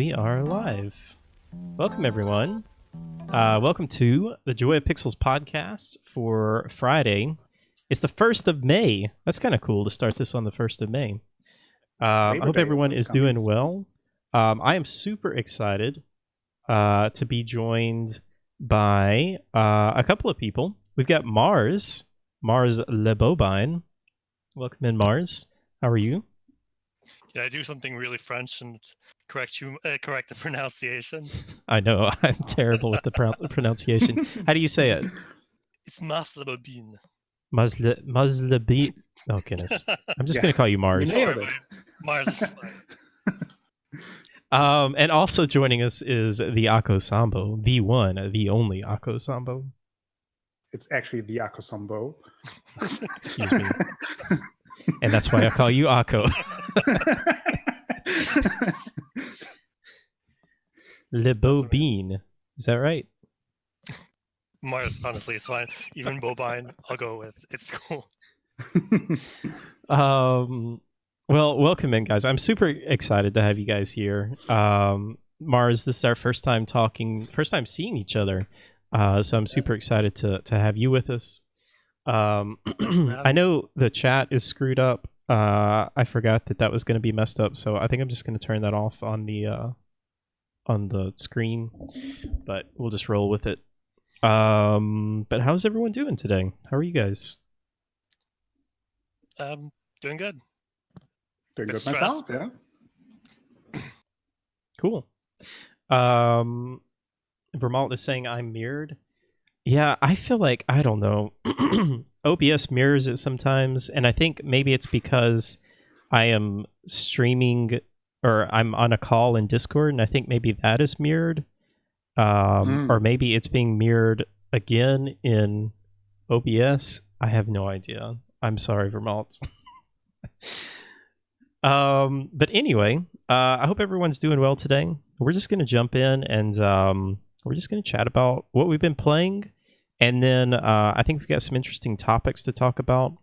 We are live. Welcome, everyone. Welcome to the Joy of Pixels podcast for Friday. It's the 1st of May. That's kind of cool to start this on the 1st of May. I hope everyone is doing well. I am super excited to be joined by a couple of people. We've got Mars Le Bobine. Welcome in, Mars. How are you? Did I do something really French and correct the pronunciation? I know, I'm terrible with the pronunciation. How do you say it? It's Mars Le Bobine. Mars Le Bobine. Oh, goodness. I'm just going to call you Mars. Mars is fine. And also joining us is the Ako Sambo, the one, the only Ako Sambo. It's actually the Ako Sambo. Excuse me. And that's why I call you Ako. Le Bobine. Is that right? Mars, honestly, it's fine. Even Bobine, I'll go with. It's cool. Well, welcome in, guys. I'm super excited to have you guys here. Mars, this is our first time seeing each other. So I'm super excited to have you with us. I know the chat is screwed up. I forgot that was going to be messed up, so I think I'm just going to turn that off on the screen, but we'll just roll with it. But how's everyone doing today? How are you guys? Doing good. Doing good myself, yeah. Cool. Vermont is saying I'm mirrored. Yeah, I feel like, I don't know, OBS mirrors it sometimes, and I think maybe it's because I am streaming, or I'm on a call in Discord, and I think maybe that is mirrored, or maybe it's being mirrored again in OBS. I have no idea. I'm sorry, Vermont. But anyway, I hope everyone's doing well today. We're just going to jump in and we're just going to chat about what we've been playing. And then I think we've got some interesting topics to talk about.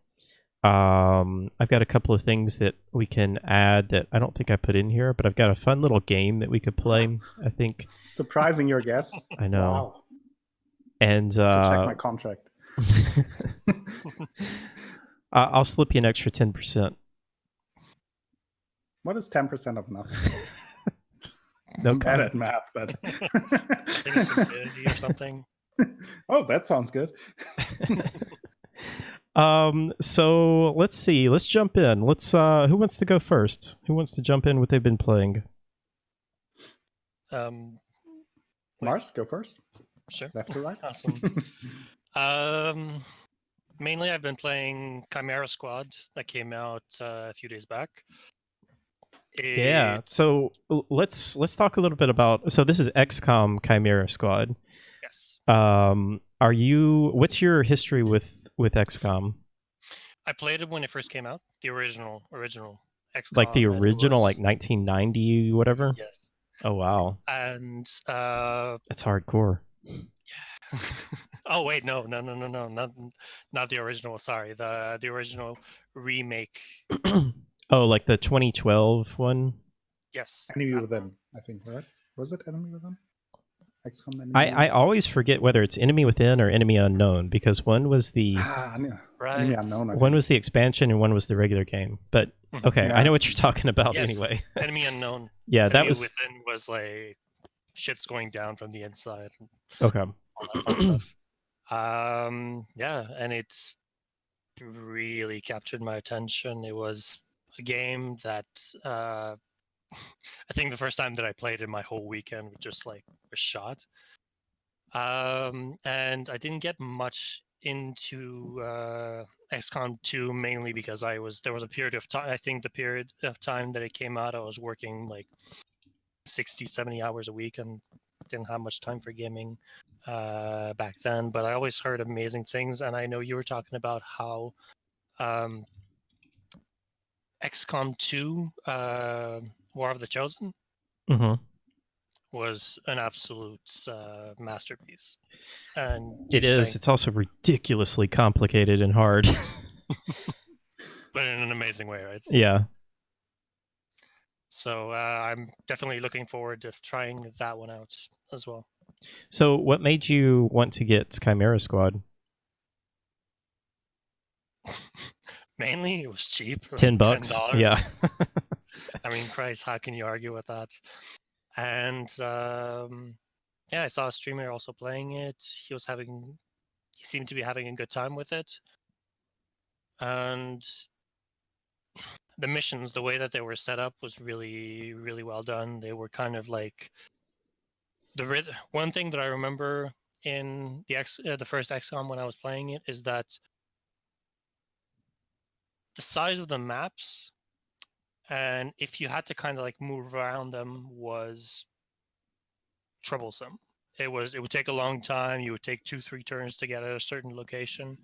I've got a couple of things that we can add that I don't think I put in here, but I've got a fun little game that we could play, I think. Surprising your guess. I know. Wow. And check my contract. I'll slip you an extra 10%. What is 10% of nothing? No bad at math, but I think it's infinity or something. Oh, that sounds good. So let's see. Let's jump in. Let's who wants to go first? Who wants to jump in what they've been playing? Mars, go first. Sure. Left to right. Awesome. Mainly I've been playing Chimera Squad that came out a few days back. Yeah, so let's talk a little bit about. So this is XCOM Chimera Squad. Yes. What's your history with XCOM? I played it when it first came out, the original XCOM. Like the original, like 1990, whatever. Yes. Oh wow. And that's hardcore. Yeah. Oh wait, no, not the original. Sorry, the original remake. Oh, like the 2012 one? Yes. Enemy Within, I think, right? Was it Enemy Within? XCOM Enemy Within? I always forget whether it's Enemy Within or Enemy Unknown, because one was the right. Enemy Unknown. One was the expansion and one was the regular game. But okay, yeah. I know what you're talking about. Yes. Anyway. Enemy Unknown. Yeah, Enemy that was Within was like shit's going down from the inside. Okay. All that fun stuff. Yeah, and it's really captured my attention. It was a game that I think the first time that I played it, my whole weekend just like was shot. And I didn't get much into XCOM 2 mainly because there was a period of time. I think the period of time that it came out, I was working like 60, 70 hours a week and didn't have much time for gaming back then. But I always heard amazing things, and I know you were talking about how XCOM 2, War of the Chosen, was an absolute masterpiece. And it is. It's also ridiculously complicated and hard. But in an amazing way, right? Yeah. So I'm definitely looking forward to trying that one out as well. So, what made you want to get Chimera Squad? Mainly, it was cheap. It was $10. Yeah. I mean, Christ, how can you argue with that? And yeah, I saw a streamer also playing it. He seemed to be having a good time with it. And the missions, the way that they were set up was really, really well done. They were kind of like one thing that I remember in the first XCOM when I was playing it is that the size of the maps, and if you had to kind of like move around them, was troublesome. It would take a long time. You would take 2-3 turns to get at a certain location.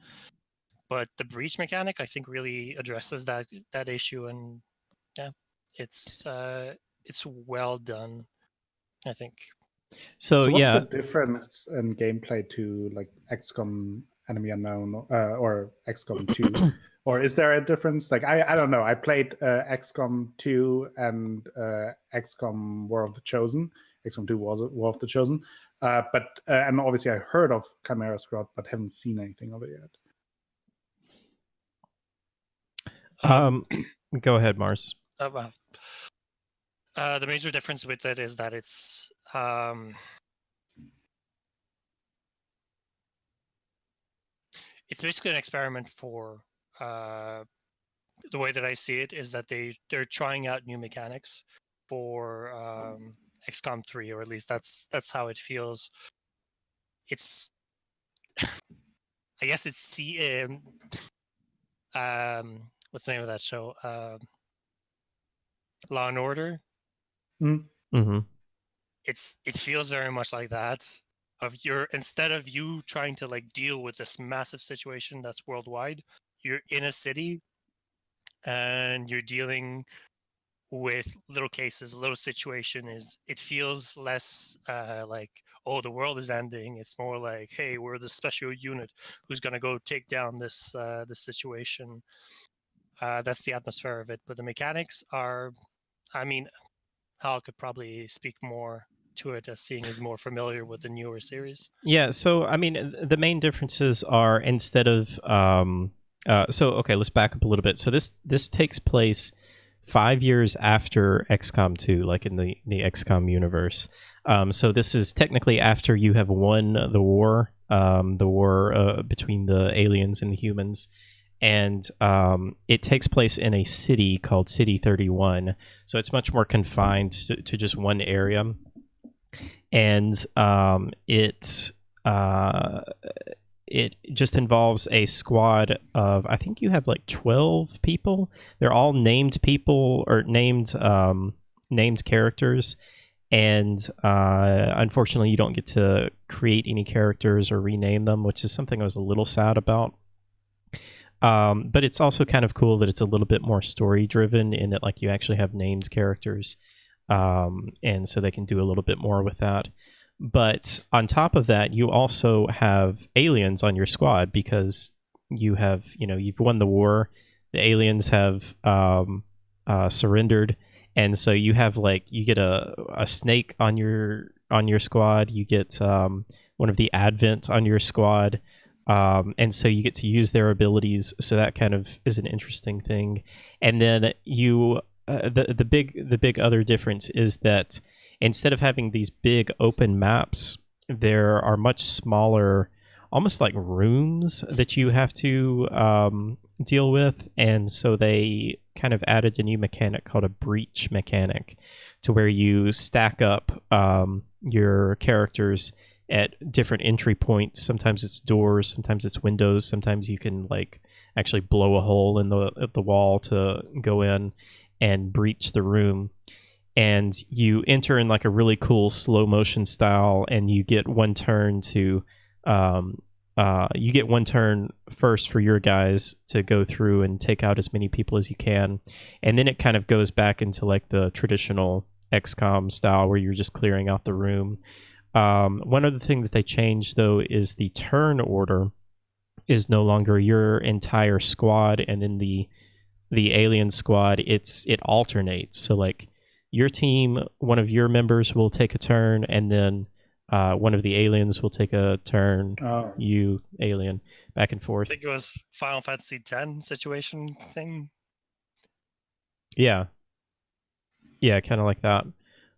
But the breach mechanic, I think, really addresses that issue, and yeah, it's well done, I think. So, So what's yeah. the difference in gameplay to like XCOM Enemy Unknown or XCOM 2? Or is there a difference? Like I don't know. I played XCOM 2 and XCOM War of the Chosen. XCOM 2 was War of the Chosen. But and obviously I heard of Chimera Squad, but haven't seen anything of it yet. Go ahead, Mars. Well, the major difference with it is that it's basically an experiment for the way that I see it is that they're trying out new mechanics for XCOM 3, or at least that's how it feels. It's I guess it's what's the name of that show? Law and Order. Mm-hmm. It feels very much like that. Instead of you trying to like deal with this massive situation that's worldwide, you're in a city and you're dealing with little cases, little situation. It feels less like, oh, the world is ending. It's more like, hey, we're the special unit who's gonna go take down this situation. That's the atmosphere of it. But the mechanics are, I mean, Hal could probably speak more to it, as seeing is more familiar with the newer series. Yeah, so I mean, the main differences are instead of okay, let's back up a little bit. So this takes place 5 years after XCOM 2, like in the XCOM universe. So this is technically after you have won the war between the aliens and the humans. And it takes place in a city called City 31. So it's much more confined to just one area. And it just involves a squad of, I think you have like 12 people. They're all named people or named characters. And unfortunately, you don't get to create any characters or rename them, which is something I was a little sad about. But it's also kind of cool that it's a little bit more story driven in that like you actually have named characters. And so they can do a little bit more with that. But on top of that, you also have aliens on your squad because you have, you've won the war. The aliens have surrendered, and so you have you get a snake on your squad. You get one of the Advent on your squad, and so you get to use their abilities. So that kind of is an interesting thing. And then you. The big other difference is that instead of having these big open maps, there are much smaller, almost like rooms that you have to deal with. And so they kind of added a new mechanic called a breach mechanic, to where you stack up your characters at different entry points. Sometimes it's doors, sometimes it's windows, sometimes you can actually blow a hole in the wall to go in and breach the room. And you enter in a really cool slow motion style, and you get one turn to first for your guys to go through and take out as many people as you can, and then it kind of goes back into the traditional XCOM style where you're just clearing out the room. One other thing that they changed though is the turn order is no longer your entire squad, and then the alien squad, it alternates. So your team, one of your members will take a turn, and then one of the aliens will take a turn. Oh, You alien, back and I forth. think it was Final Fantasy X situation thing. Yeah, kind of like that.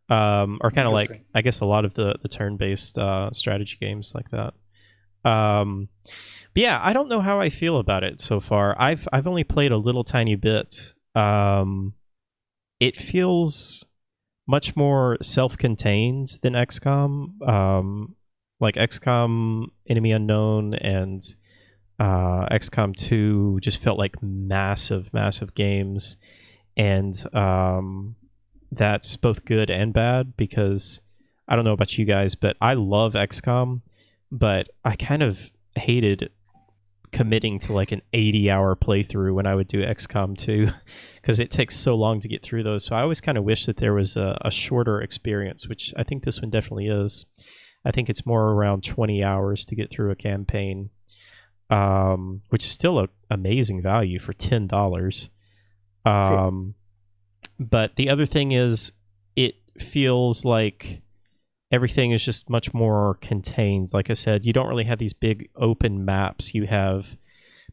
Or kind of like, Interesting. I guess, a lot of the turn-based strategy games like that. But yeah, I don't know how I feel about it so far. I've only played a little tiny bit. It feels much more self-contained than XCOM. Like XCOM Enemy Unknown and XCOM 2 just felt like massive games, and that's both good and bad, because I don't know about you guys, but I love XCOM, but I kind of hated committing to like an 80-hour playthrough when I would do XCOM 2, because it takes so long to get through those. So I always kind of wish that there was a shorter experience, which I think this one definitely is. I think it's more around 20 hours to get through a campaign, which is still an amazing value for $10. Sure. But the other thing is, it feels like everything is just much more contained. Like I said, you don't really have these big open maps. You have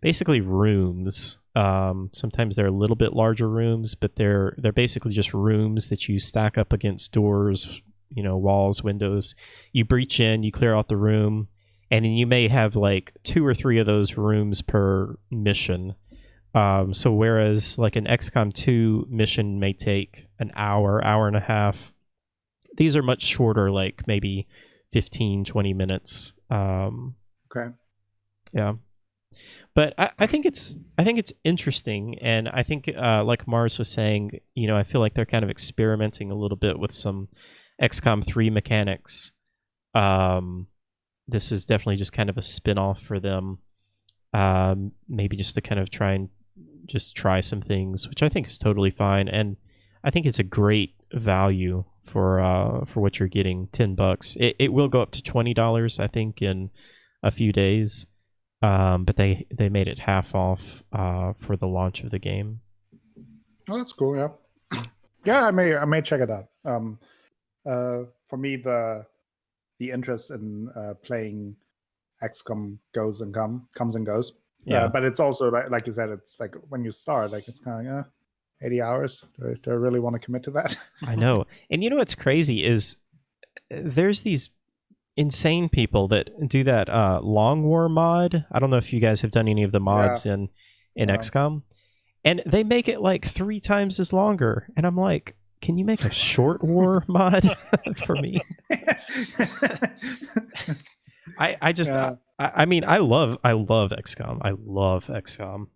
basically rooms. Sometimes they're a little bit larger rooms, but they're basically just rooms that you stack up against doors, walls, windows. You breach in, you clear out the room, and then you may have like 2 or 3 of those rooms per mission. So whereas like an XCOM 2 mission may take an hour and a half, these are much shorter, like maybe 15, 20 minutes. Okay. Yeah. But I think it's interesting, and I think like Mars was saying, I feel like they're kind of experimenting a little bit with some XCOM 3 mechanics. This is definitely just kind of a spin-off for them. Maybe just to kind of try some things, which I think is totally fine, and I think it's a great value for what you're getting. $10. It will go up to $20, I think, in a few days. But they made it half off for the launch of the game. Oh, that's cool. Yeah, yeah. I may check it out. For me, the interest in playing XCOM comes and goes. Yeah. But it's also like you said, it's like when you start, like it's kind of 80 hours. Do I really want to commit to that? I know. And what's crazy is there's these insane people that do that Long War mod. I don't know if you guys have done any of the mods in XCOM, and they make it like 3 times as longer. And I'm like, can you make a short war mod for me? I mean, I love XCOM. I love XCOM,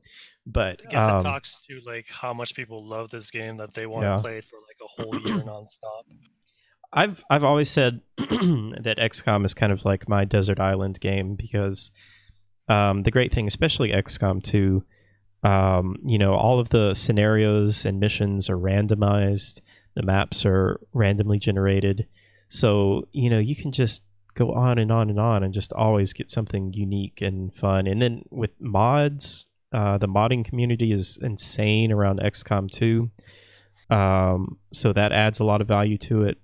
but I guess it talks to like how much people love this game that they want to play it for like a whole year nonstop. I've always said that XCOM is kind of like my desert island game, because the great thing, especially XCOM 2, all of the scenarios and missions are randomized. The maps are randomly generated, so you can just go on and on and on and just always get something unique and fun. And then with mods, the modding community is insane around XCOM 2, so that adds a lot of value to it.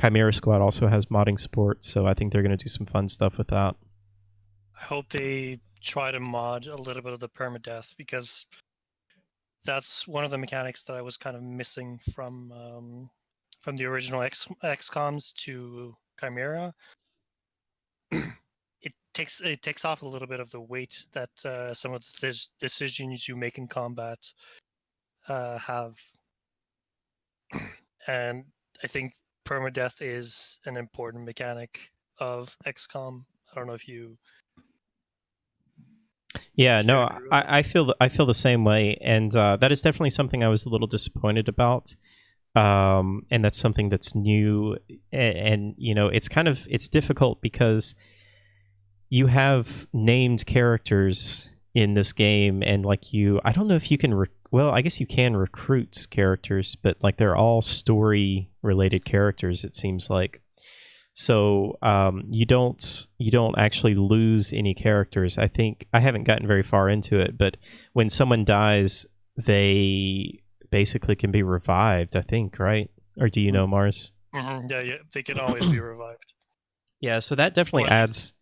Chimera Squad also has modding support, so I think they're going to do some fun stuff with that. I hope they try to mod a little bit of the permadeath, because that's one of the mechanics that I was kind of missing from the original XCOMs to Chimera. It takes off a little bit of the weight that some of the decisions you make in combat have, and I think permadeath is an important mechanic of XCOM. I don't know if you. Yeah, no, I feel the same way, and that is definitely something I was a little disappointed about. And that's something that's new, and it's difficult because you have named characters in this game, and I don't know if you can I guess you can recruit characters, but like they're all story related characters, it seems like. So you don't actually lose any characters. I think I haven't gotten very far into it, but when someone dies, they basically can be revived, I think, right? or do you know, Mars? Yeah, they can always be revived. Yeah, so that definitely Or at least-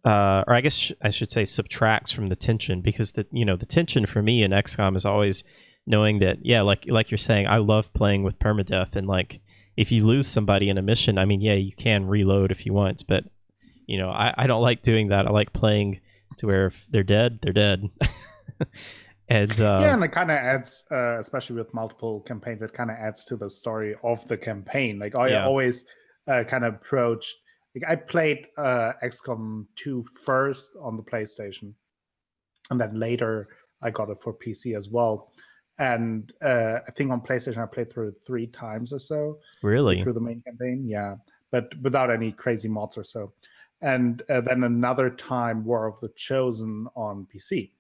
adds, or I guess I should say subtracts from the tension, because the tension for me in XCOM is always knowing that, yeah, like you're saying, I love playing with permadeath, and like if you lose somebody in a mission, I mean, yeah, you can reload if you want, but I don't like doing that. I like playing to where if they're dead, they're dead. And Yeah, and it kind of adds, especially with multiple campaigns, it kind of adds to the story of the campaign. Like I Yeah. always kind of approached. Like I played XCOM 2 first on the PlayStation, and then later I got it for PC as well. And I think on PlayStation I played through it 3 times or so. Really? Through the main campaign, yeah, but without any crazy mods or so. And then another time War of the Chosen on PC.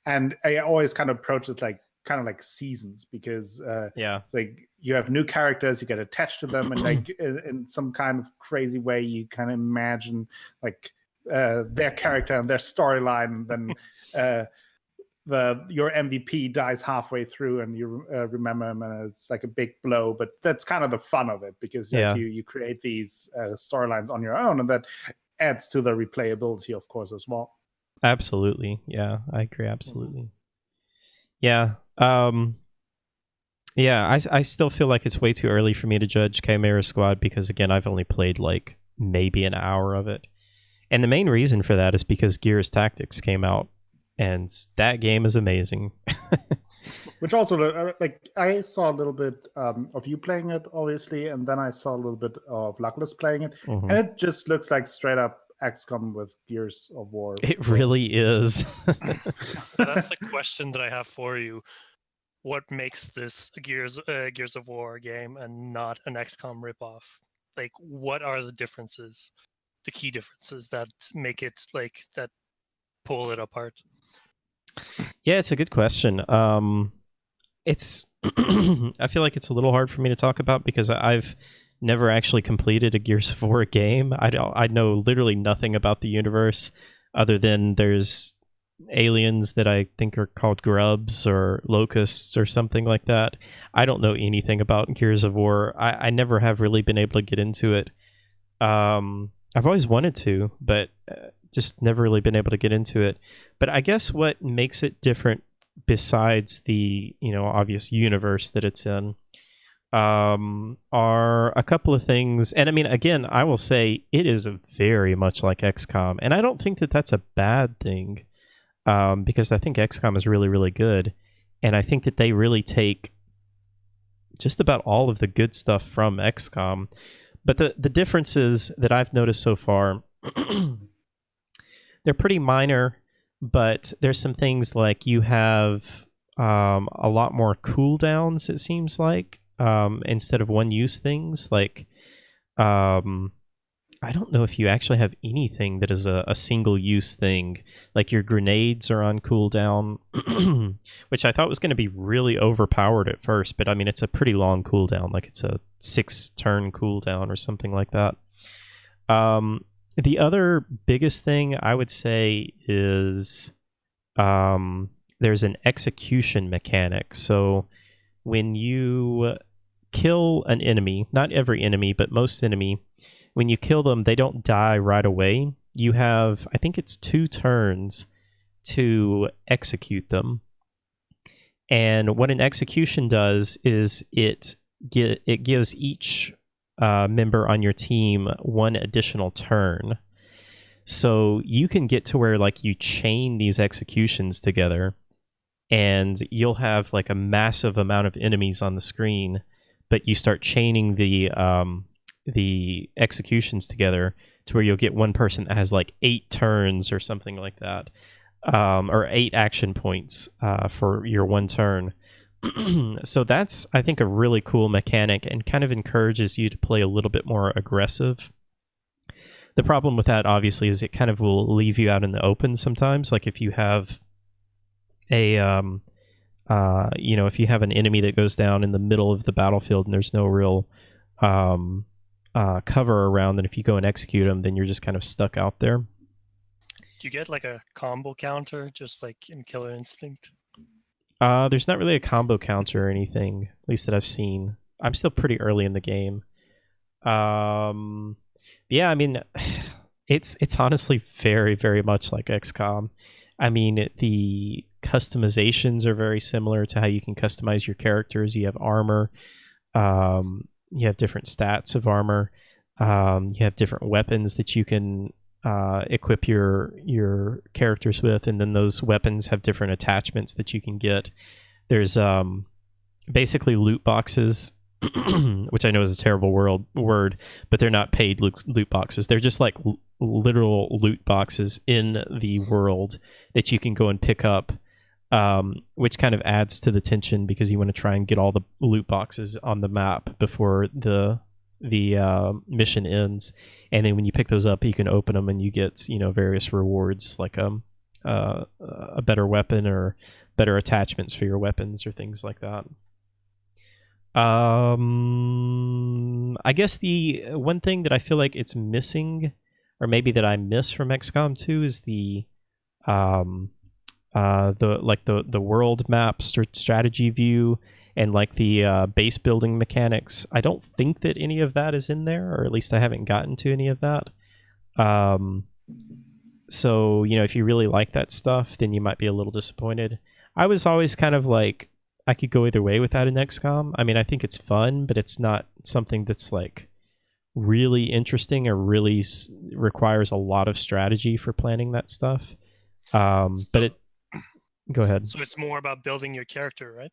And I always kind of approach it like kind of like seasons, because Yeah. it's like you have new characters, you get attached to them, and like in some kind of crazy way you kind of imagine like their character and their storyline, and then your MVP dies halfway through and you remember him, and it's like a big blow. But that's kind of the fun of it, because like Yeah. you create these storylines on your own, and that adds to the replayability, of course, as well. Absolutely. Yeah, I agree. Absolutely. Yeah. Yeah, I still feel like it's way too early for me to judge Chimera Squad, because again, I've only played like maybe an hour of it. And the main reason for that is because Gears Tactics came out, and that game is amazing. Which also, like, I saw a little bit of you playing it, obviously, and then I saw a little bit of Luckless playing it, Mhm. and it just looks like straight up XCOM with Gears of War. It really is. That's the question that I have for you. What makes this Gears of War game and not an XCOM ripoff? Like, what are the differences, the key differences that make it like that pull it apart? Yeah, it's a good question. It's I feel like it's a little hard for me to talk about, because I've never actually completed a Gears of War game. I know literally nothing about the universe, other than there's aliens that I think are called grubs or locusts or something like that. I don't know anything about Gears of War. I never have really been able to get into it. I've always wanted to, but just never really been able to get into it. But I guess what makes it different, besides the obvious universe that it's in, are a couple of things. And I mean, again, I will say it is very much like XCOM, and I don't think that that's a bad thing, because I think XCOM is really, really good, and I think that they really take just about all of the good stuff from XCOM. But the differences that I've noticed so far, they're pretty minor, but there's some things like you have a lot more cooldowns, it seems like, instead of one-use things. Like, I don't know if you actually have anything that is a single-use thing. Like your grenades are on cooldown, which I thought was going to be really overpowered at first, but I mean, it's a pretty long cooldown. Like it's a 6-turn cooldown or something like that. The other biggest thing I would say is there's an execution mechanic. So when you kill an enemy, not every enemy, but most enemy, when you kill them, they don't die right away. You have, I think it's 2 turns to execute them. And what an execution does is it gives each member on your team 1 additional turn. So you can get to where like you chain these executions together, and you'll have like a massive amount of enemies on the screen, but you start chaining the executions together to where you'll get one person that has like 8 turns or something like that, or 8 action points for your 1 turn. So that's, I think, a really cool mechanic, and kind of encourages you to play a little bit more aggressive. The problem with that, obviously, is it kind of will leave you out in the open sometimes. Like if you have a if you have an enemy that goes down in the middle of the battlefield and there's no real cover around, and if you go and execute them, then you're just kind of stuck out there. Do you get like a combo counter, just like in Killer Instinct? There's not really a combo counter or anything, at least that I've seen. I'm still pretty early in the game. Yeah, I mean, it's honestly very, very much like XCOM. I mean, the customizations are very similar to how you can customize your characters. You have armor, you have different stats of armor, you have different weapons that you can equip your characters with, and then those weapons have different attachments that you can get. There's basically loot boxes, which I know is a terrible word, but they're not paid loot boxes. They're just like literal loot boxes in the world that you can go and pick up, which kind of adds to the tension because you want to try and get all the loot boxes on the map before the mission ends. And then when you pick those up, you can open them and you get, you know, various rewards like a better weapon or better attachments for your weapons or things like that. I guess the one thing that I feel like it's missing, or maybe that I miss from XCOM 2, is the world map strategy view and like the base building mechanics. I don't think that any of that is in there, or at least I haven't gotten to any of that. So, you know, if you really like that stuff, then you might be a little disappointed. I was always kind of like, I could go either way with that in XCOM. I mean, I think it's fun, but it's not something that's like really interesting or really requires a lot of strategy for planning that stuff. But it. Go ahead. So it's more about building your character, right?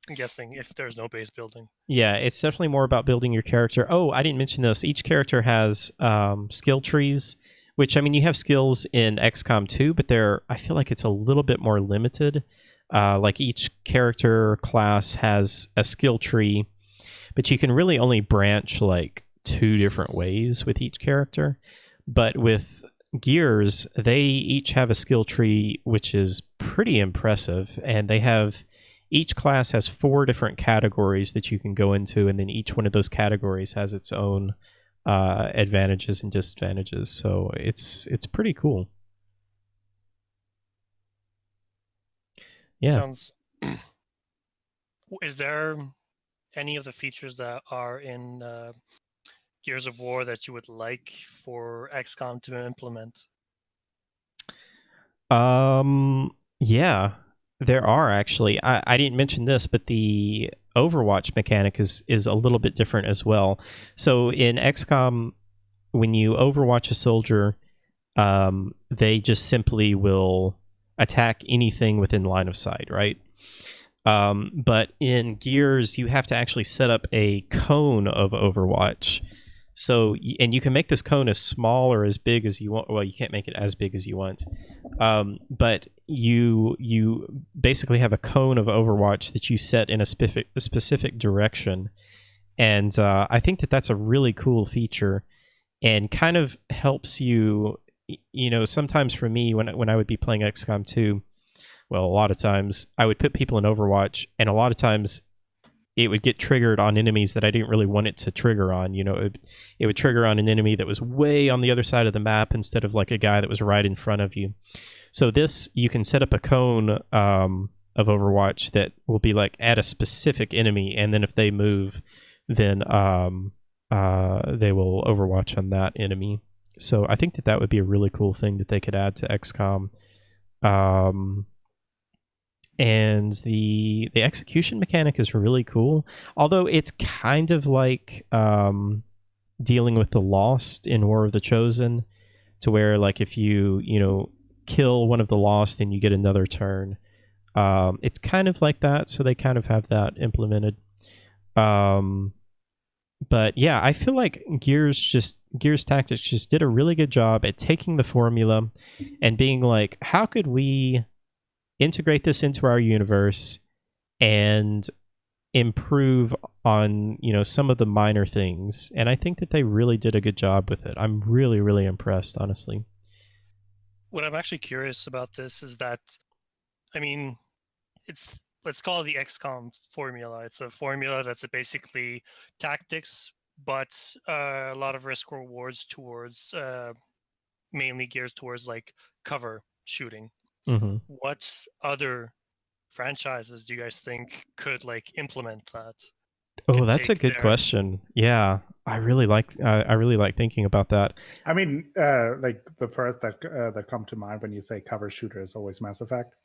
I'm guessing, if there's no base building. Yeah, it's definitely more about building your character. Oh, I didn't mention this. Each character has skill trees, which, I mean, you have skills in XCOM 2, but I feel like it's a little bit more limited. Like each character class has a skill tree, but you can really only branch like 2 different ways with each character. But with Gears, they each have a skill tree, which is pretty impressive. And each class has 4 different categories that you can go into, and then each one of those categories has its own advantages and disadvantages. So it's pretty cool. Yeah. Sounds. Is there any of the features that are in Gears of War that you would like for XCOM to implement? Yeah, there are actually. I didn't mention this, but the Overwatch mechanic is a little bit different as well. So in XCOM, when you overwatch a soldier, they just simply will attack anything within line of sight, right? But in Gears, you have to actually set up a cone of Overwatch. So, and you can make this cone as small or as big as you want. Well, you can't make it as big as you want, but you basically have a cone of Overwatch that you set in a specific direction, and I think that that's a really cool feature, and kind of helps you. You know, sometimes for me, when I would be playing XCOM 2, well, a lot of times I would put people in Overwatch, and a lot of times it would get triggered on enemies that I didn't really want it to trigger on. You know, it would trigger on an enemy that was way on the other side of the map instead of like a guy that was right in front of you. So this, you can set up a cone of Overwatch that will be like at a specific enemy, and then if they move, then they will Overwatch on that enemy. So I think that would be a really cool thing that they could add to XCOM. And the execution mechanic is really cool, although it's kind of like dealing with the Lost in War of the Chosen, to where like if you kill one of the Lost, then you get another turn. It's kind of like that, so they kind of have that implemented. But yeah, I feel like Gears Tactics just did a really good job at taking the formula and being like, how could we integrate this into our universe and improve on, some of the minor things. And I think that they really did a good job with it. I'm really, really impressed, honestly. What I'm actually curious about this is that, I mean, let's call it the XCOM formula. It's a formula that's basically tactics, but a lot of risk rewards towards mainly gears towards like cover shooting. Mm-hmm. What other franchises do you guys think could like implement that? Oh, can that's a take good their- question. Yeah, I really like thinking about that. I mean, like the first that come to mind when you say cover shooter is always Mass Effect.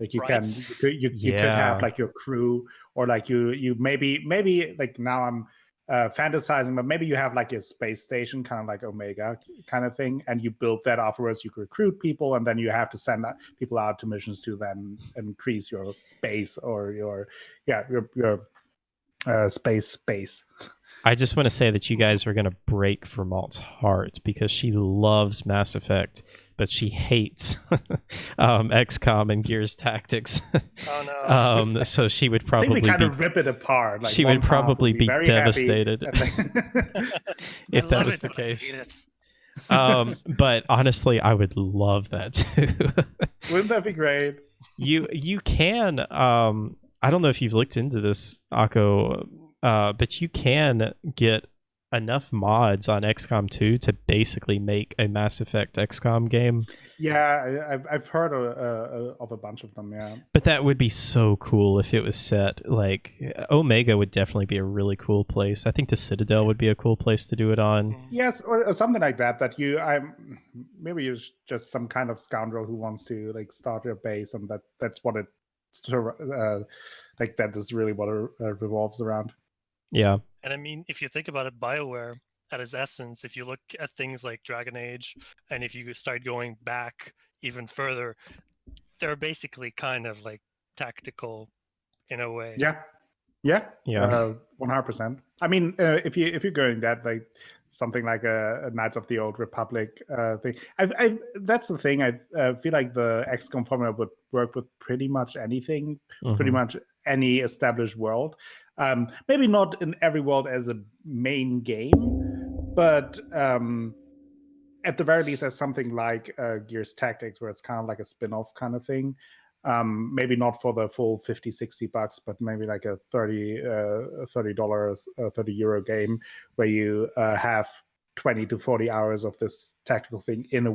Like you Right. you could have Yeah. like your crew, or like you maybe like now I'm fantasizing, but maybe you have like a space station, kind of like Omega kind of thing, and you build that afterwards. You recruit people, and then you have to send people out to missions to then increase your base or your space base. I just want to say that you guys are going to break Vermalt's heart because she loves Mass Effect, but she hates XCOM and Gears Tactics. Oh no. So she would I think probably we kind be, of rip it apart. Like she one would half probably be very devastated happy, if I that love was it, the but I hate case. it. But honestly, I would love that too. Wouldn't that be great? You can I don't know if you've looked into this, Akko, but you can get enough mods on XCOM 2 to basically make a Mass Effect XCOM game. Yeah, I've heard of a bunch of them. Yeah, But that would be so cool if it was set. Like Omega would definitely be a really cool place. I think the Citadel would be a cool place to do it on. yes, or something like that. That I'm maybe you're just some kind of scoundrel who wants to like start your base, and that's what it like that is really what it revolves around. Yeah. And I mean, if you think about it, BioWare, at its essence, if you look at things like Dragon Age, and if you start going back even further, they're basically kind of like tactical in a way. Yeah, 100%. I mean, if you're going that like something like a Knights of the Old Republic thing, I that's the thing. I feel like the XCOM formula would work with pretty much anything, pretty Mhm. much any established world. Maybe not in every world as a main game, but at the very least as something like Gears Tactics, where it's kind of like a spin-off kind of thing. Maybe not for the full 50-60 bucks, but maybe like a $30 €30 game where you have 20 to 40 hours of this tactical thing in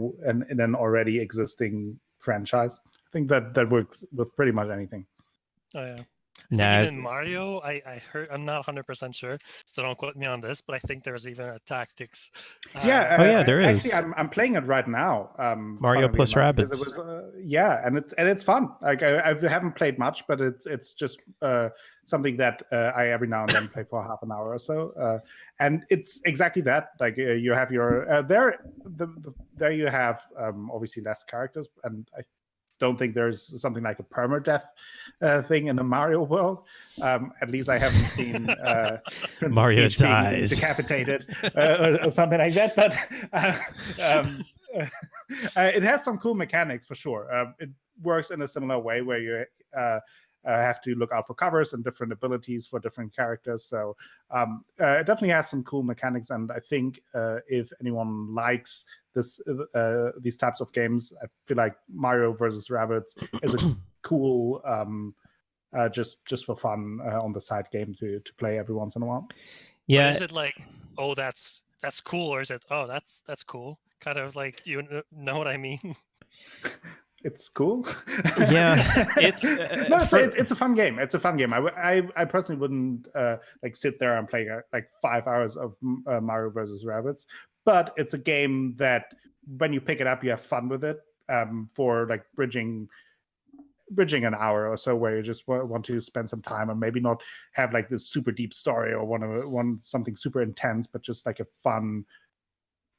an already existing franchise. I think that works with pretty much anything. Oh yeah. I Nah, think even Mario, I heard, I'm not 100% sure, so don't quote me on this, but I think there's even a tactics. Yeah, Oh, yeah, there actually, is. I'm playing it right now. Mario funnily plus enough, because Rabbids. it was, yeah, and it's fun. Like I haven't played much, but it's just something that I every now and then play for half an hour or so, and it's exactly that. Like you have your there you have obviously less characters, and I don't think there's something like a permadeath thing in a Mario world. At least I haven't seen Princess Mario Peach being dies. decapitated or something like that. But it has some cool mechanics for sure. It works in a similar way where you have to look out for covers and different abilities for different characters. So it definitely has some cool mechanics. And I think if anyone likes these types of games, I feel like Mario versus Rabbids is a cool just for fun on the side game to play every once in a while. Yeah. But is it like, oh, that's cool, or is it, oh, that's cool? Kind of like, you know what I mean? It's cool. Yeah, it's no, it's a fun game. It's a fun game. I personally wouldn't like sit there and play like 5 hours of Mario versus Rabbids, but it's a game that when you pick it up, you have fun with it. For like bridging an hour or so, where you just want to spend some time and maybe not have like this super deep story or want something super intense, but just like a fun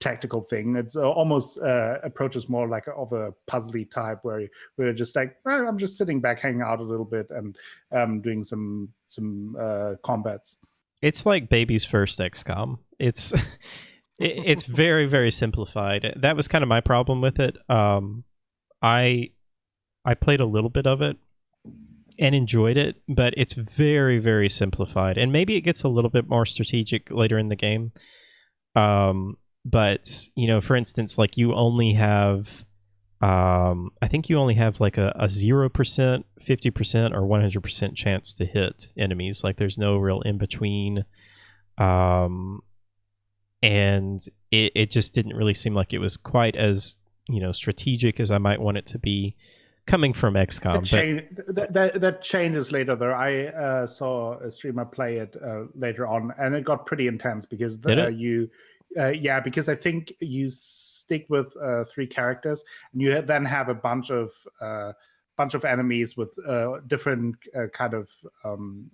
tactical thing. It's almost approaches more like of a puzzly type where we're just like, I'm just sitting back, hanging out a little bit, and doing some combats. It's like baby's first XCOM. It's it's very, very simplified. That was kind of my problem with it. I played a little bit of it and enjoyed it, but it's very, very simplified. And maybe it gets a little bit more strategic later in the game. But, you know, for instance, like you only have, I think you only have like a 0%, 50%, or 100% chance to hit enemies. Like there's no real in between. And it just didn't really seem like it was quite as, you know, strategic as I might want it to be. coming from XCOM. That changes later though. I saw a streamer play it later on, and it got pretty intense because because I think you stick with 3 characters, and you then have a bunch of enemies with different kind of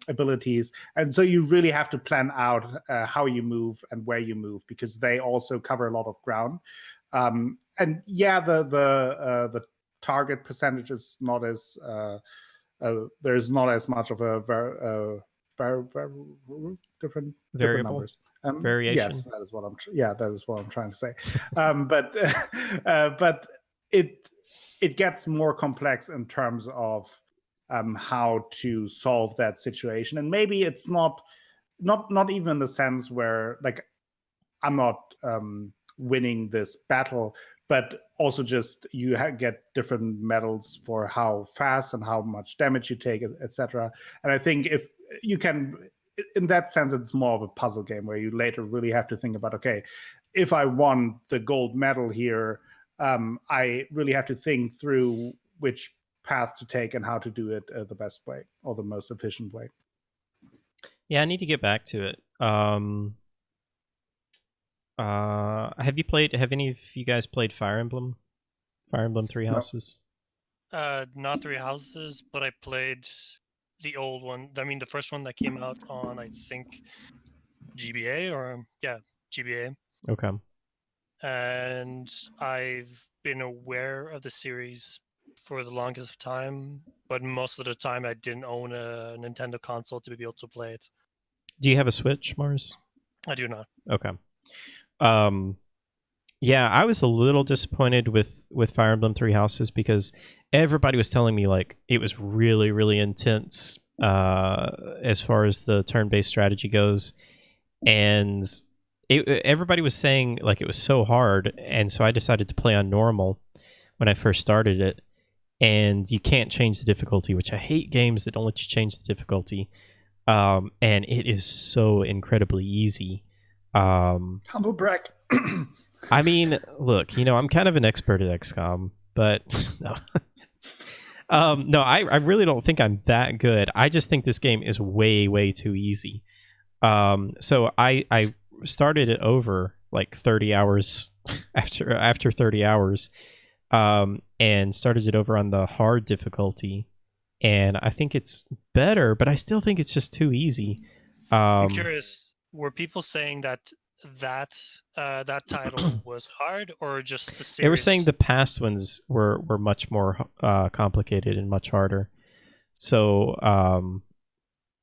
abilities, and so you really have to plan out how you move and where you move, because they also cover a lot of ground. And yeah, the target percentage is not as there's not as much of a very different Variable? numbers. Variation? Yes, that is what I'm trying to say. But it gets more complex in terms of how to solve that situation, and maybe it's not even in the sense where, like, I'm not winning this battle, but also just you get different medals for how fast and how much damage you take, etc. And I think if you can, in that sense, it's more of a puzzle game where you later really have to think about, okay, if I won the gold medal here, I really have to think through which path to take and how to do it the best way or the most efficient way. Yeah, I need to get back to it. Have any of you guys played Fire Emblem? Fire Emblem Three Houses? Not Three Houses, but I played the old one. I mean, the first one that came out on, I think, GBA GBA. Okay. And I've been aware of the series for the longest time, but most of the time I didn't own a Nintendo console to be able to play it. Do you have a Switch, Mars? I do not. Okay. Yeah, I was a little disappointed with Fire Emblem Three Houses because everybody was telling me like it was really, really intense as far as the turn-based strategy goes, and everybody was saying like it was so hard, and so I decided to play on normal when I first started it, and you can't change the difficulty, which I hate games that don't let you change the difficulty, and it is so incredibly easy. Humble brag. I mean, look, I'm kind of an expert at XCOM, but no. No, I really don't think I'm that good. I just think this game is way, way too easy. So I started it over like 30 hours after 30 hours, and started it over on the hard difficulty, and I think it's better, but I still think it's just too easy. I'm curious, were people saying that title was hard, or just the series? They were saying the past ones were much more complicated and much harder. So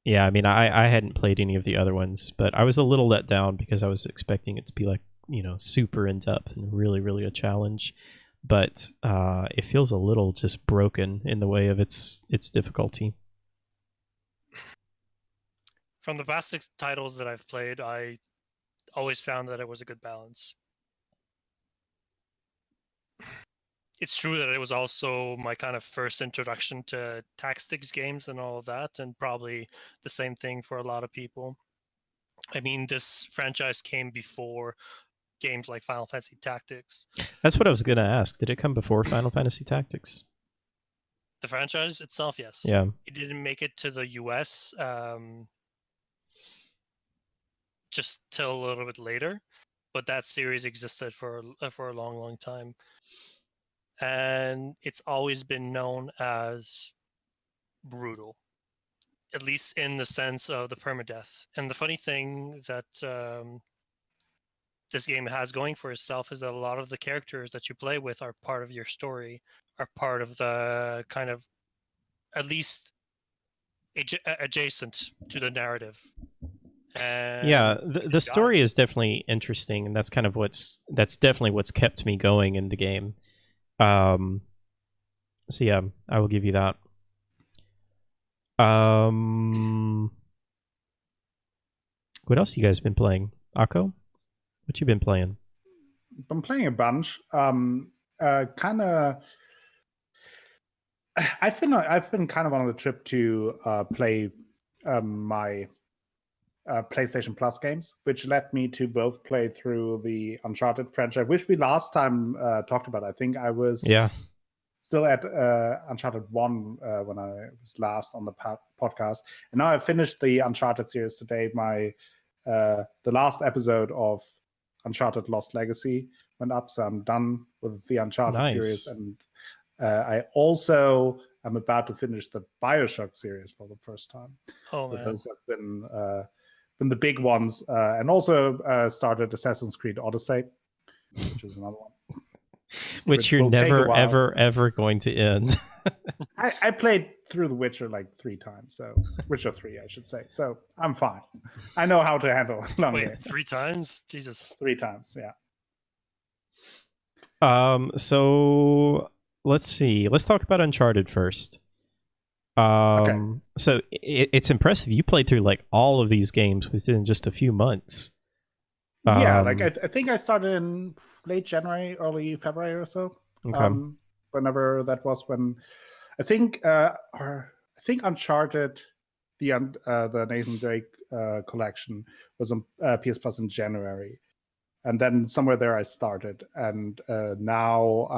yeah, I mean, I hadn't played any of the other ones, but I was a little let down because I was expecting it to be like, super in depth and really, really a challenge. But it feels a little just broken in the way of its difficulty. From the past 6 titles that I've played, I always found that it was a good balance. It's true that it was also my kind of first introduction to tactics games and all of that, and probably the same thing for a lot of people. I mean, this franchise came before games like Final Fantasy Tactics. That's what I was going to ask. Did it come before Final Fantasy Tactics? The franchise itself, yes. Yeah. It didn't make it to the US just till a little bit later, but that series existed for a long, long time. And it's always been known as brutal, at least in the sense of the permadeath. And the funny thing that this game has going for itself is that a lot of the characters that you play with are part of your story, are part of the kind of, at least adjacent to the narrative. And yeah, the story is definitely interesting, and that's kind of that's definitely what's kept me going in the game. So yeah, I will give you that. What else you guys been playing? Akko, what you been playing? Been playing a bunch. Kind of. I've been kind of on the trip to play my PlayStation Plus games, which led me to both play through the Uncharted franchise, which we last time talked about. I think I was still at Uncharted 1 when I was last on the podcast. And now I finished the Uncharted series today. The last episode of Uncharted Lost Legacy went up, so I'm done with the Uncharted series. And I also am about to finish the BioShock series for the first time. Oh, man. Those have been the big ones. And also started Assassin's Creed Odyssey, which is another one. Which you're never, ever going to end. I played through The Witcher like 3 times, so Witcher 3, I should say. So I'm fine. I know how to handle long game. 3 times? Jesus. 3 times, yeah. So let's see. Let's talk about Uncharted first. Okay. So it's impressive. You played through like all of these games within just a few months. Yeah, like I think I started in late January, early February or so. Okay. Whenever that was, when I think Uncharted, the Nathan Drake collection was on PS Plus in January, and then somewhere there I started, and now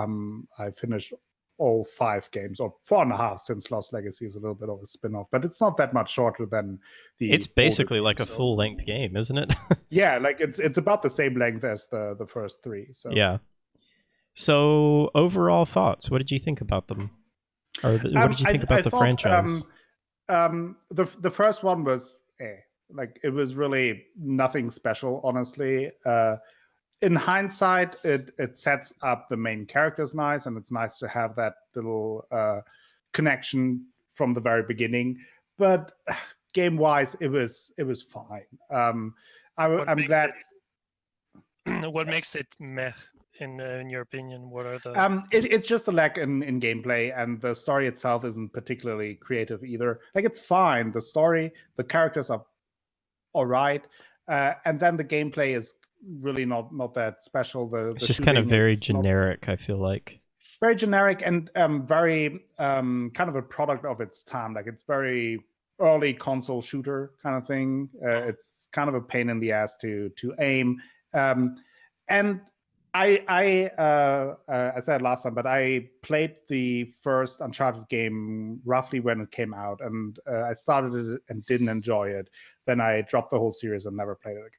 I finished all 5 games, or 4.5, since Lost Legacy is a little bit of a spin-off, but it's not that much shorter than the. It's basically like a full-length game, isn't it? Yeah, like it's about the same length as the first 3. So yeah. So overall thoughts, what did you think about them? Or what did you think about the franchise? The first one was like it was really nothing special, honestly. In hindsight, it sets up the main characters nice, and it's nice to have that little connection from the very beginning. But game wise, it was fine. I'm glad. What makes it meh, in your opinion? What are the? It's just a lack in gameplay, and the story itself isn't particularly creative either. Like, it's fine. The story, the characters are all right, and then the gameplay is really not that special. It's just kind of very generic, I feel like. Very generic and very kind of a product of its time. Like, it's very early console shooter kind of thing. It's kind of a pain in the ass to aim. And I said last time, but I played the first Uncharted game roughly when it came out, and I started it and didn't enjoy it. Then I dropped the whole series and never played it again.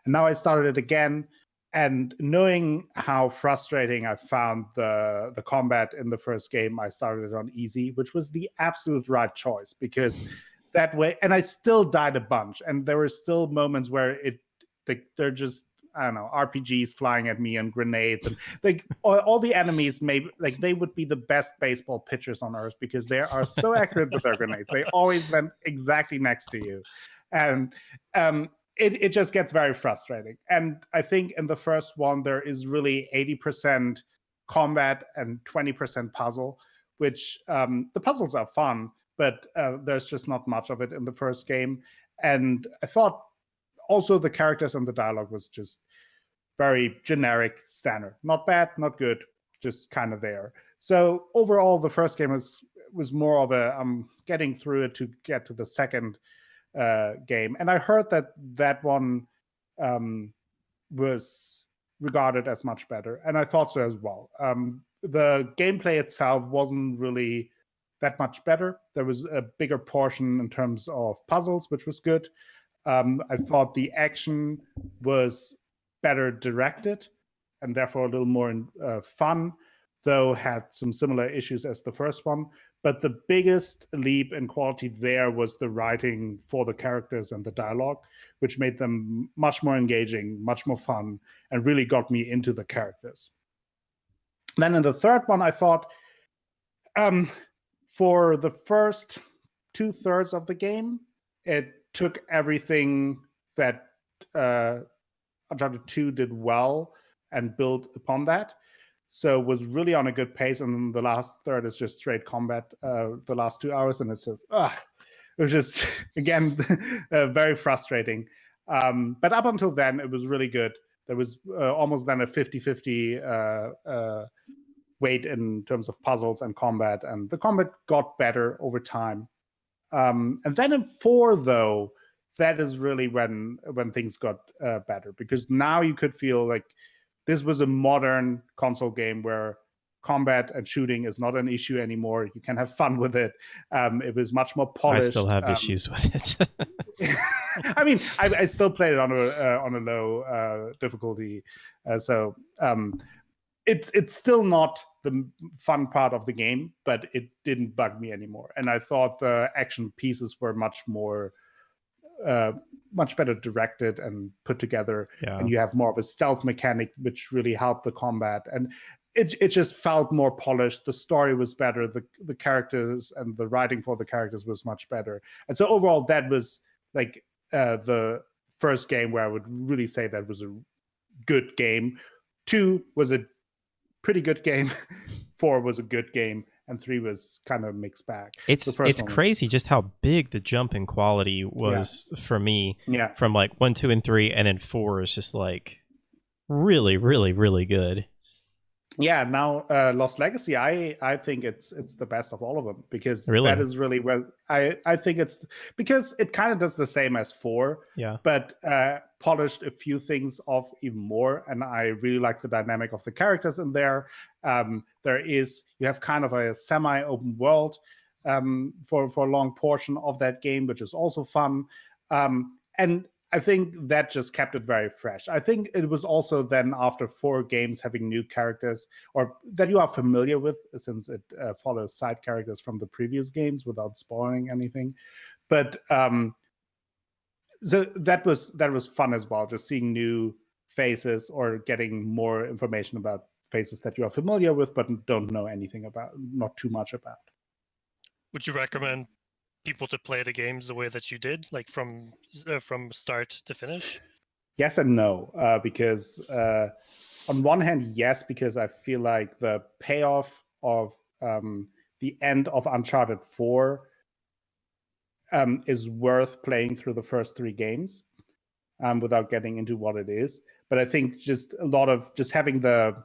And now I started it again, and knowing how frustrating I found the combat in the first game, I started it on easy, which was the absolute right choice, because that way, and I still died a bunch, and there were still moments where they're just, I don't know, RPGs flying at me and grenades, and like all the enemies, maybe like they would be the best baseball pitchers on earth, because they are so accurate with their grenades. They always land exactly next to you, and it just gets very frustrating. And I think in the first one, there is really 80% combat and 20% puzzle, which the puzzles are fun, but there's just not much of it in the first game. And I thought also the characters and the dialogue was just very generic, standard. Not bad, not good, just kind of there. So overall, the first game was more of a getting through it to get to the second game. And I heard that one was regarded as much better, and I thought so as well. The gameplay itself wasn't really that much better. There was a bigger portion in terms of puzzles, which was good. I thought the action was better directed and therefore a little more fun, though had some similar issues as the first one. But the biggest leap in quality there was the writing for the characters and the dialogue, which made them much more engaging, much more fun, and really got me into the characters. Then in the third one, I thought for the first 2/3 of the game, it took everything that Uncharted 2 did well and built upon that. So was really on a good pace, and then the last third is just straight combat. The last 2 hours, and it's just it was just again very frustrating. But up until then, it was really good. There was almost then a 50-50 weight in terms of puzzles and combat, and the combat got better over time. And then in 4, though, that is really when things got better, because now you could feel like this was a modern console game where combat and shooting is not an issue anymore. You can have fun with it. It was much more polished. I still have issues with it. I mean, I still played it on a low difficulty, so it's still not the fun part of the game, but it didn't bug me anymore. And I thought the action pieces were much better directed and put together. Yeah. And you have more of a stealth mechanic, which really helped the combat. And it just felt more polished. The story was better. The characters and the writing for the characters was much better. And so overall, that was like the first game where I would really say that was a good game. 2 was a pretty good game. 4 was a good game, and 3 was kind of a mixed bag. It's crazy just how big the jump in quality was for me. Yeah. From like 1, 2, and 3, and then 4 is just like really, really, really good. Yeah, now Lost Legacy, I think it's the best of all of them, because Really? that is really well. I think it's because it kind of does the same as 4, Yeah. but polished a few things off even more. And I really like the dynamic of the characters in there. You have kind of a semi-open world for a long portion of that game, which is also fun. And I think that just kept it very fresh. I think it was also then after 4 games having new characters, or that you are familiar with, since it follows side characters from the previous games without spoiling anything. But so that was fun as well, just seeing new faces or getting more information about faces that you are familiar with but don't know anything about, not too much about. Would you recommend people to play the games the way that you did, like from start to finish? Yes and no, because on one hand, yes, because I feel like the payoff of the end of Uncharted 4 is worth playing through the first 3 games without getting into what it is. But I think just a lot of just having the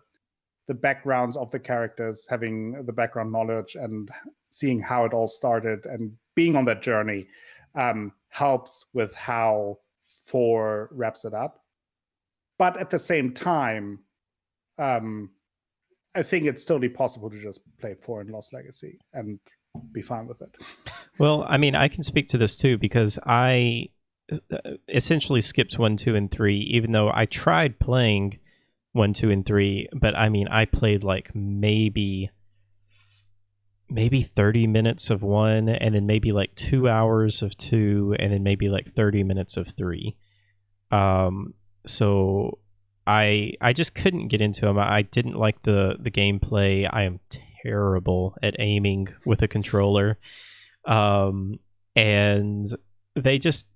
backgrounds of the characters, having the background knowledge, and seeing how it all started and being on that journey helps with how 4 wraps it up. But at the same time, I think it's totally possible to just play 4 in Lost Legacy and be fine with it. Well, I mean, I can speak to this too, because I essentially skipped 1, 2, and 3, even though I tried playing 1, 2, and 3. But I mean, I played like maybe 30 minutes of 1, and then maybe like 2 hours of 2, and then maybe like 30 minutes of 3. So I just couldn't get into them. I didn't like the gameplay. I am terrible at aiming with a controller. And they just,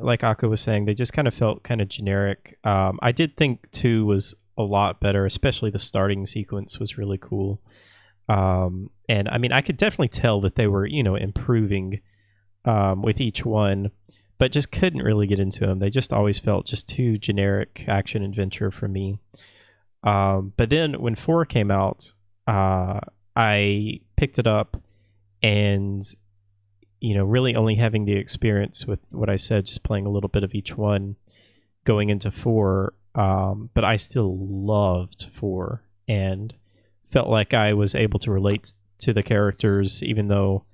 like Akko was saying, they just kind of felt kind of generic. I did think 2 was a lot better, especially the starting sequence was really cool. And I mean, I could definitely tell that they were, improving with each one, but just couldn't really get into them. They just always felt just too generic action adventure for me. But then when 4 came out, I picked it up, and really only having the experience with what I said, just playing a little bit of each one going into 4. But I still loved 4 and felt like I was able to relate to the characters, even though,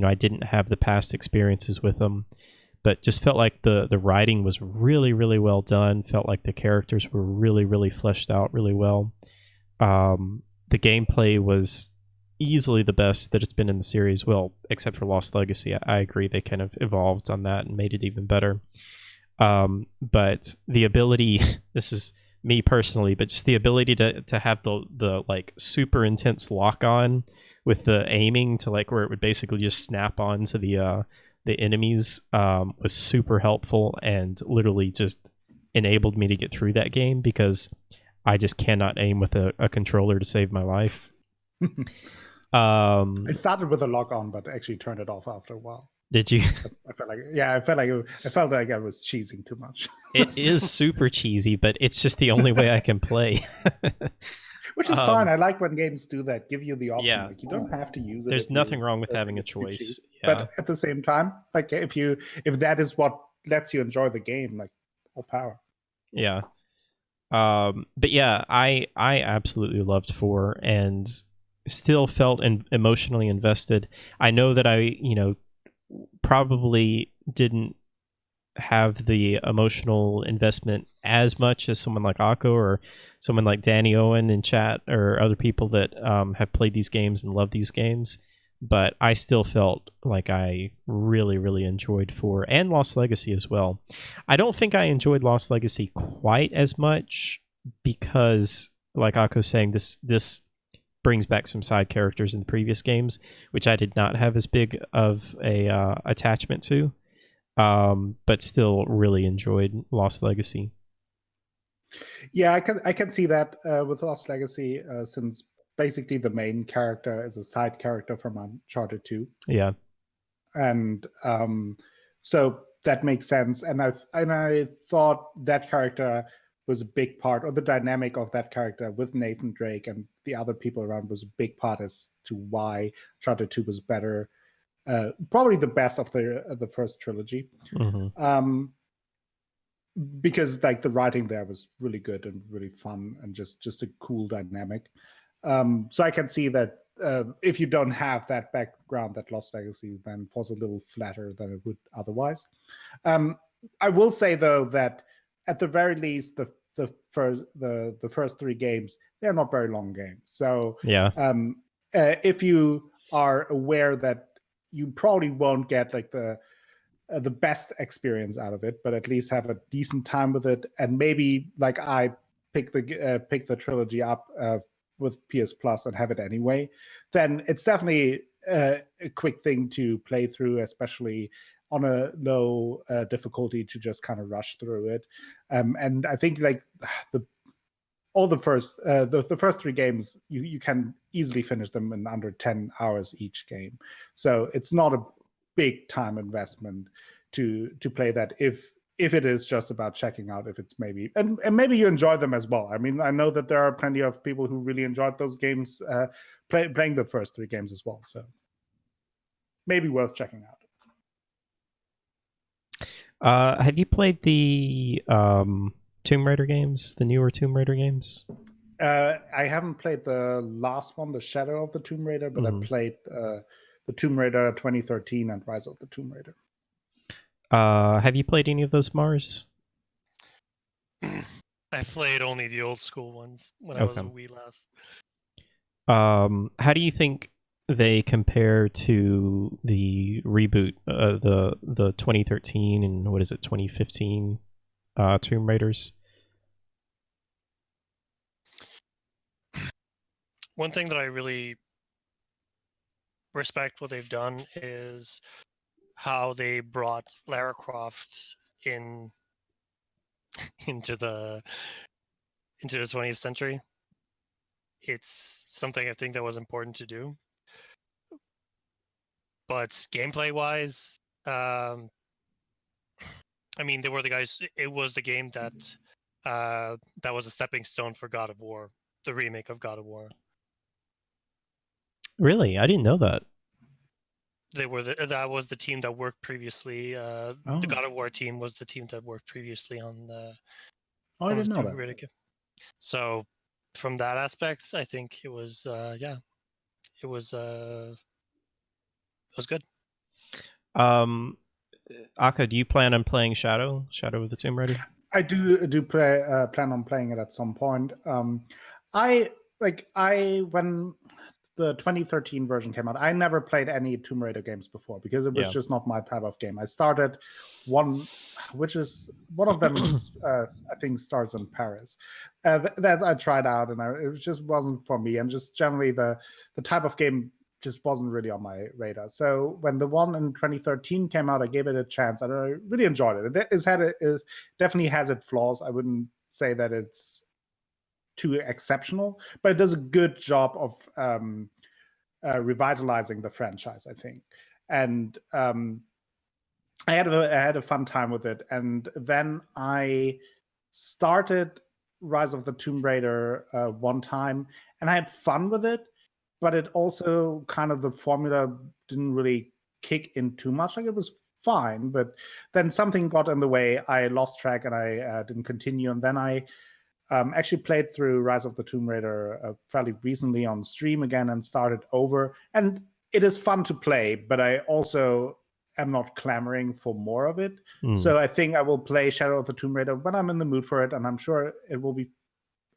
I didn't have the past experiences with them. But just felt like the writing was really, really well done. Felt like the characters were really, really fleshed out really well. The gameplay was easily the best that it's been in the series. Well, except for Lost Legacy. I agree, they kind of evolved on that and made it even better. But the ability, this is me personally, but just the ability to have the like super intense lock on with the aiming to like where it would basically just snap on to the enemies was super helpful, and literally just enabled me to get through that game, because I just cannot aim with a controller to save my life. I started with a lock on, but actually turned it off after a while. Did you? I felt like I was cheesing too much. It is super cheesy, but it's just the only way I can play. Which is fine. I like when games do that, give you the option. Yeah. Like, you don't have to use it. There's nothing wrong with having a choice. Yeah. But at the same time, like if that is what lets you enjoy the game, like all power. Yeah. But yeah, I absolutely loved 4, and still felt emotionally invested. I know that I, probably didn't have the emotional investment as much as someone like Akko or someone like Danny Owen in chat or other people that have played these games and love these games. But I still felt like I really, really enjoyed 4 and Lost Legacy as well. I don't think I enjoyed Lost Legacy quite as much because, like Akko's saying, this brings back some side characters in the previous games, which I did not have as big of a attachment to. But still really enjoyed Lost Legacy. Yeah, I can see that with Lost Legacy, since basically the main character is a side character from Uncharted 2. Yeah. And so that makes sense. And I thought that character was a big part, or the dynamic of that character with Nathan Drake and the other people around was a big part as to why Uncharted 2 was better. Probably the best of the first trilogy. Mm-hmm. Because like the writing there was really good and really fun and just a cool dynamic. So I can see that if you don't have that background that Lost Legacy then falls a little flatter than it would otherwise. I will say though that at the very least the first 3 games, they're not very long games. So yeah, if you are aware that you probably won't get like the best experience out of it, but at least have a decent time with it, and maybe like I pick the trilogy up with PS Plus and have it anyway, then it's definitely a quick thing to play through, especially on a low difficulty, to just kind of rush through it. And I think like the first 3 games, you can easily finish them in under 10 hours each game. So it's not a big time investment to play that if it is just about checking out if it's maybe and maybe you enjoy them as well. I mean, I know that there are plenty of people who really enjoyed those games playing the first 3 games as well, so maybe worth checking out. have you played the Tomb Raider games, the newer Tomb Raider games? I haven't played the last one, the Shadow of the Tomb Raider, but I played the Tomb Raider 2013 and Rise of the Tomb Raider. Have you played any of those, Mars? I played only the old school ones when I was a wee lass. How do you think they compare to the reboot, the 2013 and 2015 Tomb Raiders? One thing that I really respect what they've done is how they brought Lara Croft into the 20th century. It's something I think that was important to do. But gameplay wise, I mean, they were the guys. It was the game that that was a stepping stone for God of War, the remake of God of War. Really, I didn't know that. They were that was the team that worked previously. The God of War team was the team that worked previously on the. I didn't know that. So, from that aspect, I think it was it was good. Akka, do you plan on playing Shadow of the Tomb Raider? I do plan on playing it at some point. When the 2013 version came out, I never played any Tomb Raider games before because it was just not my type of game. I started one, which is one of them. I think starts in Paris. That I tried out, and it just wasn't for me. And just generally the type of game just wasn't really on my radar. So when the one in 2013 came out, I gave it a chance, and I really enjoyed it. It definitely has its flaws. I wouldn't say that it's too exceptional, but it does a good job of revitalizing the franchise, I think. And I had a fun time with it. And then I started Rise of the Tomb Raider one time, and I had fun with it, but it also kind of the formula didn't really kick in too much. Like it was fine, but then something got in the way. I lost track and I didn't continue. And then I actually played through Rise of the Tomb Raider fairly recently on stream again and started over. And it is fun to play, but I also am not clamoring for more of it. So I think I will play Shadow of the Tomb Raider when I'm in the mood for it, and I'm sure it will be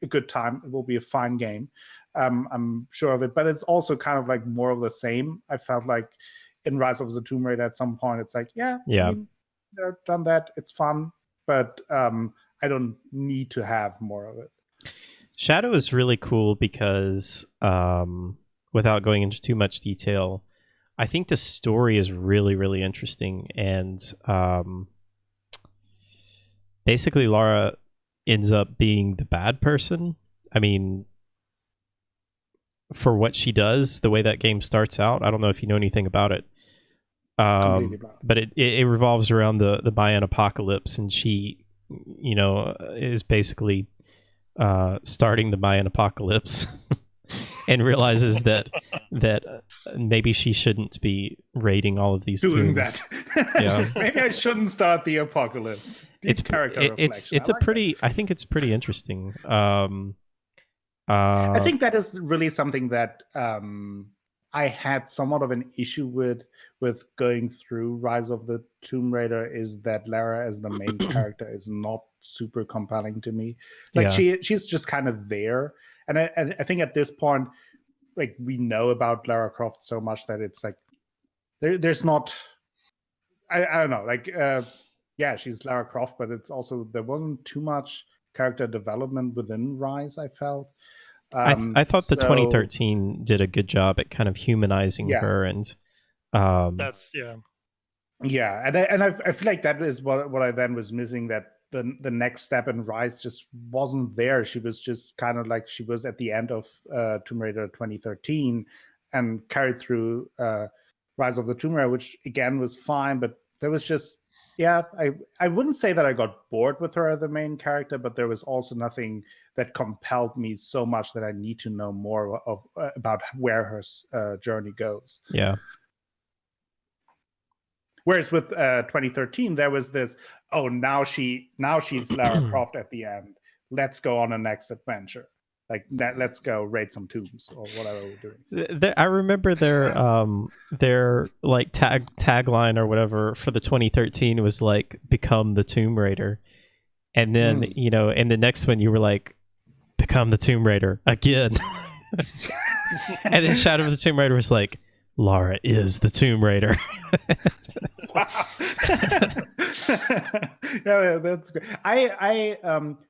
a good time. It will be a fine game. I'm sure of it, but it's also kind of like more of the same. I felt like in Rise of the Tomb Raider at some point, it's like, yeah. I mean, they've done that. It's fun, but I don't need to have more of it. Shadow is really cool because, without going into too much detail, I think the story is really, really interesting. And basically, Lara ends up being the bad person. I mean, for what she does, the way that game starts out, I don't know if you know anything about it. But it revolves around the Mayan apocalypse, and she, is basically starting the Mayan apocalypse and realizes that maybe she shouldn't be raiding all of these doing tombs. That. Yeah. Maybe I shouldn't start the apocalypse. It's reflection. I think it's pretty interesting. I think that is really something that I had somewhat of an issue with going through Rise of the Tomb Raider, is that Lara as the main character is not super compelling to me. Like she's just kind of there, and I think at this point, like, we know about Lara Croft so much that it's like there's not. I don't know, like she's Lara Croft, but it's also, there wasn't too much character development within Rise, I felt. I thought the 2013 did a good job at kind of humanizing her, and that's and I feel like that is what I then was missing, that the next step in Rise just wasn't there. She was just kind of like, she was at the end of Tomb Raider 2013 and carried through Rise of the Tomb Raider, which again was fine, but there was just I wouldn't say that I got bored with her as the main character, but there was also nothing that compelled me so much that I need to know more about where her journey goes. Yeah. Whereas with 2013, there was this, now she's Lara Croft at the end. Let's go on a next adventure. Like that, let's go raid some tombs or whatever we're doing. I remember their like tagline or whatever for the 2013 was like, "Become the Tomb Raider," and then in the next one you were like, "Become the Tomb Raider again," and then Shadow of the Tomb Raider was like, "Lara is the Tomb Raider." Wow. Yeah, that's great. I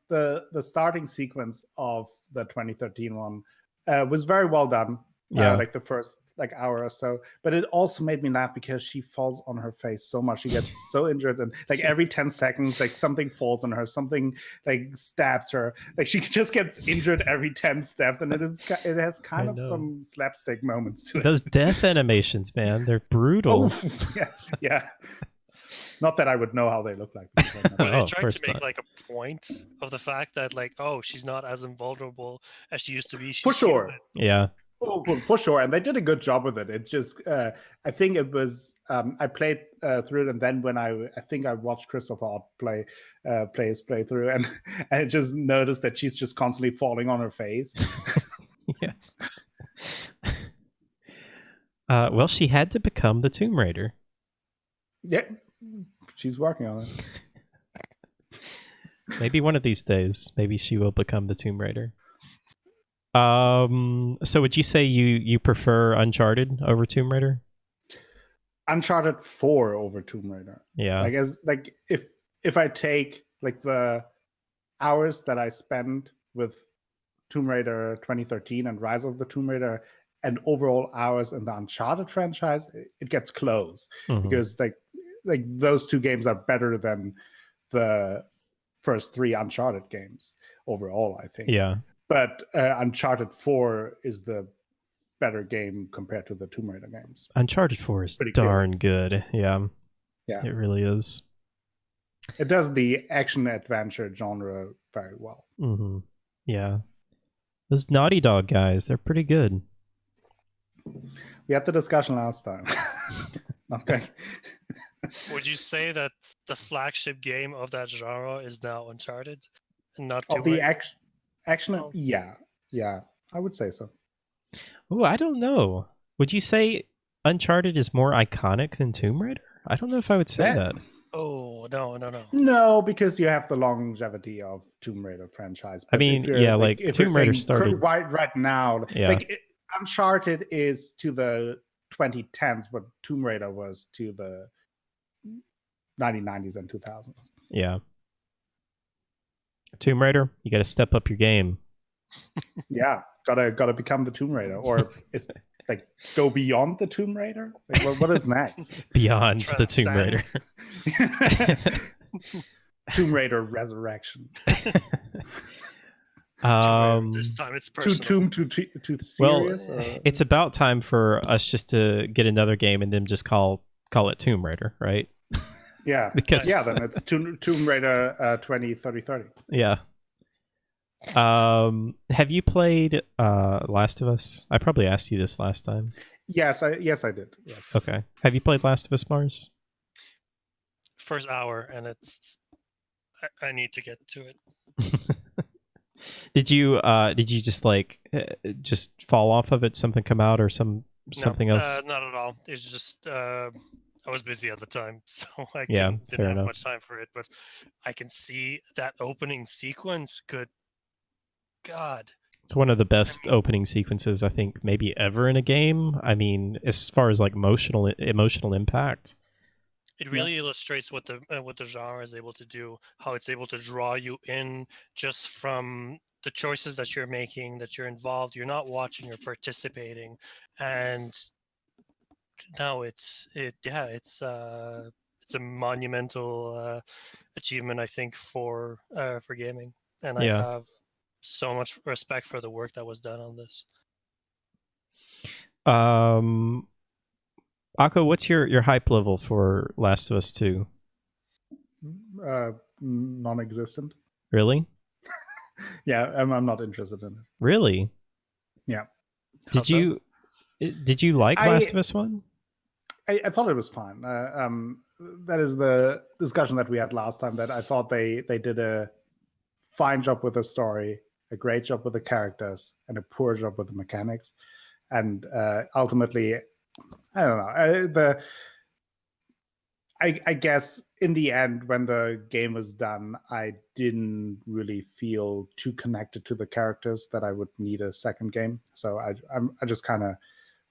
the starting sequence of the 2013 one was very well done. Like the first hour or so, but it also made me laugh because she falls on her face so much. She gets so injured, and like every 10 seconds, like something falls on her, something like stabs her. Like she just gets injured every 10 steps, and it has kind of some slapstick moments to it. Those death animations, man, they're brutal. Yeah. Not that I would know how they look like. But I tried to make like a point of the fact that she's not as invulnerable as she used to be. For sure. Yeah. Oh, for sure, and they did a good job with it. It just, I think it was. I played through it, and then when I think I watched Christopher Ott play his playthrough, and I just noticed that she's just constantly falling on her face. Yeah. Well, she had to become the Tomb Raider. Yeah, she's working on it. Maybe one of these days, maybe she will become the Tomb Raider. So would you say you prefer Uncharted over Tomb Raider? Uncharted 4 over Tomb Raider. Yeah. If I take like the hours that I spend with Tomb Raider 2013 and Rise of the Tomb Raider and overall hours in the Uncharted franchise, it gets close, because like those two games are better than the first 3 Uncharted games overall, I think. Yeah. But Uncharted 4 is the better game compared to the Tomb Raider games. Uncharted 4 is darn good. Yeah. Yeah. It really is. It does the action-adventure genre very well. Mm-hmm. Yeah. Those Naughty Dog guys, they're pretty good. We had the discussion last time. Okay. Would you say that the flagship game of that genre is now Uncharted and not Tomb Raider? Actually, Oh. yeah, I would say so. Oh, I don't know. Would you say Uncharted is more iconic than Tomb Raider? I don't know if I would say that. Oh, no. No, because you have the longevity of Tomb Raider franchise. I But mean, if you're, yeah, like if Tomb you're Raider saying started. right now, Yeah. like Uncharted is to the 2010s what Tomb Raider was to the 1990s and 2000s. Yeah. Tomb Raider, you got to step up your game. Yeah, gotta become the Tomb Raider, or it's like go beyond the Tomb Raider. Like, what is next? Beyond the Tomb Raider. Tomb Raider Resurrection. This time it's personal. Too Well, serious. it's about time for us just to get another game and then just call it Tomb Raider, right? Yeah, Because then it's Tomb Raider 2030. Yeah. Have you played Last of Us? I probably asked you this last time. Yes, I did. Yes. Okay. Have you played Last of Us, Mars? First hour, and I need to get to it. Did you just just fall off of it? Something come out or something else? Not at all. It's just I was busy at the time, so I Yeah, didn't fair have enough. much time for it. But I can see that opening sequence could. God, It's one of the best opening sequences I think maybe ever in a game. I mean, as far as like emotional impact. it really illustrates what the genre is able to do. How it's able to draw you in just from the choices that you're making, that you're involved. You're not watching, you're participating, and now it's a monumental achievement, I think, for gaming, and Yeah. I have so much respect for the work that was done on this. Akko, what's your hype level for Last of Us 2? Non-existent. Really? Yeah, I'm not interested in it. Really? Yeah. Did you like Last of Us 1? I thought it was fine. That is the discussion that we had last time, that I thought they did a fine job with the story, a great job with the characters, and a poor job with the mechanics. And ultimately, I don't know. I guess in the end, when the game was done, I didn't really feel too connected to the characters that I would need a second game. So I just kind of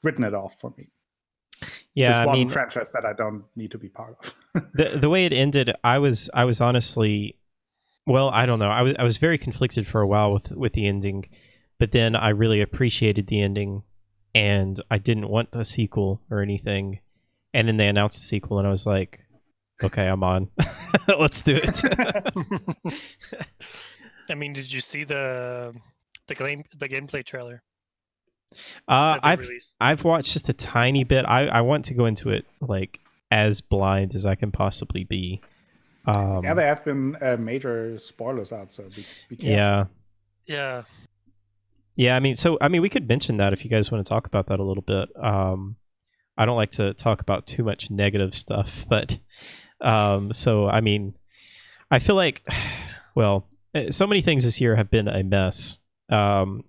written it off for me. Yeah, just I one mean, franchise that I don't need to be part of. the way it ended, I was honestly, well, I don't know. I was very conflicted for a while with the ending, but then I really appreciated the ending, and I didn't want a sequel or anything. And then they announced the sequel, and I was like, okay, I'm on. Let's do it. I mean, did you see the gameplay trailer? I've watched just a tiny bit. I want to go into it like as blind as I can possibly be. Yeah, there have been major spoilers out, so be careful. Yeah. I mean, we could mention that if you guys want to talk about that a little bit. I don't like to talk about too much negative stuff, but so I mean, I feel like, well, so many things this year have been a mess. And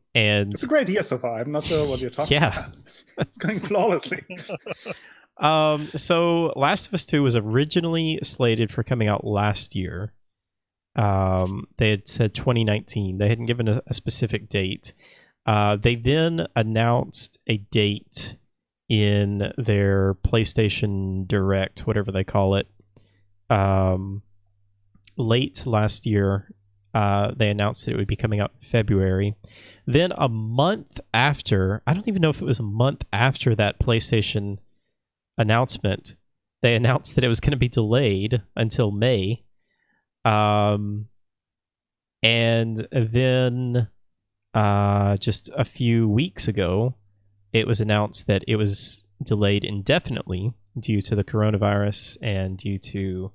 it's a great year so far. I'm not sure what you're talking about. It's going flawlessly. So Last of Us 2 was originally slated for coming out last year. They had said 2019. They hadn't given a specific date. They then announced a date in their PlayStation Direct, whatever they call it. Late last year, they announced that it would be coming out in February. Then a month after, I don't even know if it was a month after that PlayStation announcement, they announced that it was going to be delayed until May. And then just a few weeks ago, it was announced that it was delayed indefinitely due to the coronavirus and due to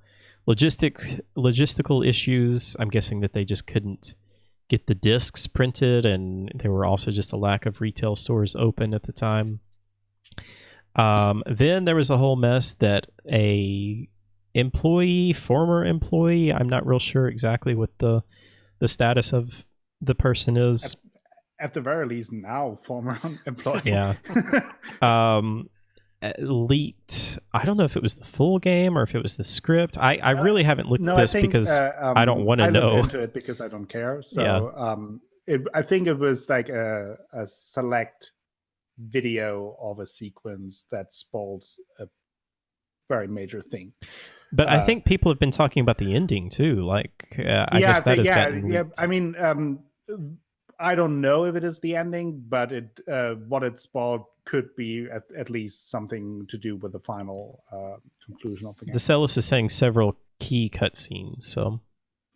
logistical issues. I'm guessing that they just couldn't get the discs printed, and there were also just a lack of retail stores open at the time. Then there was a whole mess that a former employee, I'm not real sure exactly what the status of the person is. At the very least, now former employee. Yeah. Leaked. I don't know if it was the full game or if it was the script. I really haven't looked at this because I don't want to know. I looked into it because I don't care. So I think it was like a select video of a sequence that spoils a very major thing. But I think people have been talking about the ending too. Like, I guess that has gotten leaked. I mean, I don't know if it is the ending, but what it spoiled could be at least something to do with the final conclusion of the game. DeCellis is saying several key cutscenes, so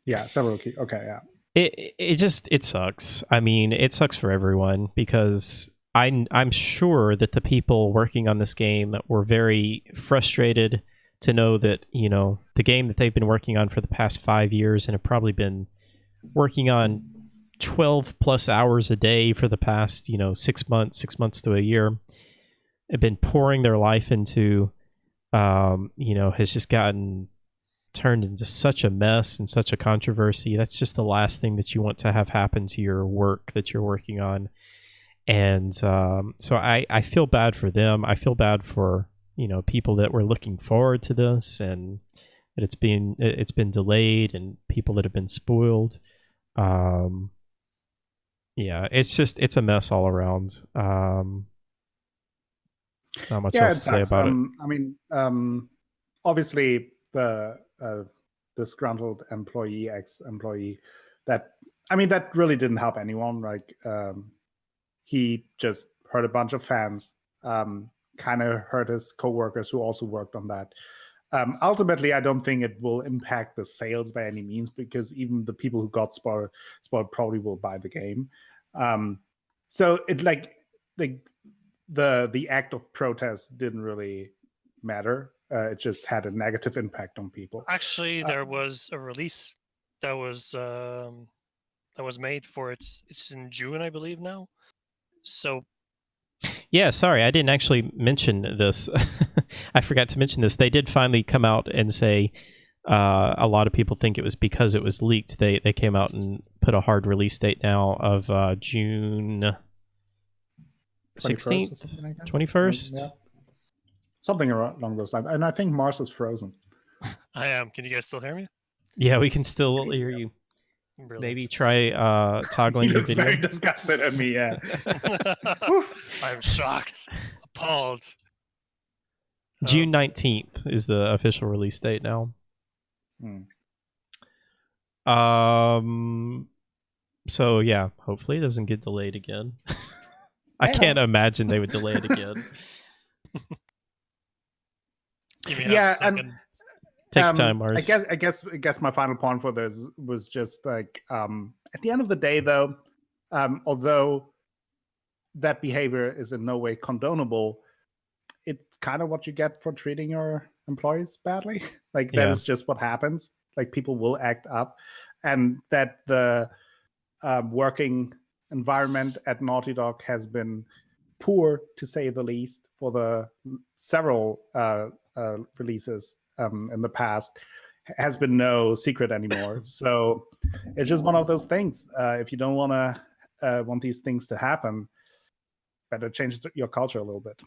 yeah, several key. Okay, yeah. It sucks. I mean, it sucks for everyone because I'm sure that the people working on this game were very frustrated to know that, you know, the game that they've been working on for the past 5 years and have probably been working on 12 plus hours a day for the past, 6 months to a year, have been pouring their life into, has just gotten turned into such a mess and such a controversy. That's just the last thing that you want to have happen to your work that you're working on. And so I feel bad for them. I feel bad for, people that were looking forward to this and that it's been delayed and people that have been spoiled. Yeah, it's a mess all around. Not much else to say about it. I mean, obviously the disgruntled employee, ex-employee, that really didn't help anyone. Like, he just hurt a bunch of fans, kind of hurt his coworkers who also worked on that. Ultimately, I don't think it will impact the sales by any means, because even the people who got spoiled probably will buy the game. So it the act of protest didn't really matter. It just had a negative impact on people. Actually, there was a release that was made for it. It's in June, I believe now. So. Yeah, sorry, I didn't actually mention this. I forgot to mention this. They did finally come out and say a lot of people think it was because it was leaked. They came out and put a hard release date now of June 16th, like 21st. Yeah. Something along those lines. And I think Mars is frozen. I am. Can you guys still hear me? Yeah, we can still hear you. Brilliant. Maybe try toggling the video. Very disgusted at me, yeah. I'm shocked, appalled. June 19th is the official release date now. So yeah, hopefully it doesn't get delayed again. I can't imagine they would delay it again. Yeah, and take time, Mars. I guess my final point for this was just like, at the end of the day, though, although that behavior is in no way condonable, it's kind of what you get for treating your employees badly. Like, that is just what happens. Like, people will act up, and that the working environment at Naughty Dog has been poor, to say the least, for the several releases in the past, has been no secret anymore. So it's just one of those things. If you don't want these things to happen, better change your culture a little bit.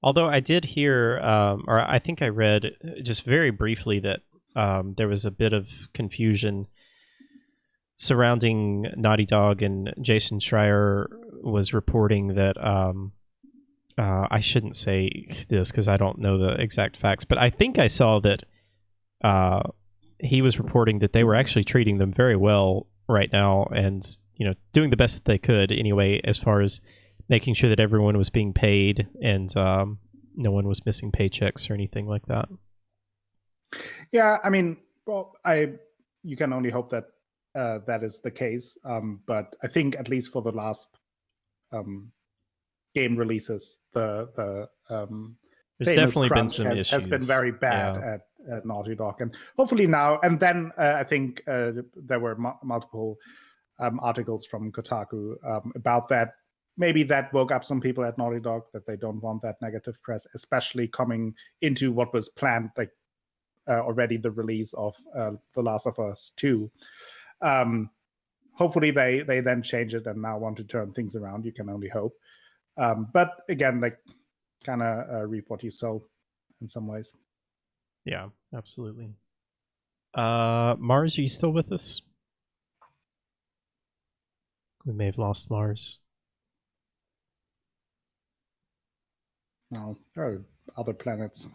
Although I did hear, or I think I read just very briefly, that there was a bit of confusion surrounding Naughty Dog, and Jason Schreier was reporting that I shouldn't say this because I don't know the exact facts, but I think I saw that he was reporting that they were actually treating them very well right now, and doing the best that they could anyway, as far as making sure that everyone was being paid and no one was missing paychecks or anything like that. Yeah, I mean, well, you can only hope that that is the case. But I think, at least for the last game releases, the there's definitely been some issues. Has been very bad at Naughty Dog, and hopefully now. And then I think there were multiple articles from Kotaku about that. Maybe that woke up some people at Naughty Dog, that they don't want that negative press, especially coming into what was planned, like already the release of The Last of Us 2. hopefully they then change it and now want to turn things around. You can only hope. But again, like kind of reap what you sow in some ways. Yeah, absolutely. Mars, are you still with us? We may have lost Mars. No, there are other planets.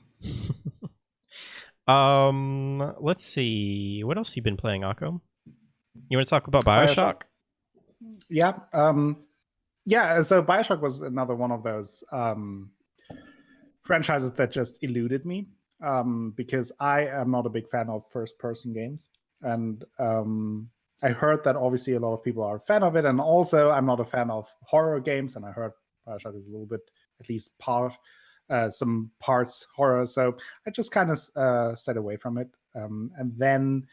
Let's see. What else have you been playing, Akko? You want to talk about Bioshock? Yeah. Yeah, so Bioshock was another one of those franchises that just eluded me because I am not a big fan of first-person games. And I heard that obviously a lot of people are a fan of it. And also, I'm not a fan of horror games. And I heard Bioshock is a little bit, at least some parts horror. So I just kind of stayed away from it. And then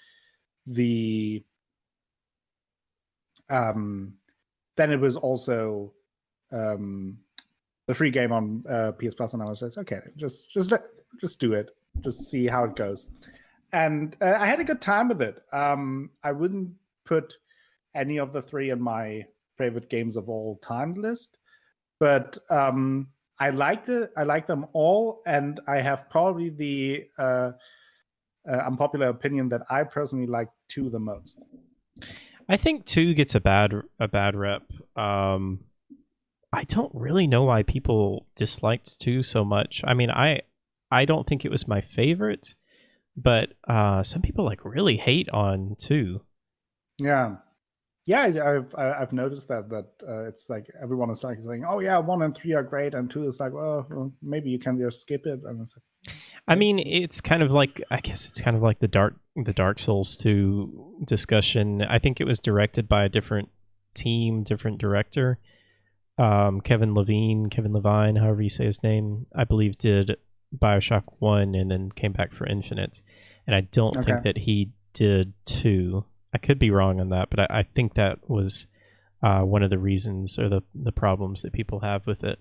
then it was also the free game on PS Plus, and I was just okay, just do it, just see how it goes. And I had a good time with it. I wouldn't put any of the three in my favorite games of all time list, but I liked it. I like them all, and I have probably the unpopular opinion that I personally like 2 the most. I think 2 gets a bad rep. I don't really know why people disliked 2 so much. I mean, I don't think it was my favorite, but some people like really hate on 2. Yeah, I've noticed that it's like everyone is like saying, "Oh yeah, 1 and 3 are great," and 2 is like, "Well, maybe you can just skip it." And it's like, I mean, it's kind of like, I guess it's kind of like the Dark Souls 2 discussion. I think it was directed by a different team, different director. Kevin Levine, however you say his name, I believe did Bioshock 1 and then came back for Infinite. And I don't think that he did 2. I could be wrong on that, but I think that was one of the reasons or the problems that people have with it.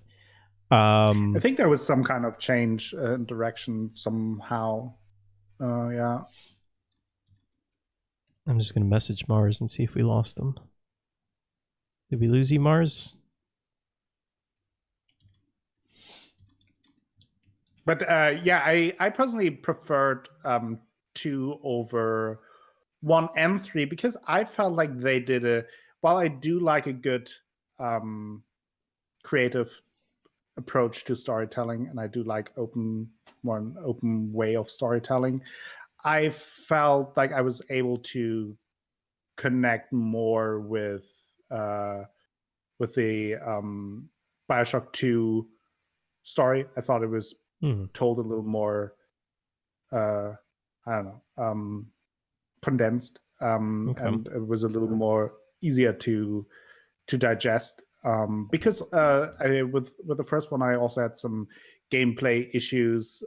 I think there was some kind of change in direction somehow. Yeah. I'm just going to message Mars and see if we lost him. Did we lose you, Mars? But yeah, I personally preferred 2 over 1 and 3 because I felt like they did while I do like a good creative approach to storytelling, and I do like an open way of storytelling, I felt like I was able to connect more with the Bioshock 2 story. I thought it was told a little more I don't know, condensed, and it was a little more easier to digest, because with the first one I also had some gameplay issues,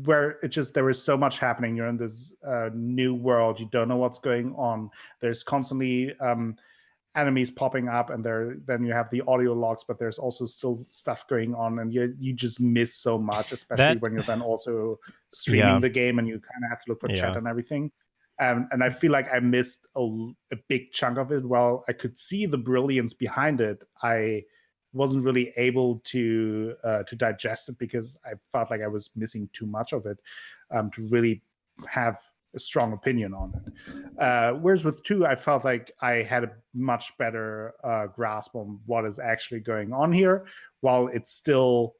where there was so much happening. You're in this new world, you don't know what's going on, there's constantly enemies popping up, and then you have the audio logs, but there's also still stuff going on, and you just miss so much, especially when you're then also streaming the game and you kind of have to look for chat and everything. And I feel like I missed a big chunk of it. While I could see the brilliance behind it, I wasn't really able to digest it because I felt like I was missing too much of it to really have a strong opinion on it. Whereas with 2, I felt like I had a much better grasp on what is actually going on here, while it still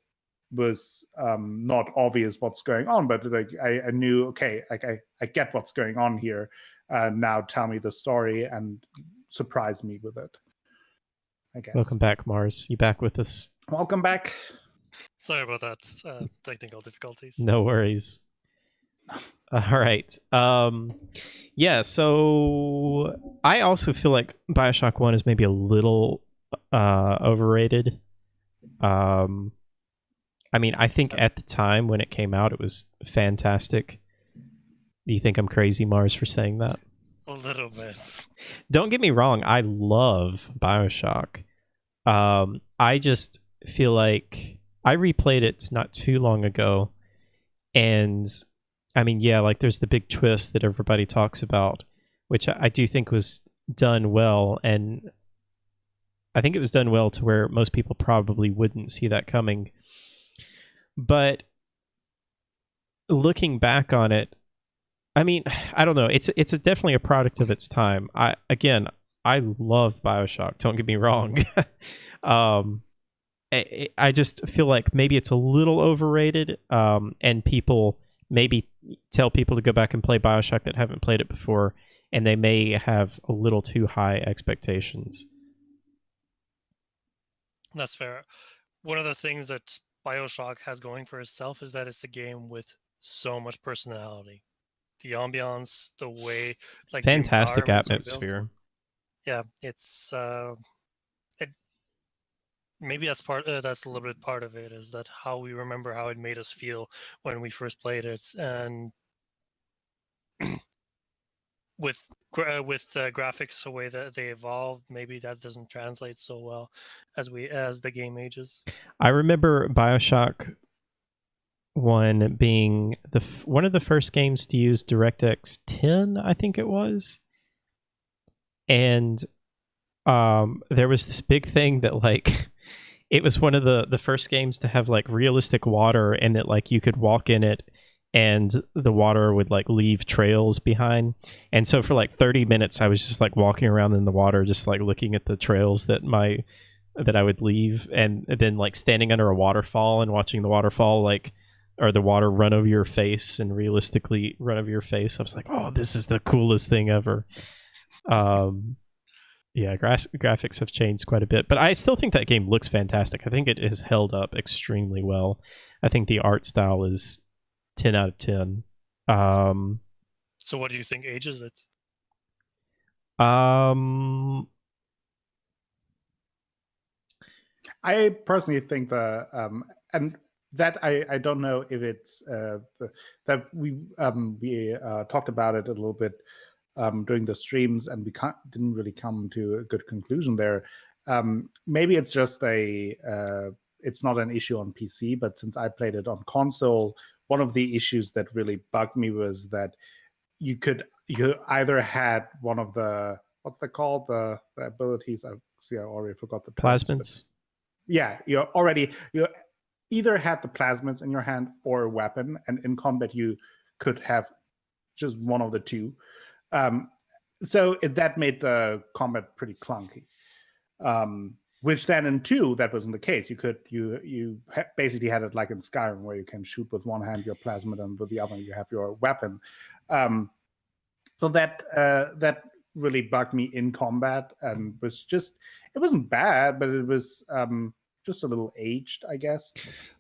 was not obvious what's going on, but like I knew, okay, like I get what's going on here. Now tell me the story and surprise me with it, I guess. Welcome back, Mars. You back with us? Welcome back. Sorry about that. Technical difficulties. No worries. All right. Yeah, so I also feel like Bioshock 1 is maybe a little overrated. I mean, I think at the time when it came out, it was fantastic. Do you think I'm crazy, Mars, for saying that? A little bit. Don't get me wrong. I love Bioshock. I just feel like I replayed it not too long ago. And I mean, yeah, like there's the big twist that everybody talks about, which I do think was done well, and I think it was done well to where most people probably wouldn't see that coming. But looking back on it, I mean, I don't know. It's definitely a product of its time. I love BioShock. Don't get me wrong. um, I just feel like maybe it's a little overrated, and people maybe tell people to go back and play BioShock that haven't played it before, and they may have a little too high expectations. That's fair. One of the things that BioShock has going for itself is that it's a game with so much personality. The ambiance, the way, like Fantastic the environments are built. atmosphere. Yeah, it's maybe that's that's a little bit part of it, is that how we remember how it made us feel when we first played it, and with graphics the way that they evolved, maybe that doesn't translate so well as the game ages. I remember BioShock 1 being one of the first games to use DirectX 10, I think it was. And there was this big thing that, like, it was one of the first games to have, like, realistic water, and that, like, you could walk in it and the water would, like, leave trails behind. And so for like 30 minutes I was just like walking around in the water, just like looking at the trails that I would leave, and then like standing under a waterfall and watching the waterfall, like, or the water run over your face and realistically run over your face. I was like, oh, this is the coolest thing ever. Yeah, graphics have changed quite a bit, but I still think that game looks fantastic. I think it has held up extremely well. I think the art style is 10 out of 10. So what do you think ages it? I personally think and that I don't know if it's that we talked about it a little bit during the streams, and we didn't really come to a good conclusion there. Maybe it's just it's not an issue on PC, but since I played it on console, one of the issues that really bugged me was that you either had one of the, what's that called, the abilities, I already forgot the terms, plasmids. Yeah, you either had the plasmids in your hand or a weapon, and in combat you could have just one of the two. So that made the combat pretty clunky. Which then in 2, that wasn't the case. You basically had it like in Skyrim, where you can shoot with one hand your plasmid, and with the other you have your weapon. So that really bugged me in combat, and was just, it wasn't bad, but it was just a little aged, I guess.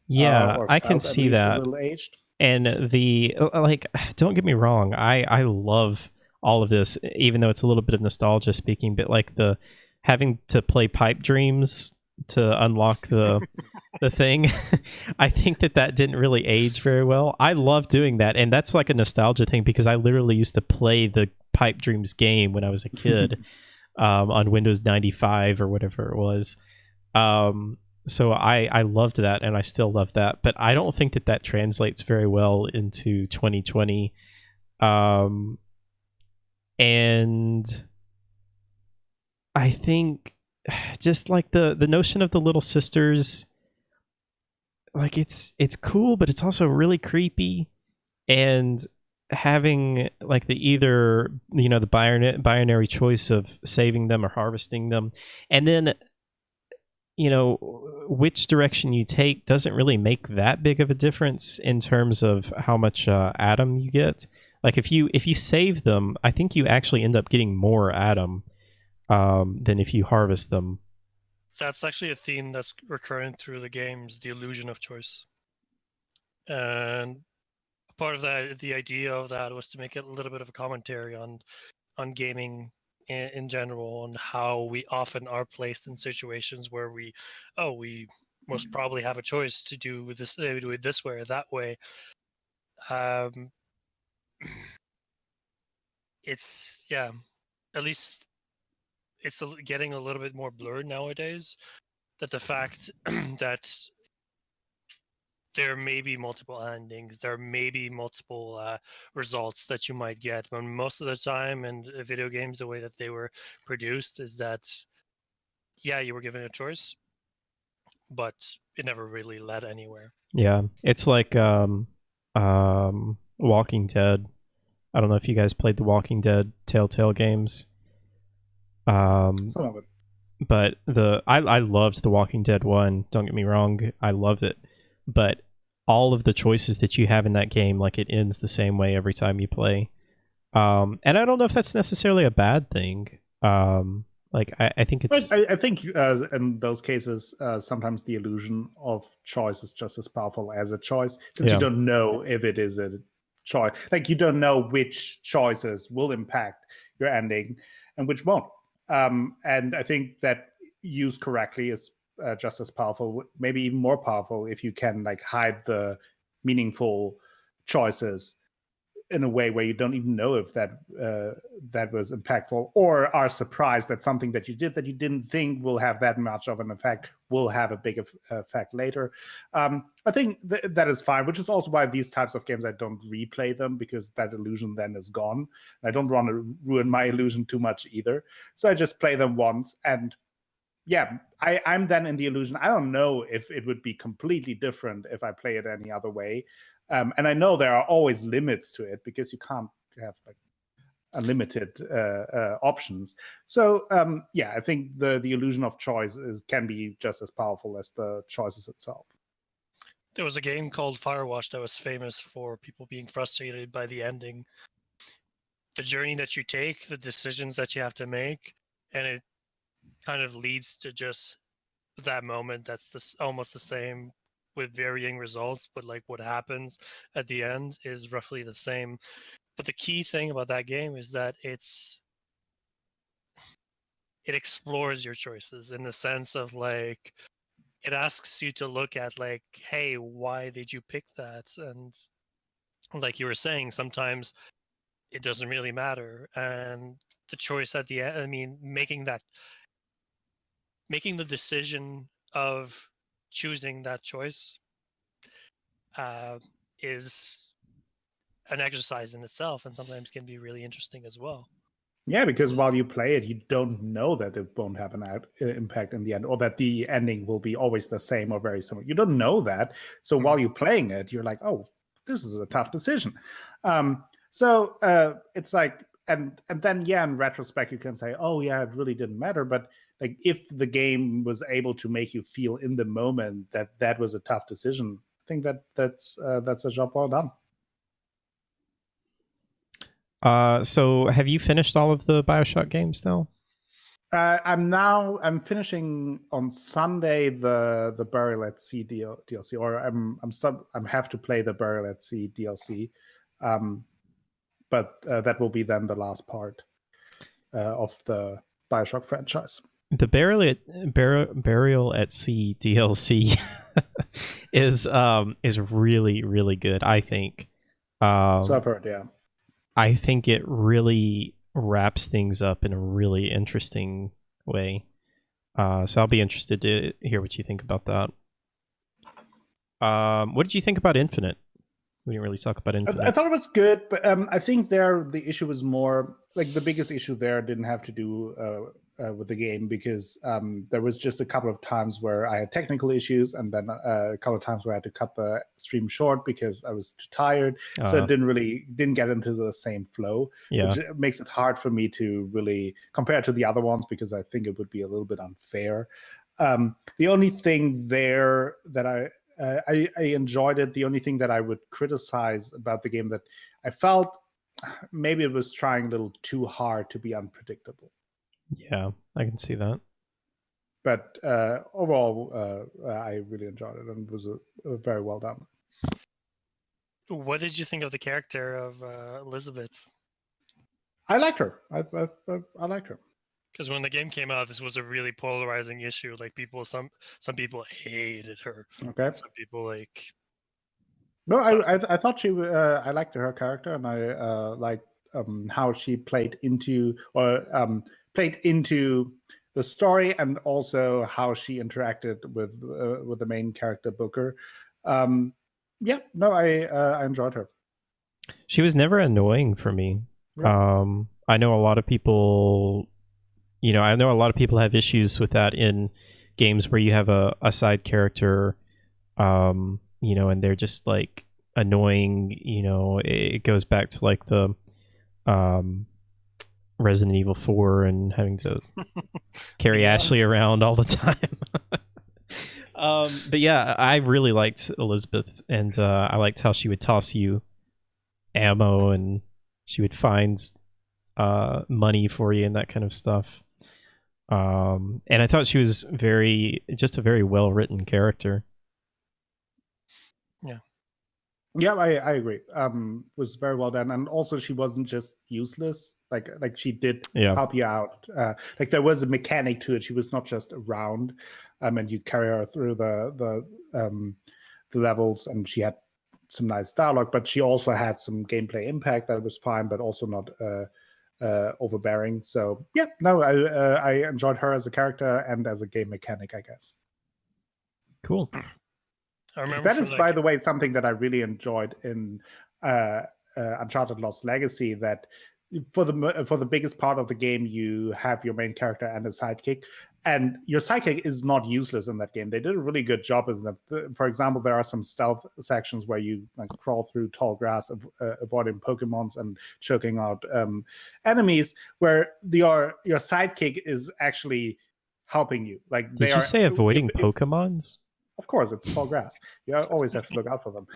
Yeah, I can see that. A little aged. And the, like, don't get me wrong, I love all of this, even though it's a little bit of nostalgia speaking, but like the having to play Pipe Dreams to unlock the thing, I think that didn't really age very well. I love doing that, and that's like a nostalgia thing, because I literally used to play the Pipe Dreams game when I was a kid on Windows 95 or whatever it was. So I loved that, and I still love that, but I don't think that translates very well into 2020. And I think just like the notion of the little sisters, like it's cool, but it's also really creepy. And having like the either, the binary choice of saving them or harvesting them, and then which direction you take doesn't really make that big of a difference in terms of how much Adam you get. Like if you save them, I think you actually end up getting more Adam than if you harvest them. That's actually a theme that's recurrent through the games, the illusion of choice. And part of that, the idea of that, was to make it a little bit of a commentary on gaming in general, and how we often are placed in situations where we most probably have a choice to do it this way or that way. It's, yeah, at least it's getting a little bit more blurred nowadays, that the fact that there may be multiple endings, there may be multiple results that you might get. But most of the time in video games, the way that they were produced is that, yeah, you were given a choice, but it never really led anywhere. Yeah, it's like Walking Dead. I don't know if you guys played the Walking Dead Telltale games. Some of it. But I loved the Walking Dead one. Don't get me wrong, I love it. But all of the choices that you have in that game, like, it ends the same way every time you play. And I don't know if that's necessarily a bad thing. Like, I think it's. I think in those cases, sometimes the illusion of choice is just as powerful as a choice, since Yeah. you don't know if it is a choice. Like, you don't know which choices will impact your ending and which won't. And I think that used correctly is just as powerful, maybe even more powerful, if you can like hide the meaningful choices in a way where you don't even know if that was impactful, or are surprised that something that you did that you didn't think will have that much of an effect will have a big effect later. I think that is fine, which is also why these types of games, I don't replay them, because that illusion then is gone. I don't want to ruin my illusion too much either. So I just play them once, and yeah, I'm then in the illusion. I don't know if it would be completely different if I play it any other way. And I know there are always limits to it, because you can't have like unlimited options. So yeah, I think the illusion of choice can be just as powerful as the choices itself. There was a game called Firewatch that was famous for people being frustrated by the ending. The journey that you take, the decisions that you have to make, and it kind of leads to just that moment that's almost the same with varying results, but like what happens at the end is roughly the same. But the key thing about that game is that it explores your choices, in the sense of like, it asks you to look at like, hey, why did you pick that? And like you were saying, sometimes it doesn't really matter, and the choice at the end, I mean, making the decision of choosing that choice is an exercise in itself, and sometimes can be really interesting as well. Yeah, because while you play it, you don't know that it won't have an impact in the end, or that the ending will be always the same or very similar. You don't know that. So while you're playing it, you're like, oh, this is a tough decision. So it's like, and then, yeah, in retrospect, you can say, oh, yeah, it really didn't matter. But like, if the game was able to make you feel in the moment that that was a tough decision, I think that's a job well done. So have you finished all of the BioShock games now? I'm finishing on Sunday the Burial at Sea DLC, or I'm have to play the Burial at Sea DLC, but that will be then the last part of the BioShock franchise. The Burial at Sea DLC is really, really good, I think. So I've heard, yeah. I think it really wraps things up in a really interesting way. So I'll be interested to hear what you think about that. What did you think about Infinite? We didn't really talk about Infinite. I thought it was good, but I think the issue was more like, the biggest issue there didn't have to do with the game, because there was just a couple of times where I had technical issues, and then a couple of times where I had to cut the stream short because I was too tired. So it didn't get into the same flow, which makes it hard for me to really compare to the other ones, because I think it would be a little bit unfair. The only thing there that I enjoyed it. The only thing that I would criticize about the game, that I felt maybe it was trying a little too hard to be unpredictable. Yeah, I can see that. But overall, I really enjoyed it, and it was a very well done. What did you think of the character of Elizabeth? I liked her. I liked her. Because when the game came out, this was a really polarizing issue. Like, some people hated her. Okay. Some people like. No, I thought she. I liked her character, and I liked how she played into the story, and also how she interacted with the main character Booker. Yeah, no, I enjoyed her. She was never annoying for me. Yeah. I know a lot of people, I know a lot of people have issues with that in games where you have a side character, and they're just like annoying. It goes back to like the um, Resident Evil 4 and having to carry Yeah. Ashley around all the time. But yeah, I really liked Elizabeth, and I liked how she would toss you ammo and she would find money for you and that kind of stuff. And I thought she was just a very well written character. Yeah, I agree. Was very well done, and also she wasn't just useless. Like she did Yeah. help you out. Like there was a mechanic to it. She was not just around, and you carry her through the levels, and she had some nice dialogue. But she also had some gameplay impact that was fine, but also not overbearing. So yeah, no, I enjoyed her as a character and as a game mechanic, I guess. Cool. I remember That from, is, like, by the way, something that I really enjoyed in Uncharted Lost Legacy. That for the biggest part of the game, you have your main character and a sidekick, and your sidekick is not useless in that game. They did a really good job. For example, there are some stealth sections where you like crawl through tall grass, avoiding Pokemons and choking out enemies, where your sidekick is actually helping you. Like Did you say avoiding Pokemons? Of course, it's tall grass. You always have to look out for them.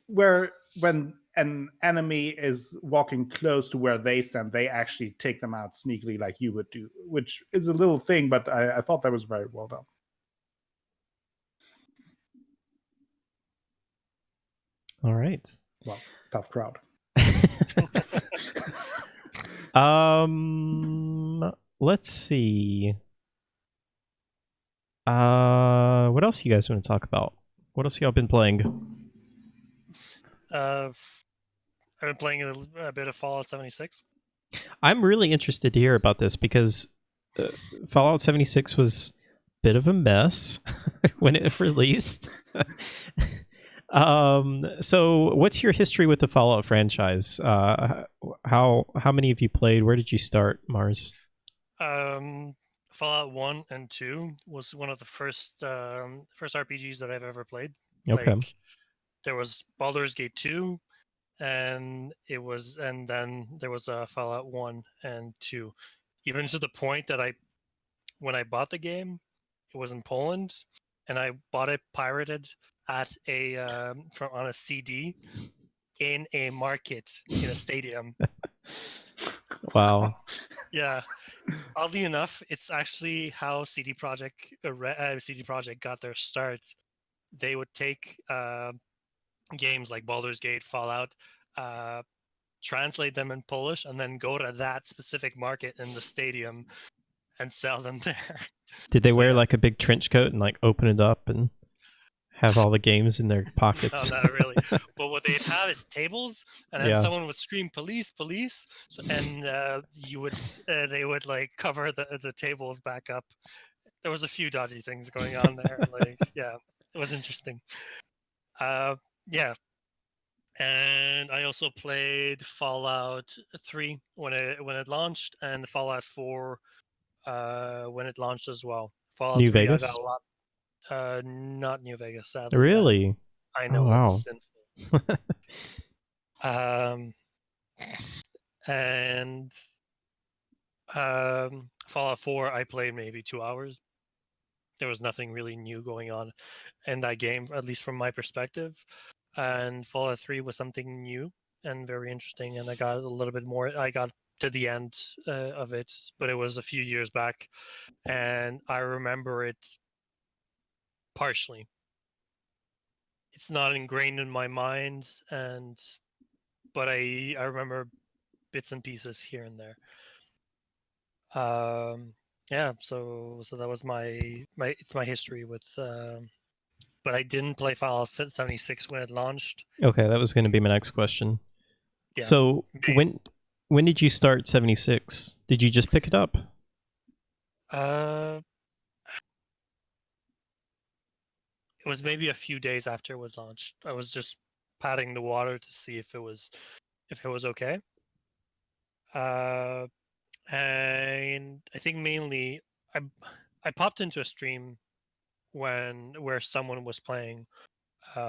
Where when an enemy is walking close to where they stand, they actually take them out sneakily, like you would do, which is a little thing, but I thought that was very well done. All right. Well, tough crowd. Let's see. What else you guys want to talk about? What else y'all been playing? I've been playing a bit of Fallout 76. I'm really interested to hear about this because Fallout 76 was a bit of a mess when it released. So what's your history with the Fallout franchise? How many of you played? Where did you start, Mars? Fallout 1 and 2 was one of the first RPGs that I've ever played. Okay. Like, there was Baldur's Gate 2, and then there was Fallout 1 and 2. Even to the point that when I bought the game, it was in Poland, and I bought it pirated at on a CD in a market in a stadium. Wow. Yeah. Oddly enough, it's actually how CD Projekt got their start. They would take games like Baldur's Gate, Fallout, translate them in Polish, and then go to that specific market in the stadium and sell them there. Did they wear like a big trench coat and like open it up and have all the games in their pockets? No, not really. But what they'd have is tables, and then someone would scream "police, police!" and they would like cover the tables back up. There was a few dodgy things going on there. Like, yeah, it was interesting. Yeah. And I also played Fallout 3 when it launched, and Fallout 4 when it launched as well. Fallout New 3, Vegas? I got a lot. Not New Vegas, sadly. Really? I know, oh, wow. that's sinful. And Fallout 4, I played maybe 2 hours. There was nothing really new going on in that game, at least from my perspective. And Fallout 3 was something new and very interesting, and I got a little bit more. I got to the end of it, but it was a few years back, and I remember it partially. It's not ingrained in my mind, but I remember bits and pieces here and there. Yeah, so that was my history with. But I didn't play Fallout 76 when it launched. Okay, that was going to be my next question. Yeah. So when did you start 76? Did you just pick it up? it was maybe a few days after it was launched. I was just patting the water to see if it was okay. And I think mainly I I popped into a stream where someone was playing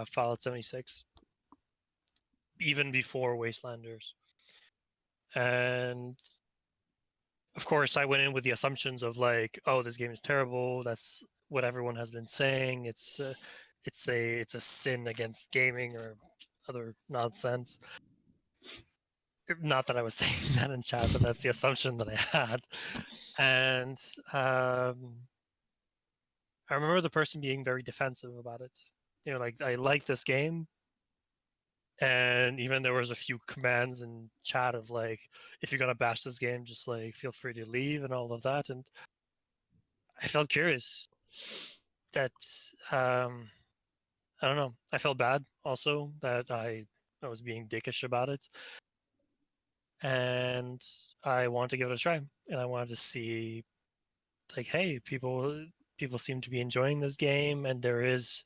Fallout 76 even before Wastelanders, and of course I went in with the assumptions of like, oh, this game is terrible. That's what everyone has been saying. It's a sin against gaming or other nonsense. Not that I was saying that in chat, but that's the assumption that I had. And I remember the person being very defensive about it. You know, like, I like this game, and even there was a few commands in chat of like, if you're gonna bash this game, just like feel free to leave and all of that. And I felt curious that I don't know. I felt bad also that I was being dickish about it, and I wanted to give it a try, and I wanted to see like, hey, people seem to be enjoying this game, and there is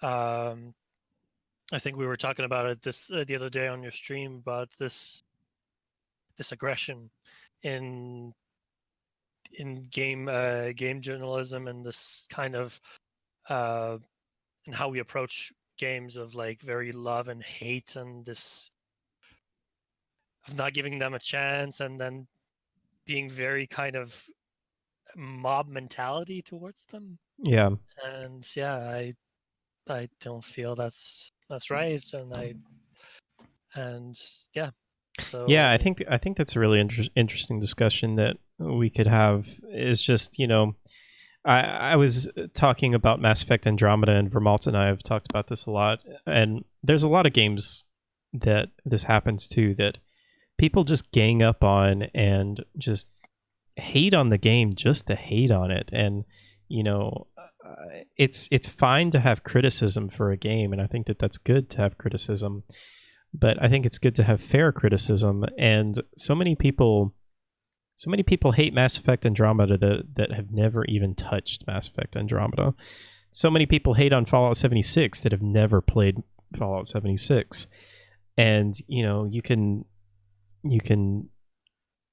um I think we were talking about it this the other day on your stream about this aggression in game journalism, and this kind of uh and how we approach games of like very love and hate, and this of not giving them a chance, and then being very kind of mob mentality towards them. Yeah. And yeah, I don't feel that's right, and yeah. So Yeah, I think that's a really interesting discussion that we could have. Is just, you know, I was talking about Mass Effect Andromeda, and Vermalt and I have talked about this a lot, and there's a lot of games that this happens to, that people just gang up on and just hate on the game just to hate on it. And you know, it's fine to have criticism for a game, and I think that that's good to have criticism, but I think it's good to have fair criticism. And so many people hate Mass Effect Andromeda that have never even touched Mass Effect Andromeda. So many people hate on Fallout 76 that have never played Fallout 76. And you know, you can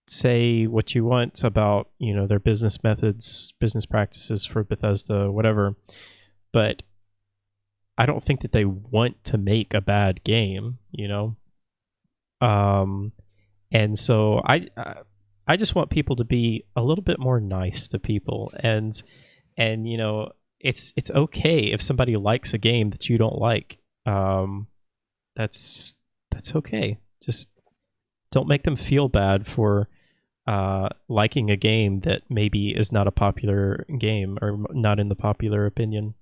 say what you want about, you know, their business methods, business practices for Bethesda, whatever, but I don't think that they want to make a bad game, you know. And so I just want people to be a little bit more nice to people, and you know, it's okay if somebody likes a game that you don't like. That's okay. Just don't make them feel bad for liking a game that maybe is not a popular game or not in the popular opinion.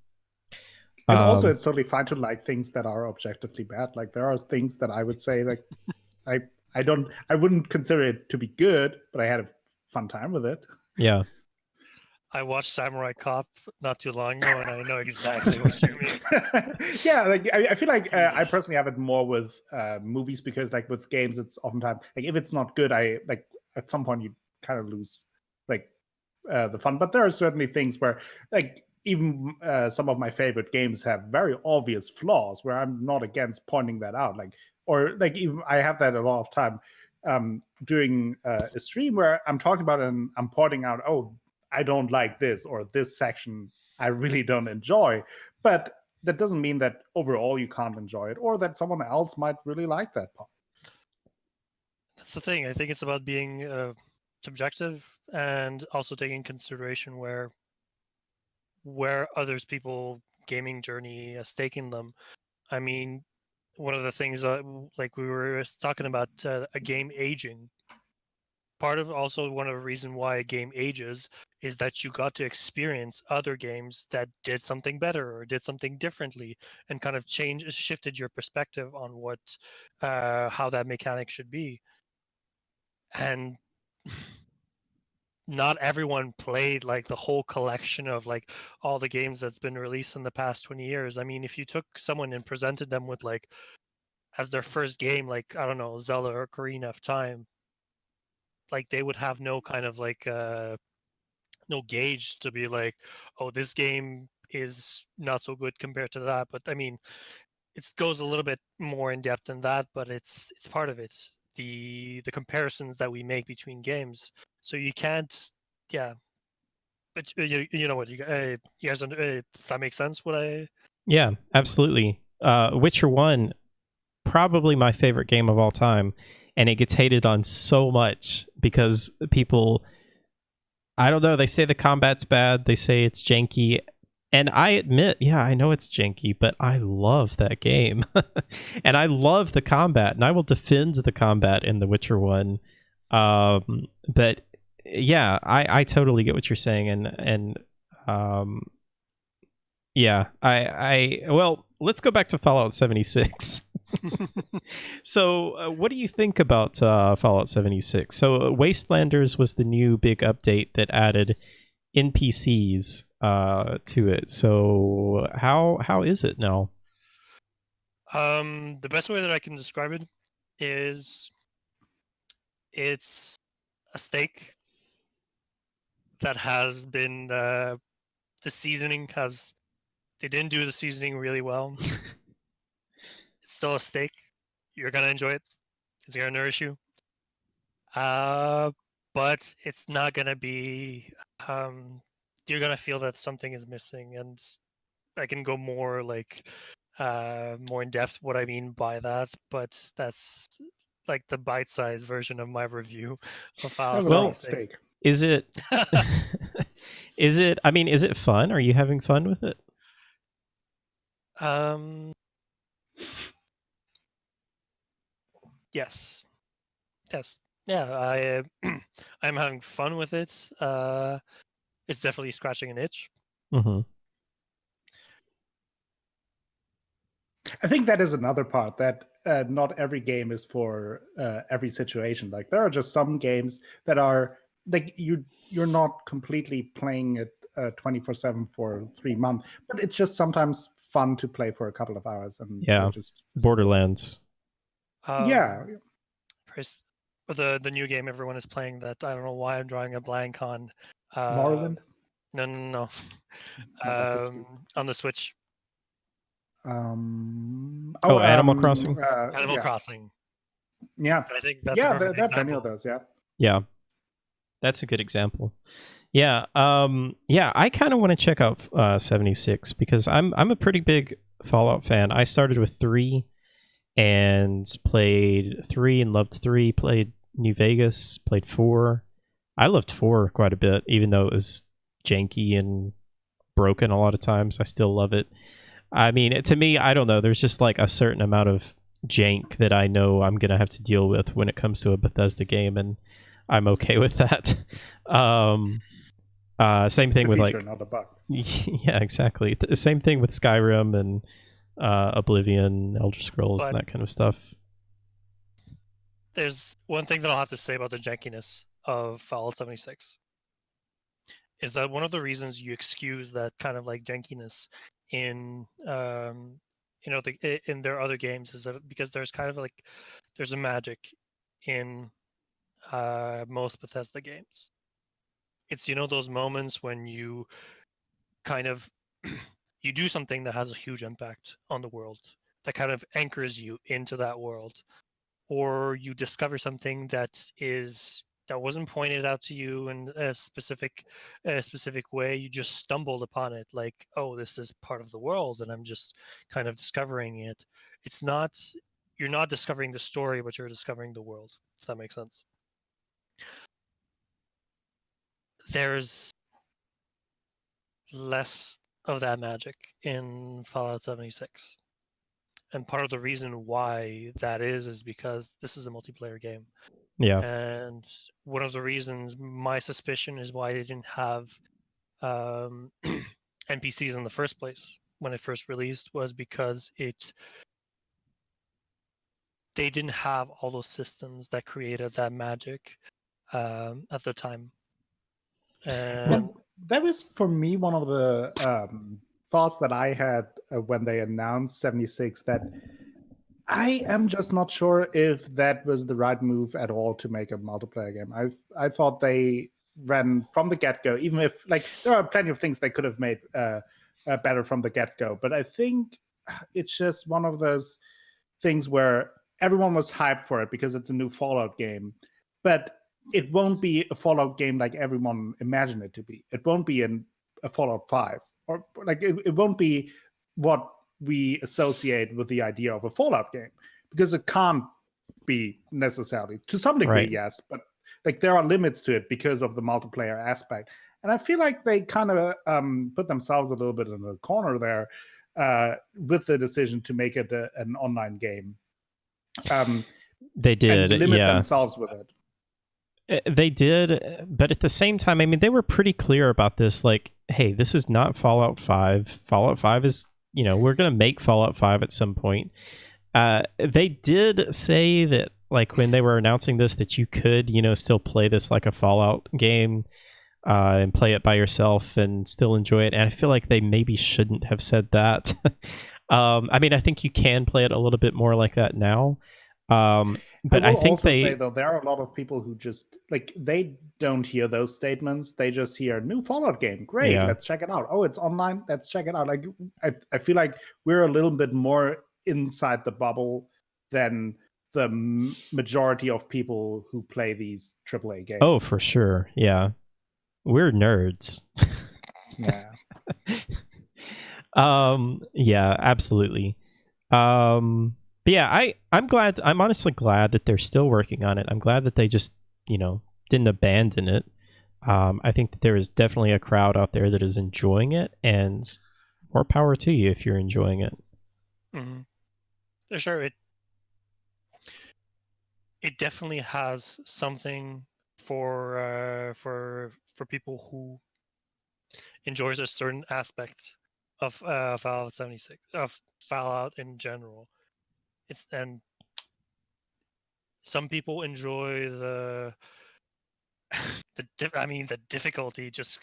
And also, it's totally fine to like things that are objectively bad. Like, there are things that I would say, like, I wouldn't consider it to be good, but I had a fun time with it. Yeah. I watched Samurai Cop not too long ago, and I know exactly what you mean. Yeah, like I feel like I personally have it more with movies, because like with games, it's oftentimes like, if it's not good, I like at some point you kind of lose like the fun. But there are certainly things where, like, even some of my favorite games have very obvious flaws where I'm not against pointing that out. Like, or like, even I have that a lot of time doing a stream where I'm talking about it and I'm pointing out, oh, I don't like this, or this section I really don't enjoy. But that doesn't mean that overall you can't enjoy it, or that someone else might really like that part. That's the thing. I think it's about being subjective, and also taking consideration where others people gaming journey has taken them. I mean, one of the things like we were talking about a game aging. Part of also one of the reason why a game ages is that you got to experience other games that did something better or did something differently, and kind of shifted your perspective on what how that mechanic should be. And not everyone played like the whole collection of like all the games that's been released in the past 20 years. I mean, if you took someone and presented them with like as their first game, like, I don't know, Zelda or Ocarina of Time, like they would have no kind of like no gauge to be like, oh, this game is not so good compared to that. But I mean, it goes a little bit more in depth than that, but it's part of it. The comparisons that we make between games. So you can't, yeah. But you know what you guys does that make sense? What I Yeah, absolutely. Witcher 1, probably my favorite game of all time, and it gets hated on so much because people, I don't know, they say the combat's bad, they say it's janky, and I admit, yeah, I know it's janky, but I love that game. And I love the combat, and I will defend the combat in The Witcher 1. But yeah, I totally get what you're saying, and yeah, well, let's go back to Fallout 76. So, what do you think about Fallout 76? So, Wastelanders was the new big update that added NPCs to it. So, how is it now? the best way that I can describe it is it's a steak that has been the seasoning has they didn't do the seasoning really well. It's still a steak. You're gonna enjoy it. It's gonna nourish you. But it's not gonna be. You're gonna feel that something is missing, and I can go more more in depth what I mean by that. But that's like the bite-sized version of my review of Fallout That was a lot 76. steak. Is it? I mean, is it fun? Are you having fun with it? Yes. Yeah, I'm having fun with it. It's definitely scratching an itch. Mm-hmm. I think that is another part that not every game is for every situation. Like there are just some games that are like you're not completely playing it 24/7 for 3 months, but it's just sometimes fun to play for a couple of hours and Yeah. just Borderlands. yeah. Chris, the new game everyone is playing that I don't know why I'm drawing a blank on. Morrowind. No. On the Switch. Animal Crossing. Animal Crossing. Yeah, I think that's yeah. a perfect There are plenty example. of those. Yeah. Yeah, that's a good example. Yeah, yeah. I kind of want to check out 76 because I'm a pretty big Fallout fan. I started with 3 and played 3 and loved 3. Played New Vegas. Played 4. I loved 4 quite a bit, even though it was janky and broken a lot of times. I still love it. I mean, to me, I don't know. There's just like a certain amount of jank that I know I'm gonna have to deal with when it comes to a Bethesda game, and I'm okay with that. Same thing It's a with feature, like, not a bug. yeah, exactly. The same thing with Skyrim and Oblivion, Elder Scrolls, and But- that kind of stuff. There's one thing that I'll have to say about the jankiness of Fallout 76 is that one of the reasons you excuse that kind of like jankiness in in their other games is that because there's kind of like there's a magic in most Bethesda games. It's those moments when you kind of you do something that has a huge impact on the world that kind of anchors you into that world, or you discover something that wasn't pointed out to you in a specific way. You just stumbled upon it, like, oh, this is part of the world, and I'm just kind of discovering it. It's not You're not discovering the story, but you're discovering the world. Does that make sense? There's less of that magic in Fallout 76. And part of the reason why that is because this is a multiplayer game. Yeah, And one of the reasons, my suspicion, is why they didn't have NPCs in the first place when it first released, was because they didn't have all those systems that created that magic at the time. And That was for me one of the thoughts that I had when they announced 76, that I am just not sure if that was the right move at all to make a multiplayer game. I thought they ran from the get-go, even if like there are plenty of things they could have made better from the get-go. But I think it's just one of those things where everyone was hyped for it because it's a new Fallout game, but it won't be a Fallout game like everyone imagined it to be. It won't be a Fallout 5, or like it won't be what we associate with the idea of a Fallout game, because it can't be necessarily. To some degree, Right. yes, but like there are limits to it because of the multiplayer aspect. And I feel like they kind of put themselves a little bit in the corner there with the decision to make it an online game. They did, and limit yeah. themselves with it. They did, but at the same time, I mean, they were pretty clear about this. Like, hey, this is not Fallout 5. Fallout 5 is, we're going to make Fallout 5 at some point. They did say that, like, when they were announcing this, that you could, still play this like a Fallout game and play it by yourself and still enjoy it. And I feel like they maybe shouldn't have said that. I mean, I think you can play it a little bit more like that now. But I think say, though, there are a lot of people who just like, they don't hear those statements. They just hear new Fallout game. Great, let's check it out. Oh, it's online. Let's check it out. Like, I feel like we're a little bit more inside the bubble than the majority of people who play these AAA games. Oh, for sure. Yeah. We're nerds. Yeah. Yeah, absolutely. But yeah, I'm glad. I'm honestly glad that they're still working on it. I'm glad that they just, didn't abandon it. I think that there is definitely a crowd out there that is enjoying it, and more power to you if you're enjoying it. Mm-hmm. For sure, it definitely has something for people who enjoys a certain aspect of Fallout 76, of Fallout in general. And some people enjoy the difficulty, just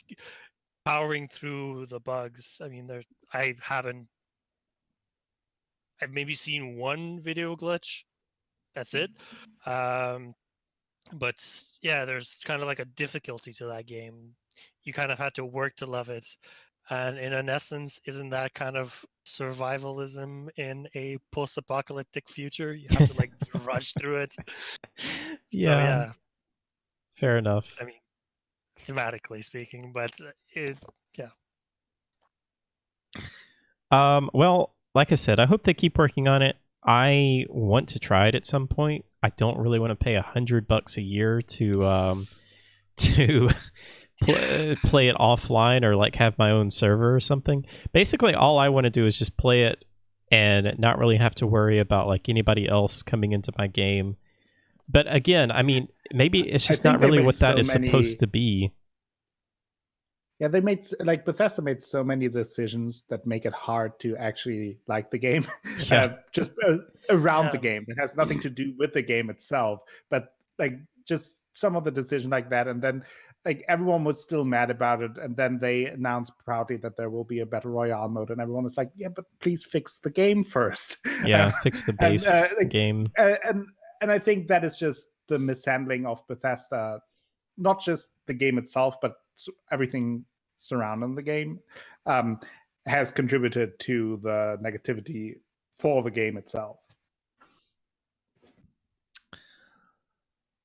powering through the bugs. I mean, I've maybe seen one video glitch. That's it. But yeah, there's kind of like a difficulty to that game. You kind of had to work to love it. And in an essence, isn't that kind of survivalism in a post-apocalyptic future? You have to like rush through it. Yeah. Fair enough. I mean, thematically speaking, but it's well, like I said, I hope they keep working on it. I want to try it at some point. I don't really want to pay $100 a year to play it offline or like have my own server or something. Basically, all I want to do is just play it and not really have to worry about like anybody else coming into my game. But again, I mean, maybe it's just not really what that is supposed to be. Yeah, Bethesda made so many decisions that make it hard to actually like the game, just around the game. It has nothing to do with the game itself, but like just some of the decisions like that. And then like everyone was still mad about it. And then they announced proudly that there will be a battle royale mode, and everyone was like, yeah, but please fix the game first. Yeah, fix the base game. And I think that is just the mishandling of Bethesda, not just the game itself, but everything surrounding the game has contributed to the negativity for the game itself.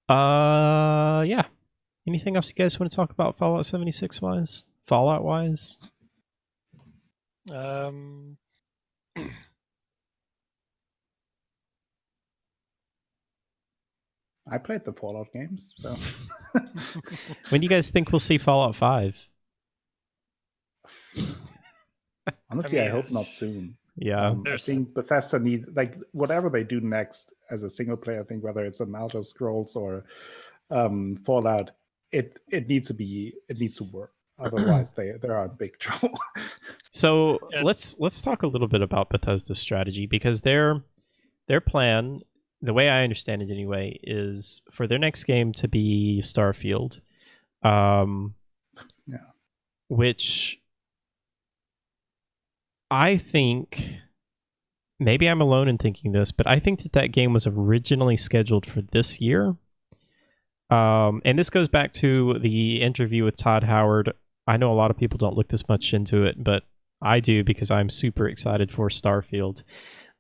Yeah. Anything else you guys want to talk about Fallout 76 wise? Fallout wise? I played the Fallout games, so. When do you guys think we'll see Fallout 5? Honestly, I hope not soon. Yeah. I think Bethesda need, like, whatever they do next as a single player, I think whether it's an Elder Scrolls or Fallout, it needs to work. Otherwise, they're in big trouble. So let's talk a little bit about Bethesda's strategy, because their plan, the way I understand it anyway, is for their next game to be Starfield, which I think, maybe I'm alone in thinking this, but I think that game was originally scheduled for this year. And this goes back to the interview with Todd Howard. I know a lot of people don't look this much into it, but I do because I'm super excited for Starfield.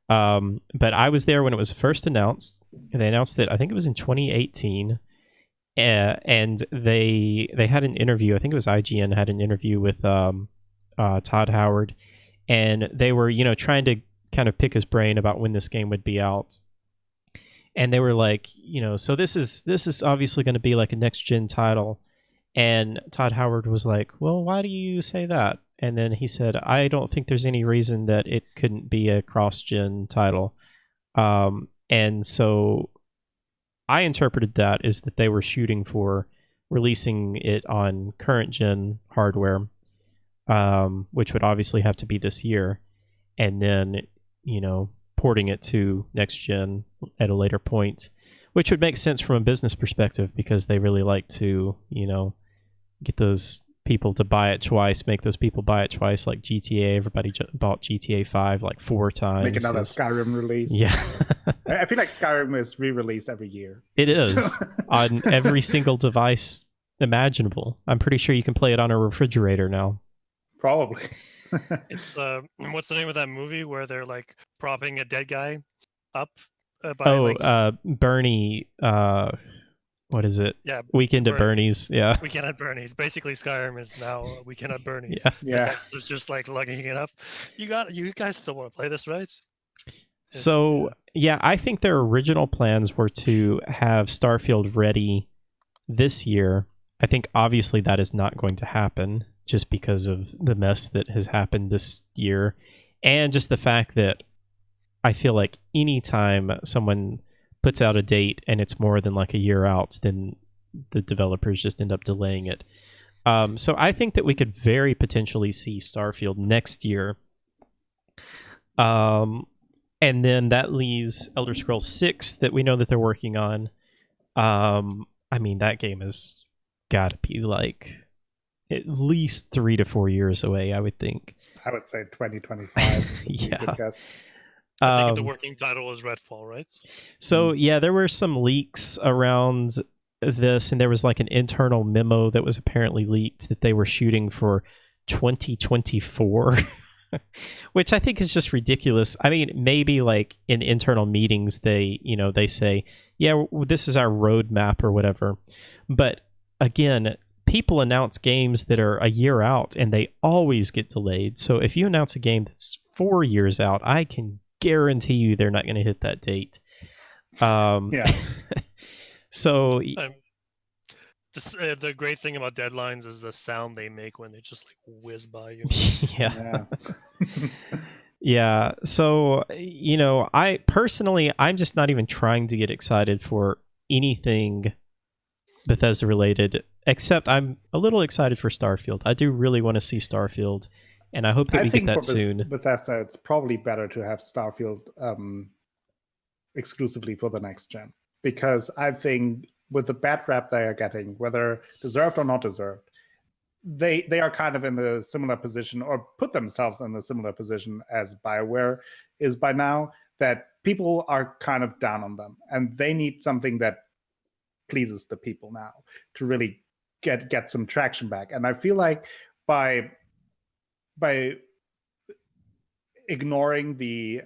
But I was there when it was first announced. They announced it, I think it was in 2018. And they had an interview. I think it was IGN had an interview with Todd Howard, and they were trying to kind of pick his brain about when this game would be out. And they were like, so this is obviously going to be like a next gen title. And Todd Howard was like, well, why do you say that? And then he said, I don't think there's any reason that it couldn't be a cross gen title. And so I interpreted that as that they were shooting for releasing it on current gen hardware, which would obviously have to be this year, and then porting it to next gen at a later point, which would make sense from a business perspective because they really like to get those people to buy it twice, make those people buy it twice, like GTA. Everybody bought GTA 5 like 4 times. Make another Skyrim release. Yeah. I feel like Skyrim is re-released every year. It is on every single device imaginable. I'm pretty sure you can play it on a refrigerator now. Probably. It's what's the name of that movie where they're like propping a dead guy up by Bernie, what is it? Yeah, Weekend at Bernie's. Yeah. Weekend at Bernie's. Basically, Skyrim is now Weekend at Bernie's. Yeah. Dexter's just like lugging it up. You guys still want to play this, right? I think their original plans were to have Starfield ready this year. I think obviously that is not going to happen just because of the mess that has happened this year, and just the fact that I feel like anytime someone puts out a date and it's more than like a year out, then the developers just end up delaying it. So I think that we could very potentially see Starfield next year. And then that leaves Elder Scrolls 6 that we know that they're working on. I mean, that game has got to be like at least 3 to 4 years away, I would think. I would say 2025. Yeah. I think the working title is Redfall, right? So yeah, there were some leaks around this, and there was like an internal memo that was apparently leaked that they were shooting for 2024, which I think is just ridiculous. I mean, maybe like in internal meetings, they say, yeah, this is our roadmap or whatever. But again, people announce games that are a year out and they always get delayed. So if you announce a game that's 4 years out, I can guarantee you they're not going to hit that date. Yeah. So the great thing about deadlines is the sound they make when they just like whiz by you. Yeah. Yeah. So, I personally, I'm just not even trying to get excited for anything Bethesda related, except I'm a little excited for Starfield. I do really want to see Starfield, and I hope that we get that soon. Bethesda, it's probably better to have Starfield exclusively for the next gen, because I think with the bad rap they are getting, whether deserved or not deserved, they are kind of in the similar position, or put themselves in a similar position as BioWare is by now, that people are kind of down on them, and they need something that pleases the people now to really get some traction back. And I feel like by ignoring the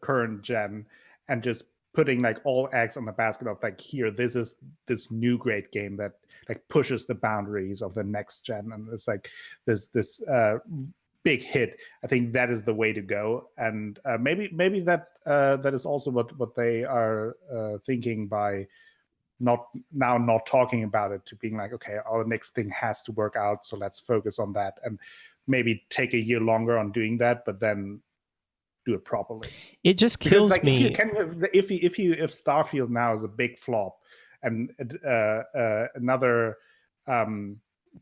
current gen and just putting like all eggs on the basket of like, here, this is this new great game that like pushes the boundaries of the next gen, and it's like this big hit, I think that is the way to go. And maybe that is also what they are thinking by not talking about it, to being like, okay, our next thing has to work out, so let's focus on that, and maybe take a year longer on doing that, but then do it properly. It just kills me. If Starfield now is a big flop and another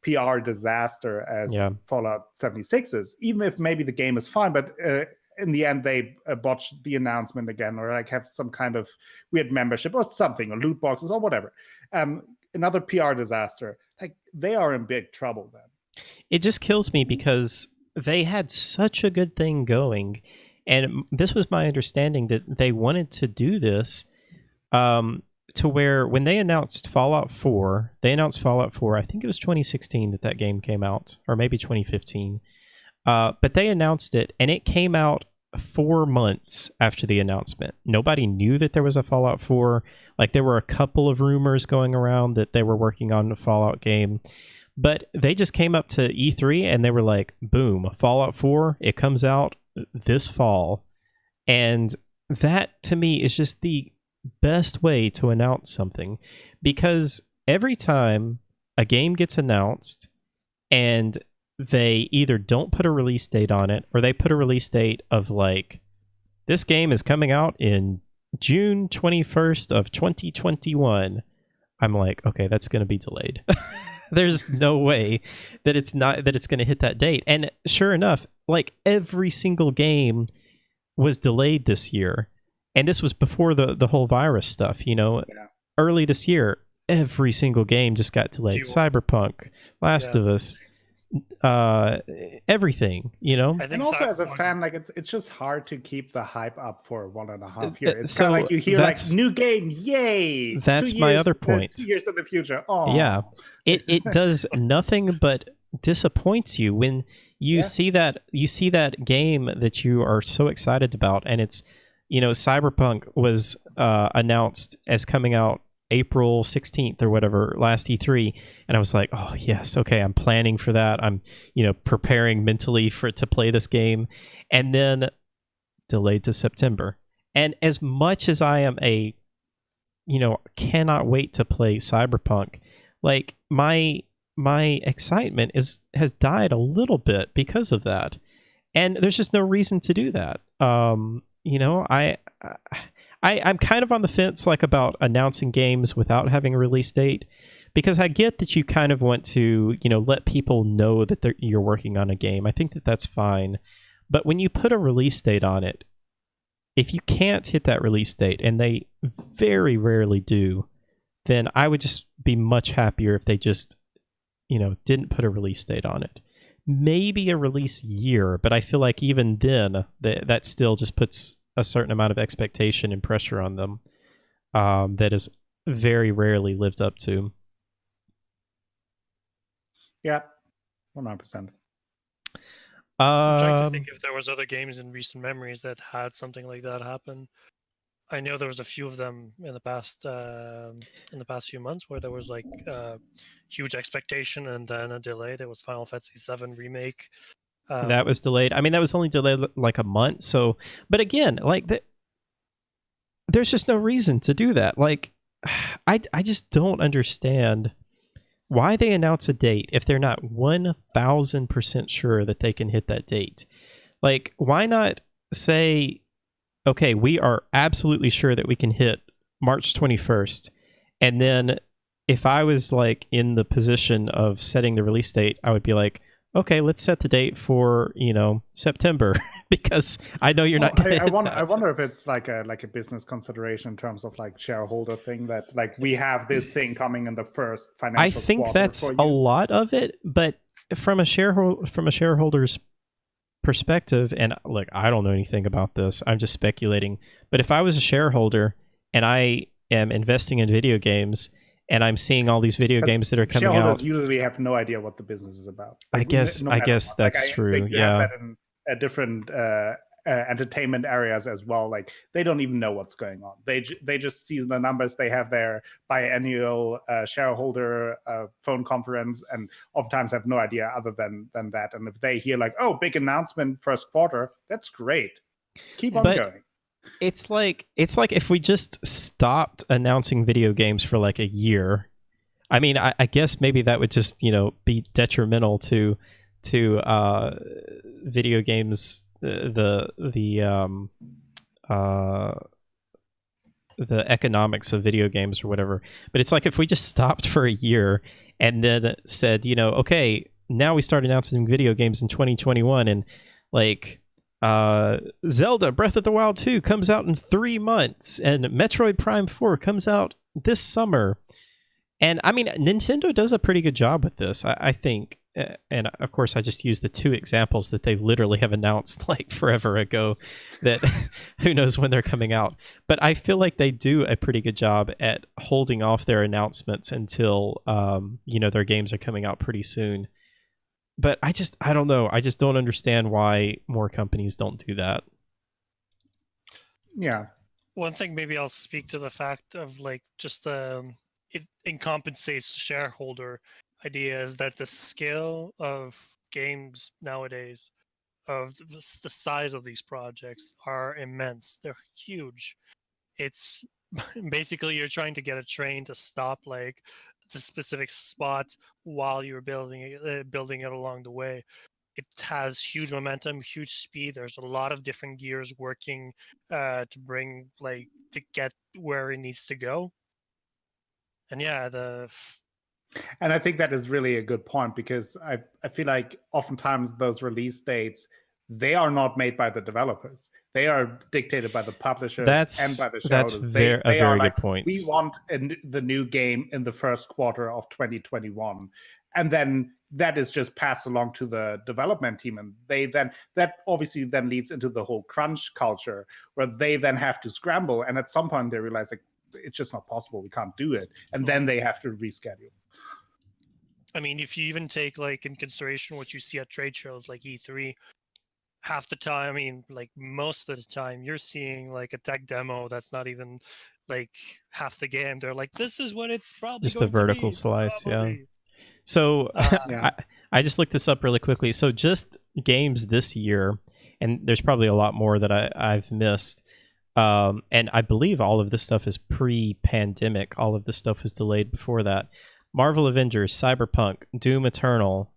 PR disaster as Fallout 76 is, even if maybe the game is fine, but in the end they botch the announcement again, or like have some kind of weird membership or something, or loot boxes or whatever, another PR disaster, like they are in big trouble then. It just kills me because they had such a good thing going, and this was my understanding that they wanted to do this to where when they announced Fallout 4, I think it was 2016 that game came out, or maybe 2015. But they announced it, and it came out 4 months after the announcement. Nobody knew that there was a Fallout 4. Like, there were a couple of rumors going around that they were working on a Fallout game. But they just came up to E3 and they were like, boom, Fallout 4, it comes out this fall. And that, to me, is just the best way to announce something. Because every time a game gets announced and they either don't put a release date on it, or they put a release date of like, this game is coming out in June 21st of 2021. I'm like, okay, that's going to be delayed. There's no way that it's going to hit that date. And sure enough, like every single game was delayed this year. And this was before the whole virus stuff, you know. Yeah. Early this year, every single game just got delayed. Cyberpunk, Last of Us, everything, you know. I think And also, as a Cyberpunk- fan, like it's just hard to keep the hype up for 1.5 years. It's so kind of like you hear like that's- new game, yay! that's 2 my years- other point. 2 years in the future. Oh, Yeah. It does nothing but disappoints you when you Yeah. see that game that you are so excited about, and it's, you know, Cyberpunk was announced as coming out April 16th or whatever, last E3, and I was like, oh yes, okay, I'm planning for that. I'm, you know, preparing mentally to play this game, and then delayed to September. And as much as I am cannot wait to play Cyberpunk, like my excitement has died a little bit because of that, and there's just no reason to do that. You know, I'm kind of on the fence, like, about announcing games without having a release date, because I get that you kind of want to, you know, let people know that you're working on a game. I think that that's fine, but when you put a release date on it, if you can't hit that release date, and they very rarely do, then I would just be much happier if they just, you know, didn't put a release date on it. Maybe a release year, but I feel like even then, that still just puts a certain amount of expectation and pressure on them that is very rarely lived up to. Yeah, 100%. I'm trying to think if there was other games in recent memories that had something like that happen. I know there was a few of them in the past few months where there was like huge expectation and then a delay. There was Final Fantasy VII Remake. That was delayed. I mean, that was only delayed like a month. So, but again, like there's just no reason to do that. Like, I just don't understand why they announce a date if they're not 1,000% sure that they can hit that date. Like, why not say, okay, we are absolutely sure that we can hit March 21st. And then if I was like in the position of setting the release date, I would be like, okay, let's set the date for, you know, September, because I know you're not going to I wonder if it's like a business consideration in terms of like shareholder thing, that like we have this thing coming in the first financial I think quarter that's for a you. lot of it, but from a shareholder's perspective, and look, I don't know anything about this, I'm just speculating, but if I was a shareholder and I am investing in video games and I'm seeing all these video games that are coming Shareholders out, usually have no idea what the business is about. I Like, guess no matter what. that's Like, I true. think you Yeah. have that in different entertainment areas as well. Like, they don't even know what's going on. They just see the numbers. They have their biannual shareholder phone conference, and oftentimes have no idea other than that. And if they hear like, oh, big announcement first quarter, that's great. Keep on But going. It's like if we just stopped announcing video games for like a year. I mean, I guess maybe that would just, you know, be detrimental to video games, the economics of video games or whatever. But it's like if we just stopped for a year and then said, you know, okay, now we start announcing video games in 2021, and like Zelda Breath of the Wild 2 comes out in 3 months, and Metroid Prime 4 comes out this summer. And I mean, Nintendo does a pretty good job with this, I think. And of course, I just used the 2 examples that they literally have announced like forever ago, that who knows when they're coming out. But I feel like they do a pretty good job at holding off their announcements until, you know, their games are coming out pretty soon. but I don't know. I just don't understand why more companies don't do that. Yeah. One thing, maybe I'll speak to the fact of like just it incompensates the shareholder idea is that the scale of games nowadays, of the size of these projects, are immense. They're huge. It's basically you're trying to get a train to stop like the specific spot while you're building it along the way. It has huge momentum, huge speed. There's a lot of different gears working to bring to get where it needs to go. And yeah, And I think that is really a good point, because I feel like oftentimes those release dates, they are not made by the developers. They are dictated by the publishers and by the That's shareholders. a They are very like, good point. we want the new game in the first quarter of 2021. And then that is just passed along to the development team. And that obviously then leads into the whole crunch culture, where they then have to scramble. And at some point they realize, like, it's just not possible. We can't do it. And then they have to reschedule. I mean, if you even take like in consideration what you see at trade shows like E3, half the time, I mean, like most of the time, you're seeing like a tech demo that's not even like half the game. They're like, this is what it's probably Just a going to vertical be, slice, yeah. probably. So Yeah. I just looked this up really quickly. So just games this year, and there's probably a lot more that I've missed. And I believe all of this stuff is pre-pandemic. All of this stuff was delayed before that. Marvel Avengers, Cyberpunk, Doom Eternal,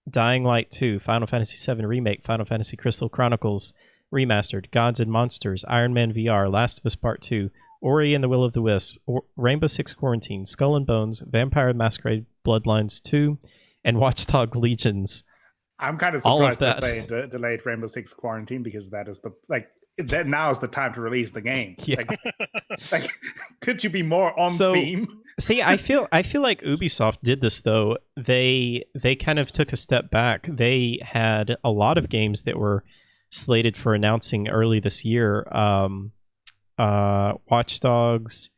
Dying Light 2, Final Fantasy VII Remake, Final Fantasy Crystal Chronicles Remastered, Gods and Monsters, Iron Man VR, Last of Us Part 2, Ori and the Will of the Wisp, Rainbow Six Quarantine, Skull and Bones, Vampire Masquerade Bloodlines 2, and Watchdog Legions. I'm kind of All of surprised that. that they delayed Rainbow Six Quarantine, because that is that now is the time to release the game. Yeah. Like, could you be more on theme? See, I feel like Ubisoft did this though. They kind of took a step back. They had a lot of games that were slated for announcing early this year. Watch Dogs,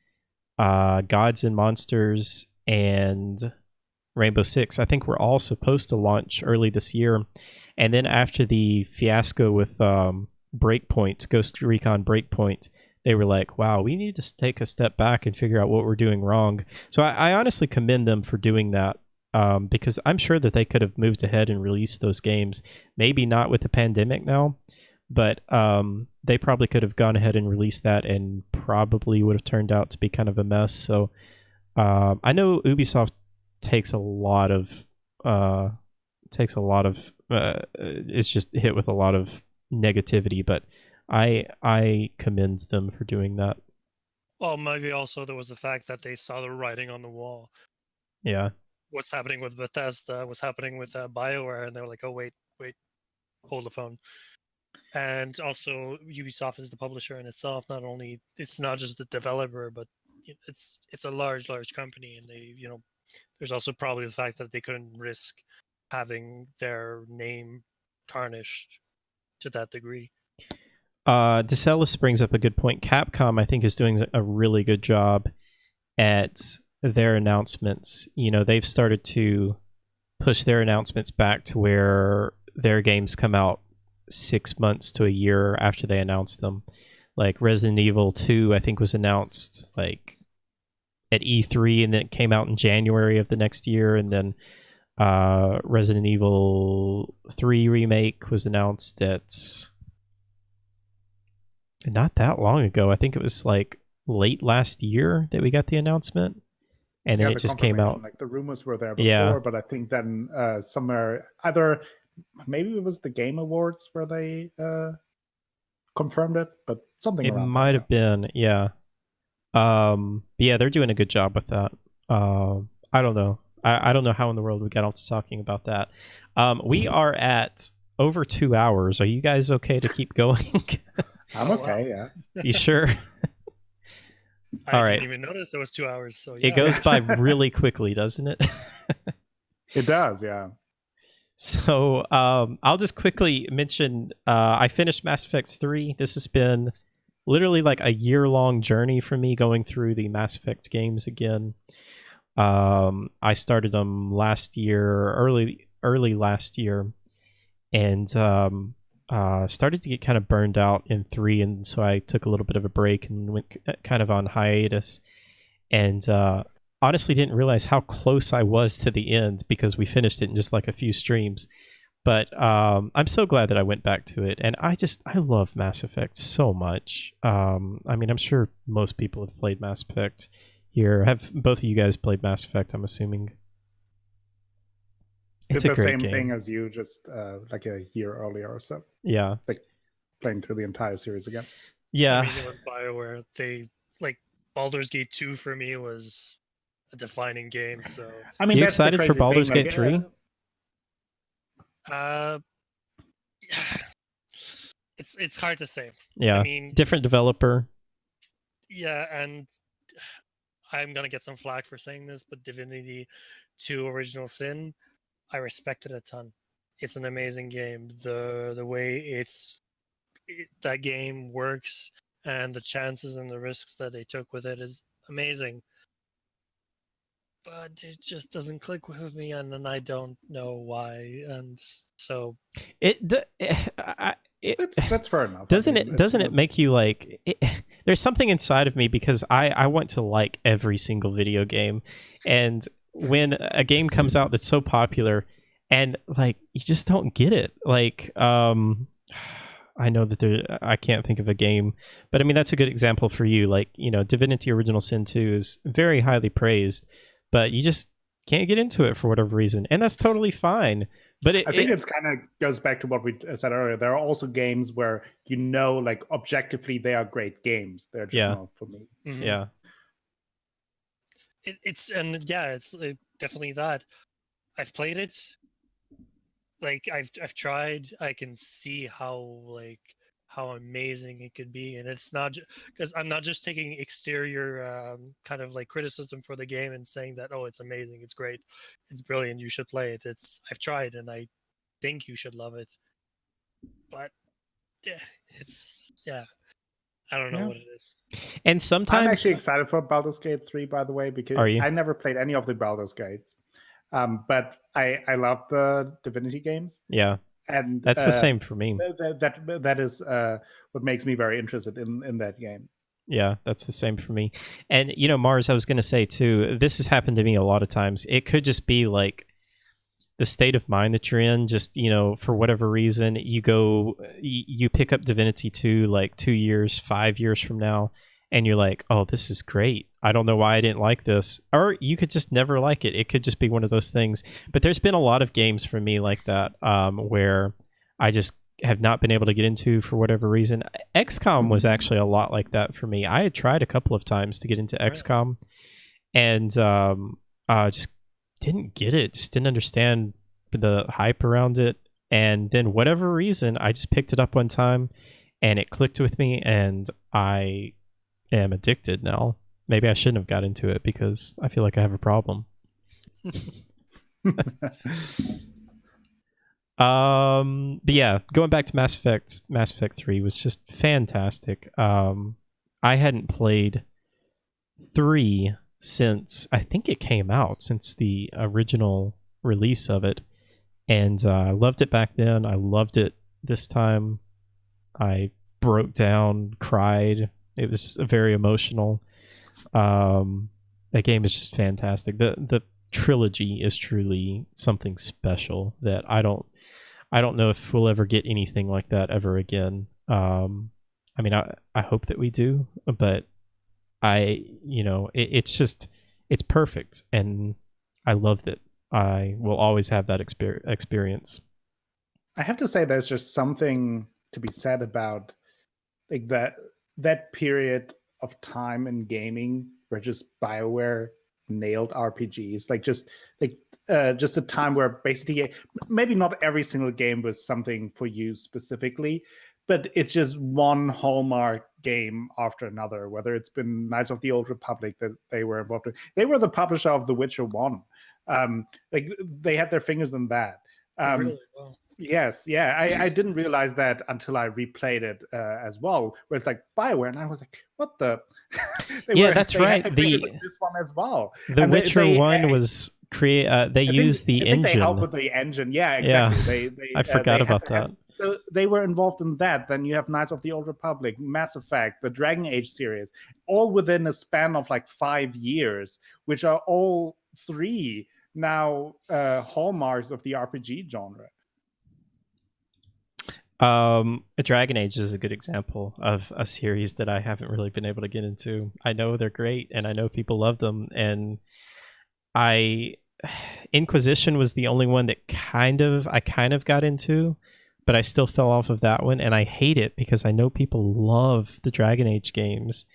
Gods and Monsters, and Rainbow Six, I think, were all supposed to launch early this year. And then after the fiasco with Breakpoint, Ghost Recon Breakpoint, they were like, wow, we need to take a step back and figure out what we're doing wrong. So I honestly commend them for doing that, because I'm sure that they could have moved ahead and released those games. Maybe not with the pandemic now, but they probably could have gone ahead and released that, and probably would have turned out to be kind of a mess. So I know Ubisoft takes a lot of it's just hit with a lot of negativity, but I commend them for doing that. Well, maybe also there was the fact that they saw the writing on the wall. Yeah. What's happening with Bethesda? What's happening with BioWare? And they were like, oh, wait, hold the phone. And also, Ubisoft is the publisher in itself. It's not just the developer, but it's a large company, and they, there's also probably the fact that they couldn't risk having their name tarnished to that degree. DeSellis brings up a good point. Capcom, I think, is doing a really good job at their announcements. They've started to push their announcements back to where their games come out 6 months to a year after they announce them. Like Resident Evil 2, I think, was announced like at E3, and then it came out in January of the next year. And then Resident Evil 3 Remake was announced at not that long ago. I think it was like late last year that we got the announcement, and then it just came out. Like the rumors were there before, but I think then somewhere, either maybe it was the Game Awards where they confirmed it, but something. It might have been, yeah. Yeah, they're doing a good job with that. I don't know. I don't know how in the world we got onto talking about that. We are at over 2 hours. Are you guys okay to keep going? I'm okay, yeah. You sure? I didn't even notice it was 2 hours. So yeah. It goes by really quickly, doesn't it? It does, yeah. So I'll just quickly mention, I finished Mass Effect 3. This has been literally like a year-long journey for me going through the Mass Effect games again. I started them last year, early early last year, and started to get kind of burned out in 3, and so I took a little bit of a break and went kind of on hiatus, and honestly didn't realize how close I was to the end because we finished it in just like a few streams. But I'm so glad that I went back to it, and I love Mass Effect so much. I mean, I'm sure most people have played Mass Effect here. Have both of you guys played Mass Effect? I'm assuming. It's Did a the great same game. thing as you, just like a year earlier or so, Yeah, playing through the entire series again. yeah. I mean, it was BioWare. They like Baldur's Gate 2 for me was a defining game. So I mean, You that's the excited for crazy Baldur's thing, Gate 3? It's hard to say. Yeah, I mean, different developer. yeah, and I'm gonna get some flack for saying this, but Divinity 2 Original Sin, I respect it a ton. It's an amazing game. The way that game works and the chances and the risks that they took with it is amazing. But it just doesn't click with me, and then I don't know why. And so That's fair enough. Doesn't I mean, doesn't it make you like there's something inside of me because I want to like every single video game, and when a game comes out that's so popular and like you just don't get it, like I know that I can't think of a game, but I mean that's a good example for you. Like, you know, Divinity Original Sin 2 is very highly praised, but you just can't get into it for whatever reason, and that's totally fine. But I think it's kind of goes back to what we said earlier. There are also games where like objectively they are great games. They're just not for me. Mm-hmm. Yeah. It's definitely that. I've played it. Like I've tried. I can see how amazing it could be, and it's not because I'm not just taking exterior kind of like criticism for the game and saying that it's amazing, it's great, it's brilliant, you should play it. I've tried and I think you should love it, but I don't know what it is. And sometimes I'm actually excited for Baldur's Gate 3, by the way, because I never played any of the Baldur's Gates, but I love the Divinity games. Yeah. And that's the same for me. That is what makes me very interested in that game. Yeah, that's the same for me. And you know, Mars, I was going to say too, this has happened to me a lot of times. It could just be like the state of mind that you're in, just, you know, for whatever reason, you pick up Divinity 2 like 2 years, 5 years from now, and you're like, oh, this is great. I don't know why I didn't like this. Or you could just never like it. It could just be one of those things. But there's been a lot of games for me like that, where I just have not been able to get into for whatever reason. XCOM was actually a lot like that for me. I had tried a couple of times to get into XCOM, and just didn't get it. Just didn't understand the hype around it. And then whatever reason, I just picked it up one time, and it clicked with me, and I am addicted now. Maybe I shouldn't have got into it because I feel like I have a problem. But yeah, going back to Mass Effect 3 was just fantastic. I hadn't played 3 since I think it came out, since the original release of it, and I loved it back then. I loved it this time. I broke down, cried. It was very emotional. That game is just fantastic. The trilogy is truly something special that I don't know if we'll ever get anything like that ever again. I mean, I hope that we do, but it's perfect, and I love that I will always have that experience. I have to say, there's just something to be said about like that period of time in gaming where just BioWare nailed RPGs, just a time where basically maybe not every single game was something for you specifically, but it's just one hallmark game after another. Whether it's been Knights of the Old Republic that they were involved in, they were the publisher of The Witcher 1. They had their fingers in that. Really well. Yes, yeah, I didn't realize that until I replayed it as well, where it's like BioWare, and I was like, what the? That's right. This one as well. The Witcher 1 was create. They use the I think they help engine. with the engine. Yeah, exactly. Yeah. They I forgot they about that. so they were involved in that. Then you have Knights of the Old Republic, Mass Effect, the Dragon Age series, all within a span of like 5 years, which are all three now hallmarks of the RPG genre. Dragon Age is a good example of a series that I haven't really been able to get into. I know they're great, and I know people love them, and Inquisition was the only one that I kind of got into, but I still fell off of that one, and I hate it because I know people love the Dragon Age games,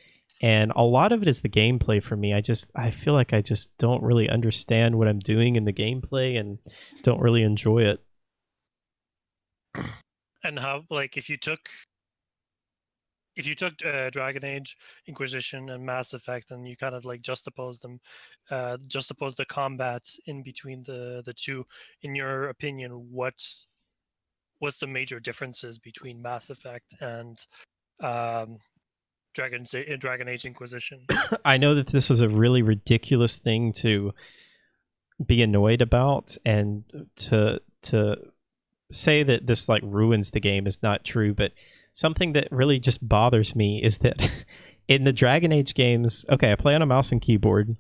and a lot of it is the gameplay for me. I feel like I just don't really understand what I'm doing in the gameplay and don't really enjoy it. And how, like, if you took Dragon Age, Inquisition, and Mass Effect, and you kind of like juxtapose the combat in between the two, in your opinion, what's the major differences between Mass Effect and Dragon Age Inquisition? I know that this is a really ridiculous thing to be annoyed about, and to say that this like ruins the game is not true, but something that really just bothers me is that in the Dragon Age games, okay, I play on a mouse and keyboard,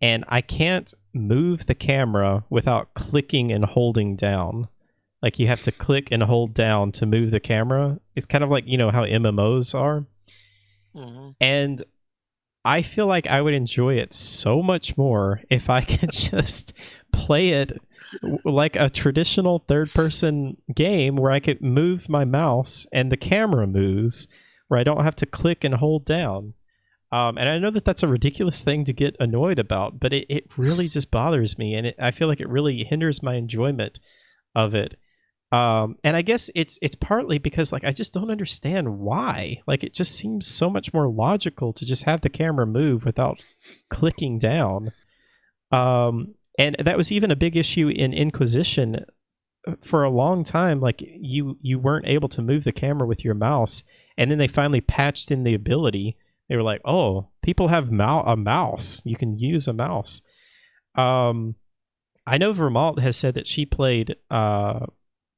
and I can't move the camera without clicking and holding down. Like, you have to click and hold down to move the camera. It's kind of like, you know, how MMOs are. Mm-hmm. And I feel like I would enjoy it so much more if I could just play it like a traditional third-person game where I could move my mouse and the camera moves, where I don't have to click and hold down. And I know that that's a ridiculous thing to get annoyed about, but it really just bothers me, and I feel like it really hinders my enjoyment of it. And I guess it's partly because like I just don't understand why. Like, it just seems so much more logical to just have the camera move without clicking down. And that was even a big issue in Inquisition for a long time. Like, you weren't able to move the camera with your mouse, and then they finally patched in the ability. They were like, "Oh, people have a mouse. You can use a mouse." I know Vermont has said that she played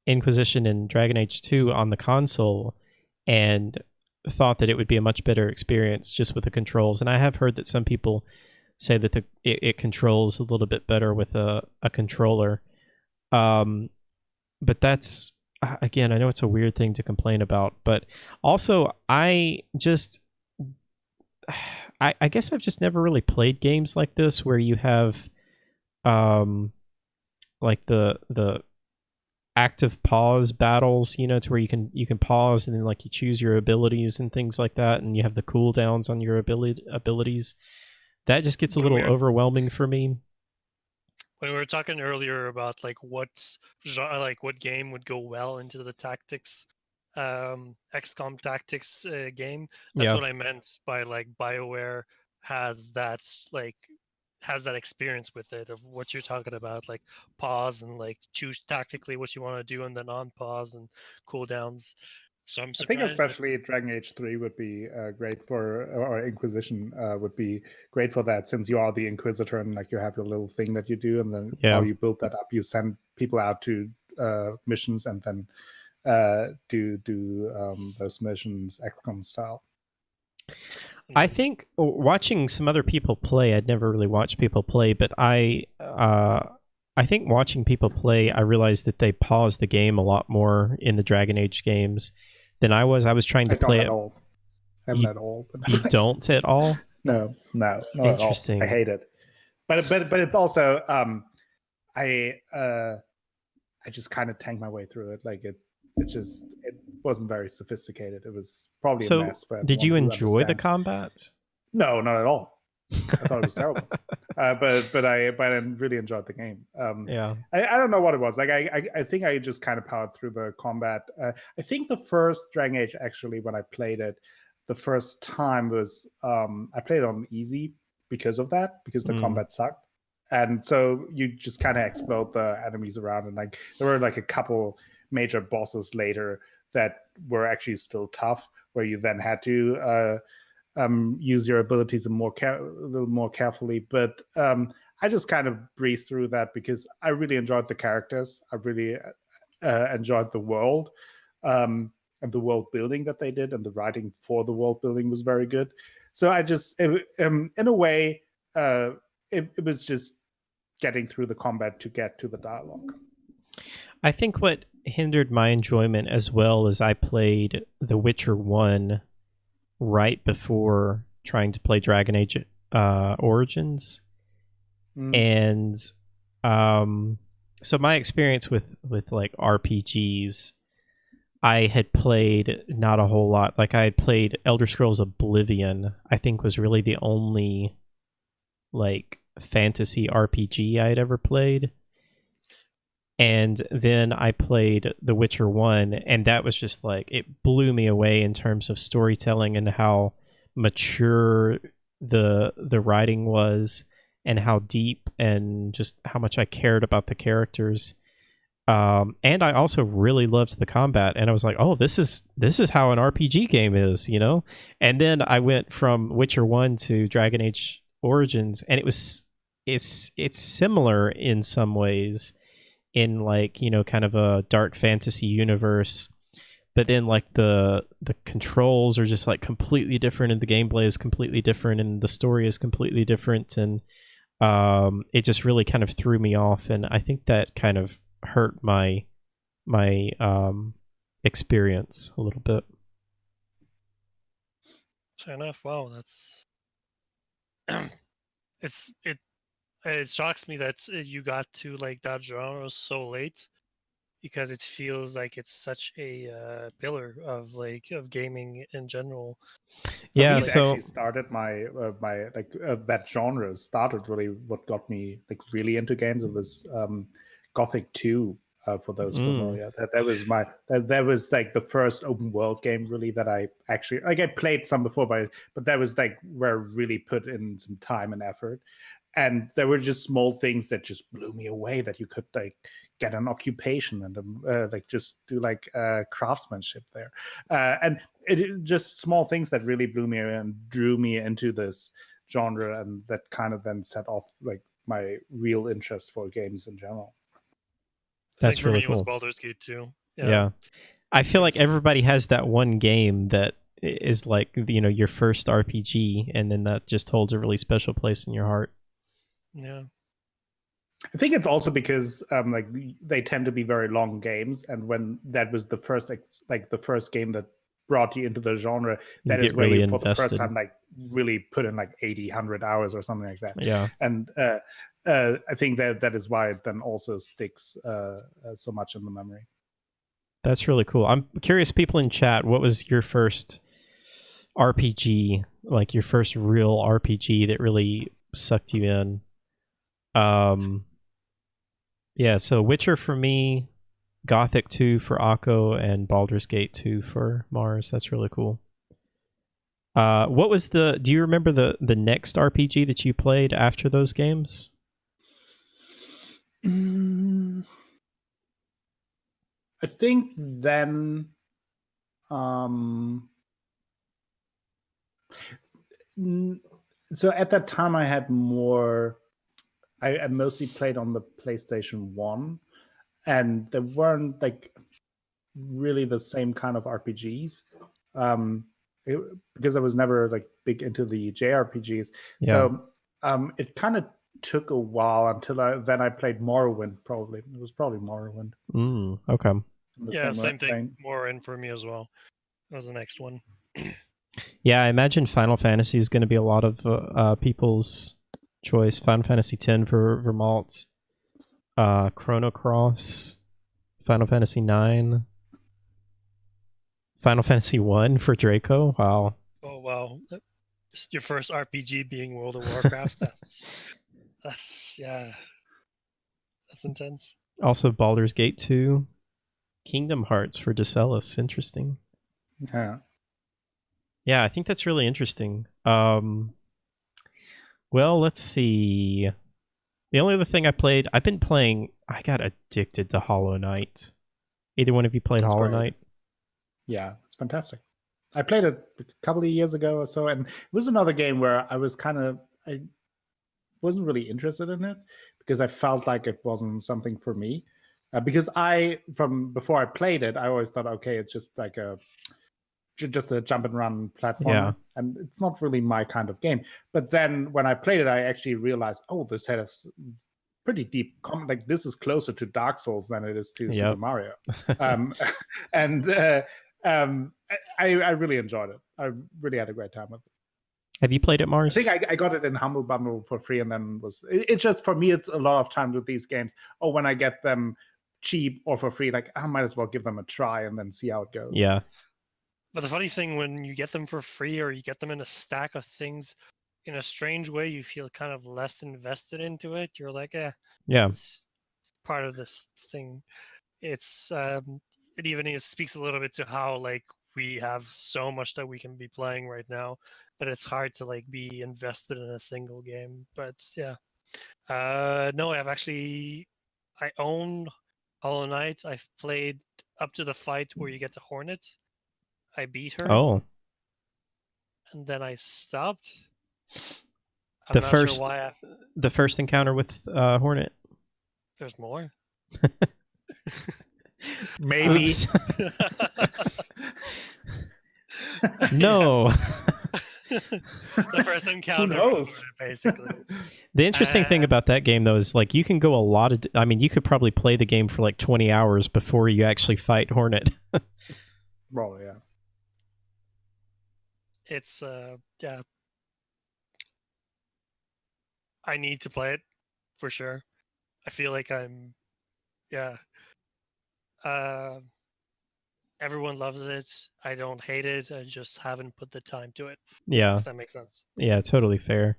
Inquisition and Dragon Age 2 on the console and thought that it would be a much better experience just with the controls. And I have heard that some people say that it controls a little bit better with a controller. But that's, again, I know it's a weird thing to complain about, but also I guess I've just never really played games like this where you have like the active pause battles, you know, to where you can pause and then like you choose your abilities and things like that, and you have the cooldowns on your abilities. That just gets a little overwhelming for me. When we were talking earlier about like what game would go well into the tactics, XCOM tactics game, that's what I meant by like BioWare has that experience with it, of what you're talking about, like pause and like choose tactically what you want to do and then on pause and cooldowns. So I'm surprised. I think especially Dragon Age 3 would be great for, or Inquisition would be great for that, since you are the Inquisitor and like you have your little thing that you do, and then while you build that up, you send people out to missions and then do those missions XCOM style. I think watching some other people play, I'd never really watched people play, but I think watching people play, I realized that they pause the game a lot more in the Dragon Age games than I was. I was trying to play it. I'm at all. You don't at all? No, not interesting. At all. I hate it. But it's also I just kind of tanked my way through it. Like it wasn't very sophisticated. It was probably a mess. Did you enjoy the combat? No, not at all. I thought it was terrible. But I really enjoyed the game. I don't know what it was. Like I think I just kind of powered through the combat. I think the first Dragon Age, actually, when I played it the first time, was I played it on easy because of that, because the combat sucked. And so you just kind of explode the enemies around, and like there were like a couple major bosses later that were actually still tough, where you then had to use your abilities a little more carefully. But I I just kind of breezed through that because I really enjoyed the characters. I really enjoyed the world, and the world building that they did, and the writing for the world building was very good. So I just, in a way, it was just getting through the combat to get to the dialogue. I think what hindered my enjoyment as well is I played The Witcher 1 right before trying to play Dragon Age Origins. And so my experience with like RPGs, I had played not a whole lot. Like I had played Elder Scrolls Oblivion, I think was really the only like fantasy RPG I had ever played. And then I played The Witcher 1, and that was just like, it blew me away in terms of storytelling and how mature the writing was, and how deep and just how much I cared about the characters. And I also really loved the combat, and I was like, oh, this is how an RPG game is, you know? And then I went from Witcher 1 to Dragon Age Origins, and it's similar in some ways, in like, you know, kind of a dark fantasy universe, but then like the controls are just like completely different, and the gameplay is completely different, and the story is completely different, and it just really kind of threw me off, and I think that kind of hurt my experience a little bit. Fair enough. Wow, that's it shocks me that you got to like that genre so late, because it feels like it's such a pillar of gaming in general. Yeah, it so actually started my that genre started really what got me like really into games. It was Gothic 2. For those familiar, that was like the first open world game really that I actually like. I played some before, but that was like where I really put in some time and effort. And there were just small things that just blew me away, that you could like get an occupation and like just do like craftsmanship there, and it just small things that really blew me away and drew me into this genre, and that kind of then set off like my real interest for games in general. that's really for me, it was cool. Baldur's Gate 2. Yeah. I feel like everybody has that one game that is like, you know, your first RPG, and then that just holds a really special place in your heart. Yeah. I think it's also because like they tend to be very long games, and when that was the first the first game that brought you into the genre, that is where really you for the first invested. time like really put in like 80, 100 hours or something like that. Yeah. And I think that is why it then also sticks so much in the memory. That's really cool. I'm curious, people in chat, what was your first RPG, like your first real RPG that really sucked you in? Yeah, so Witcher for me, Gothic 2 for Akko, and Baldur's Gate 2 for Mars. That's really cool. What was do you remember the next RPG that you played after those games? I think then so at that time I had more, I mostly played on the PlayStation 1, and there weren't like really the same kind of RPGs, because I was never like big into the JRPGs. Yeah. So it kind of took a while until I played Morrowind. Probably it was probably Morrowind. Okay. Yeah, same thing. Morrowind for me as well. That was the next one. Yeah, I imagine Final Fantasy is going to be a lot of people's choice. Final Fantasy X for Vermalt, Chrono Cross, Final Fantasy 9, Final Fantasy 1 for Draco. Wow. Oh wow, your first RPG being World of Warcraft. that's intense. Also, Baldur's Gate 2, Kingdom Hearts for Decellus. Interesting. Yeah, I think that's really interesting. Well, let's see. The only other thing I've been playing, I got addicted to Hollow Knight. Either one of you played Hollow Knight? Yeah, it's fantastic. I played it a couple of years ago or so, and it was another game where I was kind of, I wasn't really interested in it because I felt like it wasn't something for me. Because from before I played it, I always thought, okay, it's just like just a jump and run platformer, Yeah. and it's not really my kind of game. But then when I played it, I actually realized, oh, this has pretty deep like this is closer to Dark Souls than it is to Super Mario. And I really enjoyed it. I really had a great time with it. Have you played it, Mars? I think I got it in Humble Bundle for free, and then it's just, for me, it's a lot of time with these games. Or when I get them cheap or for free, like I might as well give them a try and then see how it goes. Yeah. But the funny thing, when you get them for free or you get them in a stack of things, in a strange way, you feel kind of less invested into it. You're like, yeah, it's part of this thing. It's it speaks a little bit to how like we have so much that we can be playing right now that it's hard to like be invested in a single game. But yeah, no, I own Hollow Knight. I've played up to the fight where you get the Hornet. I beat her. Oh. And then I stopped. The first encounter with Hornet. There's more. Maybe. No. The first encounter. Who knows? Basically. The interesting thing about that game, though, is like you can go a lot of. I mean, you could probably play the game for like 20 hours before you actually fight Hornet. Well, yeah. It's yeah. I need to play it for sure. I feel like everyone loves it. I don't hate it. I just haven't put the time to it. Yeah. If that makes sense. Yeah, totally fair.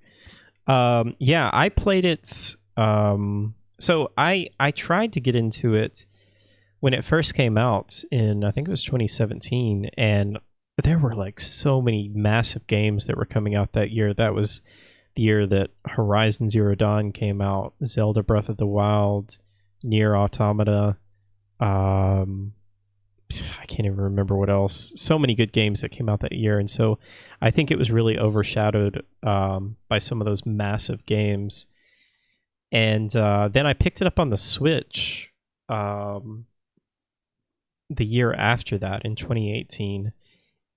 Yeah, I played it. So I tried to get into it when it first came out in, I think it was 2017, and there were like so many massive games that were coming out that year. That was the year that Horizon Zero Dawn came out, Zelda Breath of the Wild, Nier Automata. I can't even remember what else. So many good games that came out that year, and so I think it was really overshadowed by some of those massive games. And then I picked it up on the Switch the year after that in 2018.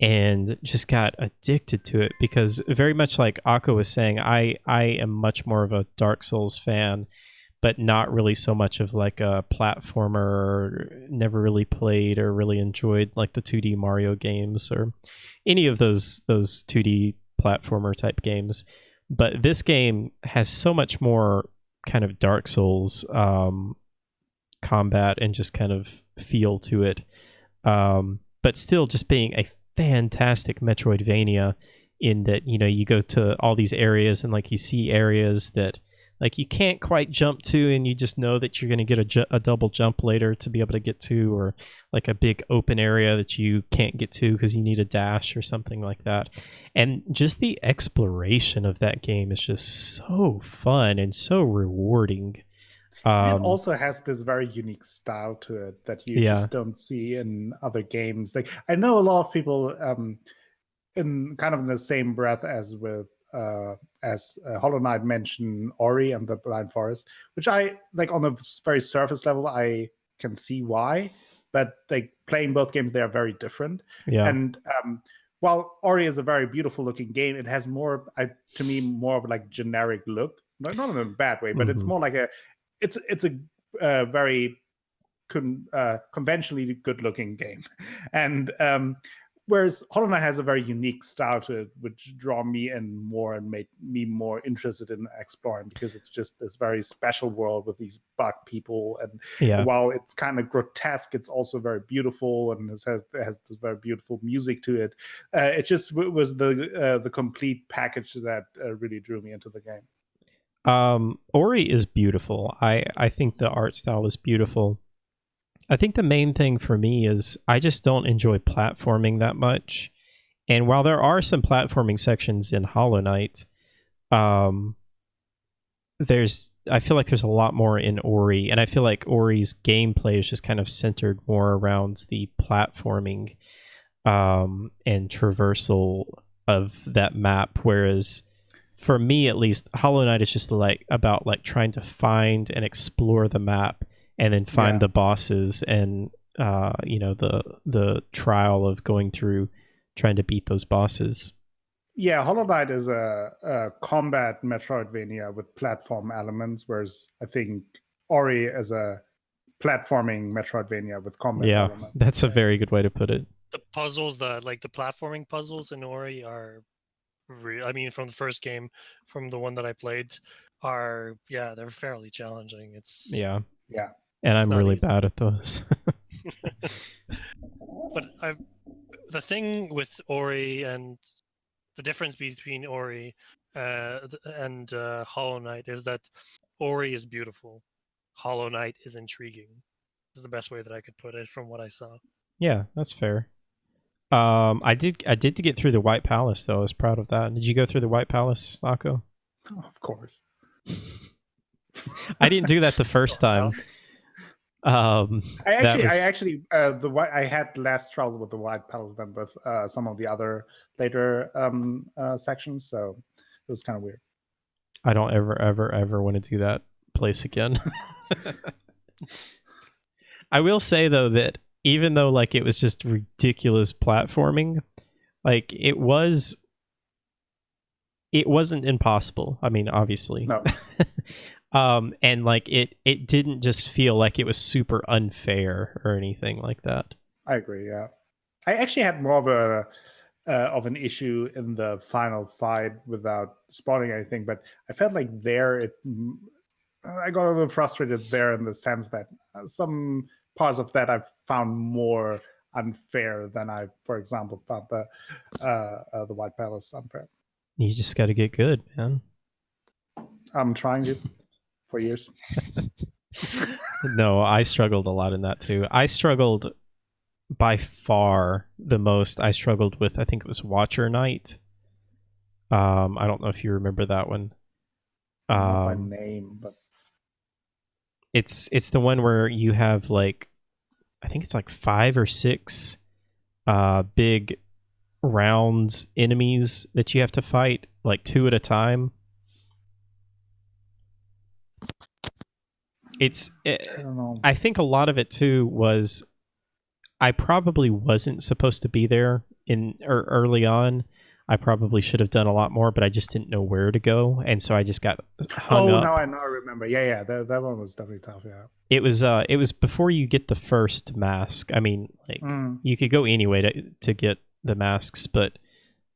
And just got addicted to it because, very much like Akko was saying, I am much more of a Dark Souls fan, but not really so much of like a platformer. Never really played or really enjoyed like the 2D Mario games or any of those 2D platformer type games. But this game has so much more kind of Dark Souls combat and just kind of feel to it. But still just being a fantastic Metroidvania in that, you know, you go to all these areas and like you see areas that like you can't quite jump to, and you just know that you're going to get a double jump later to be able to get to, or like a big open area that you can't get to because you need a dash or something like that. And just the exploration of that game is just so fun and so rewarding. It also has this very unique style to it that you just don't see in other games. Like, I know a lot of people in kind of in the same breath as with Hollow Knight mention Ori and the Blind Forest, which I like on a very surface level. I can see why, but like playing both games, they are very different. Yeah. And while Ori is a very beautiful looking game, it has more, to me, more of like generic look. Not in a bad way, but it's more like it's a very conventionally good looking game. And whereas Hollow Knight has a very unique style to it, which draw me in more and made me more interested in exploring, because it's just this very special world with these bug people. And while it's kind of grotesque, it's also very beautiful, and it has this very beautiful music to it. It just was the complete package that really drew me into the game. Ori is beautiful. I think the art style is beautiful. I think the main thing for me is I just don't enjoy platforming that much. And while there are some platforming sections in Hollow Knight, I feel like there's a lot more in Ori, and I feel like Ori's gameplay is just kind of centered more around the platforming and traversal of that map, whereas for me at least, Hollow Knight is just like about like trying to find and explore the map, and then find Yeah. the bosses, and the trial of going through trying to beat those bosses. Yeah, Hollow Knight is a combat Metroidvania with platform elements, whereas I think Ori is a platforming Metroidvania with combat Yeah, elements. that's a very good way to put it. The puzzles, the platforming puzzles in Ori are I mean, from the first game, from the one that I played, they're fairly challenging. It's Yeah, Yeah. and It's I'm not really easy. bad at those. But the thing with Ori, and the difference between Ori and Hollow Knight, is that Ori is beautiful. Hollow Knight is intriguing. Is the best way that I could put it from what I saw. Yeah, that's fair. I did to get through the White Palace though. I was proud of that. Did you go through the White Palace, Akko? Oh, of course. I didn't do that the first time. I that actually, was- I had less trouble with the White Palace than with some of the other later sections, so it was kind of weird. I don't ever want to do that place again. I will say though that even though like it was just ridiculous platforming, like it wasn't impossible. I mean, obviously. No. And like it didn't just feel like it was super unfair or anything like that. I agree. Yeah, I actually had more of an issue in the final fight without spotting anything, but I felt like I got a little frustrated there in the sense that some parts of that I found more unfair than I, for example, found the White Palace unfair. You just got to get good, man. I'm trying to for years. No, I struggled a lot in that too. I struggled by far the most. I struggled with, I think it was Watcher Knight. I don't know if you remember that one. Not by name, but it's the one where you have like, I think it's like 5 or 6 big round enemies that you have to fight, like 2 at a time. I don't know. I think a lot of it too was I probably wasn't supposed to be there early on. I probably should have done a lot more, but I just didn't know where to go, and so I just got hung up. Now I remember. Yeah, that one was definitely tough. Yeah, it was before you get the first mask. I mean, like you could go anyway to get the masks, but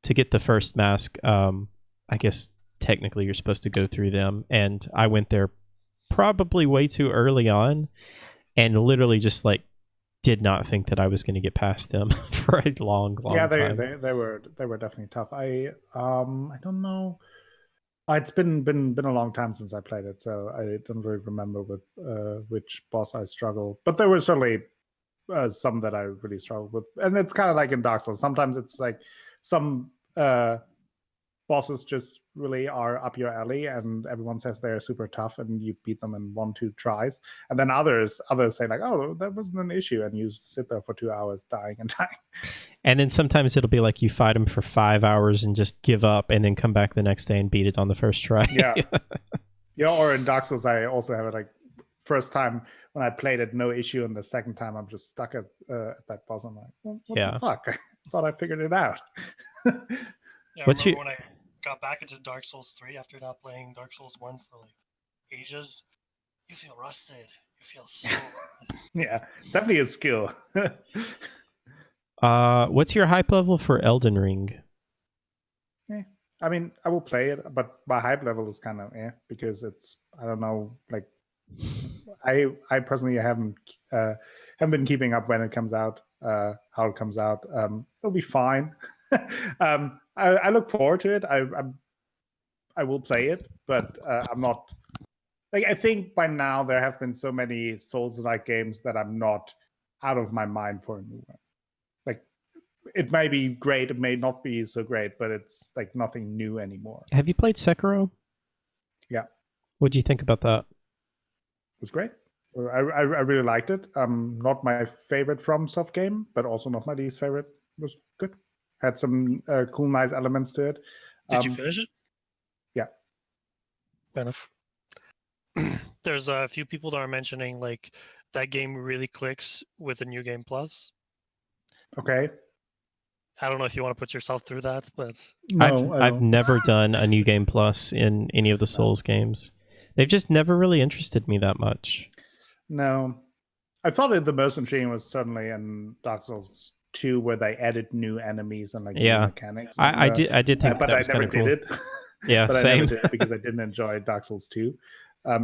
to get the first mask, I guess technically you're supposed to go through them, and I went there probably way too early on, and literally just like did not think that I was going to get past them for a long time. They were definitely tough. I don't know. It's been a long time since I played it, so I don't really remember with which boss I struggled. But there were certainly some that I really struggled with, and it's kind of like in Dark Souls. Sometimes it's like some bosses just really are up your alley, and everyone says they're super tough, and you beat them in 1-2 tries. And then others say like, "Oh, that wasn't an issue," and you sit there for 2 hours dying and dying. And then sometimes it'll be like you fight them for 5 hours and just give up, and then come back the next day and beat it on the first try. Yeah. Or in Dark Souls, I also have it like first time when I played it, no issue, and the second time I'm just stuck at that boss. I'm like, well, what the fuck? I thought I figured it out. Yeah, I remember when I got back into Dark Souls 3 after not playing Dark Souls 1 for like ages. You feel rusted. You feel so rusted. Yeah, it's definitely a skill. What's your hype level for Elden Ring? I mean, I will play it, but my hype level is kind of because it's, I don't know, like I personally haven't been keeping up when it comes out, how it comes out. It'll be fine. I look forward to it. I will play it, but I'm not like, I think by now there have been so many Souls-like games that I'm not out of my mind for a new one. Like, it may be great, it may not be so great, but it's like nothing new anymore. Have you played Sekiro? Yeah. What'd you think about that? It was great. I really liked it. Not my favorite FromSoft game, but also not my least favorite. It was good. Had some cool, nice elements to it. Did you finish it? Fair enough. There's a few people that are mentioning like that game really clicks with the New Game Plus. Okay. I don't know if you want to put yourself through that, but No, I I've don't. never done a New Game Plus in any of the Souls games. They've just never really interested me that much. No. I thought the most intriguing was certainly in Dark Souls 2, where they added new enemies and like new Yeah. mechanics. I did think but that I was never kind of cool. did it. Yeah, but I same. never did it because I didn't enjoy Dark Souls 2,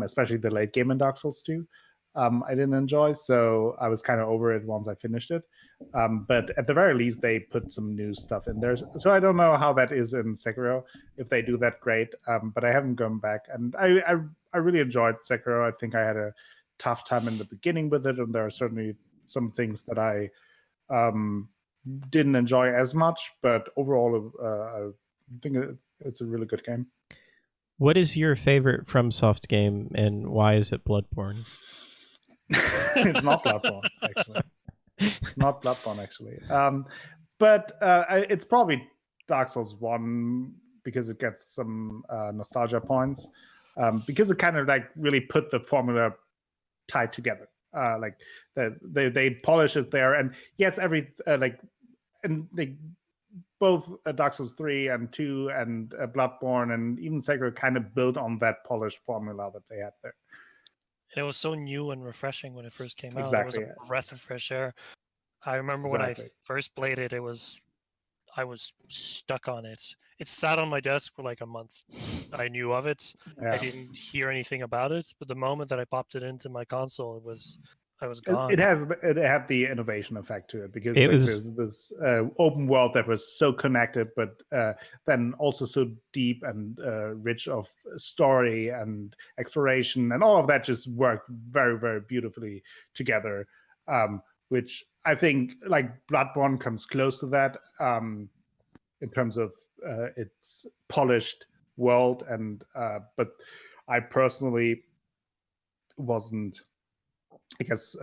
especially the late game in Dark Souls 2. I didn't enjoy, so I was kind of over it once I finished it. But at the very least, they put some new stuff in there. So I don't know how that is in Sekiro. If they do that, great. But I haven't gone back, and I really enjoyed Sekiro. I think I had a tough time in the beginning with it, and there are certainly some things that I didn't enjoy as much. But overall, I think it's a really good game. What is your favorite FromSoft game, and why is it Bloodborne? It's not Bloodborne, actually. It's not Bloodborne, actually. But it's probably Dark Souls 1 because it gets some nostalgia points. Because it kind of like really put the formula tied together. Like they polish it there, and yes, both Dark Souls 3 and 2 and Bloodborne and even Sekiro kind of built on that polished formula that they had there. and it was so new and refreshing when it first came out. Exactly. It was a breath of fresh air. I remember when I first played it, I was stuck on it. It sat on my desk for like a month. I knew of it. Yeah. I didn't hear anything about it, but the moment that I popped it into my console, I was gone. It had the innovation effect to it because It like, was- there's this open world that was so connected, but then also so deep and rich of story and exploration, and all of that just worked very, very beautifully together. Which I think like Bloodborne comes close to that in terms of its polished world, and but I personally wasn't. I guess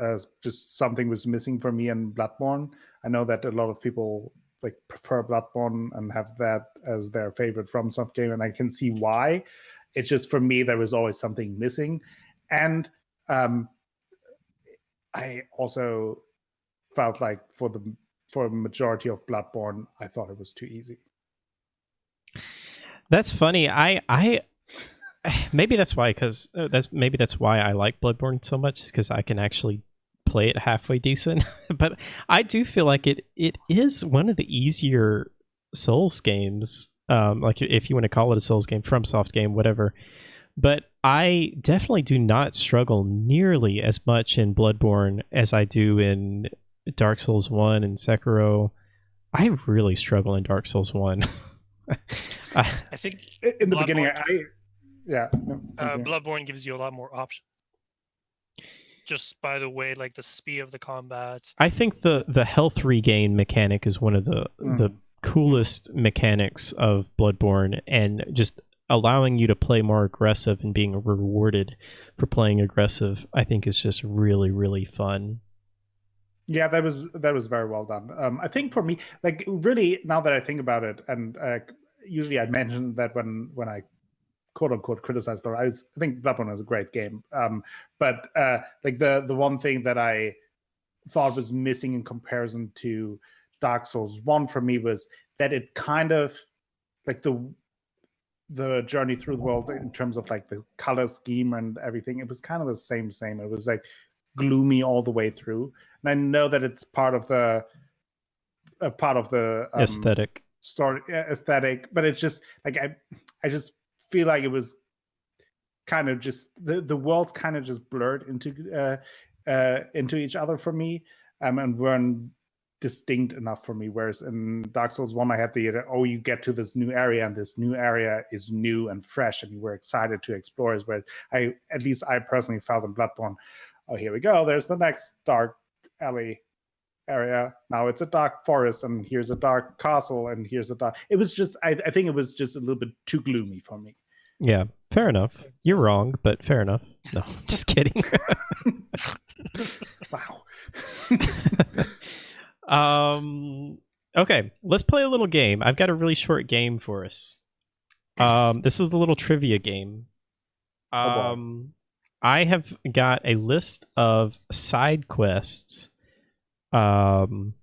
just something was missing for me in Bloodborne. I know that a lot of people like prefer Bloodborne and have that as their favorite FromSoft game, and I can see why. It's just for me there was always something missing, and I also felt like for a majority of Bloodborne, I thought it was too easy. That's funny. I maybe that's why, because that's why I like Bloodborne so much, because I can actually play it halfway decent. But I do feel like it is one of the easier Souls games. Like if you want to call it a Souls game, FromSoft game, whatever. But I definitely do not struggle nearly as much in Bloodborne as I do in Dark Souls 1 and Sekiro. I really struggle in Dark Souls 1. I think in the beginning, Bloodborne gives you a lot more options. Just by the way, like the speed of the combat. I think the health regain mechanic is one of the coolest mechanics of Bloodborne, and just allowing you to play more aggressive and being rewarded for playing aggressive, I think is just really, really fun. Yeah, that was very well done. I think for me, like really, now that I think about it, and usually I mention that when I quote unquote criticize, but I think Bloodborne is a great game. But like the one thing that I thought was missing in comparison to Dark Souls 1 for me was that it kind of like the journey through the world in terms of like the color scheme and everything, it was kind of the same. It was like gloomy all the way through, and I know that it's part of the Aesthetic story aesthetic, but it's just like I just feel like it was kind of just the worlds kind of just blurred into each other for me, and weren't distinct enough for me. Whereas in Dark Souls 1, I had you get to this new area, and this new area is new and fresh, and you were excited to explore. Is where I personally felt in Bloodborne, oh, here we go, there's the next dark alley area, now it's a dark forest, and here's a dark castle, and here's a dark. It was just I think it was just a little bit too gloomy for me. Yeah, fair enough. You're wrong, but fair enough. No, just kidding. Wow. Okay, let's play a little game. I've got a really short game for us. This is a little trivia game. boy. I have got a list of side quests from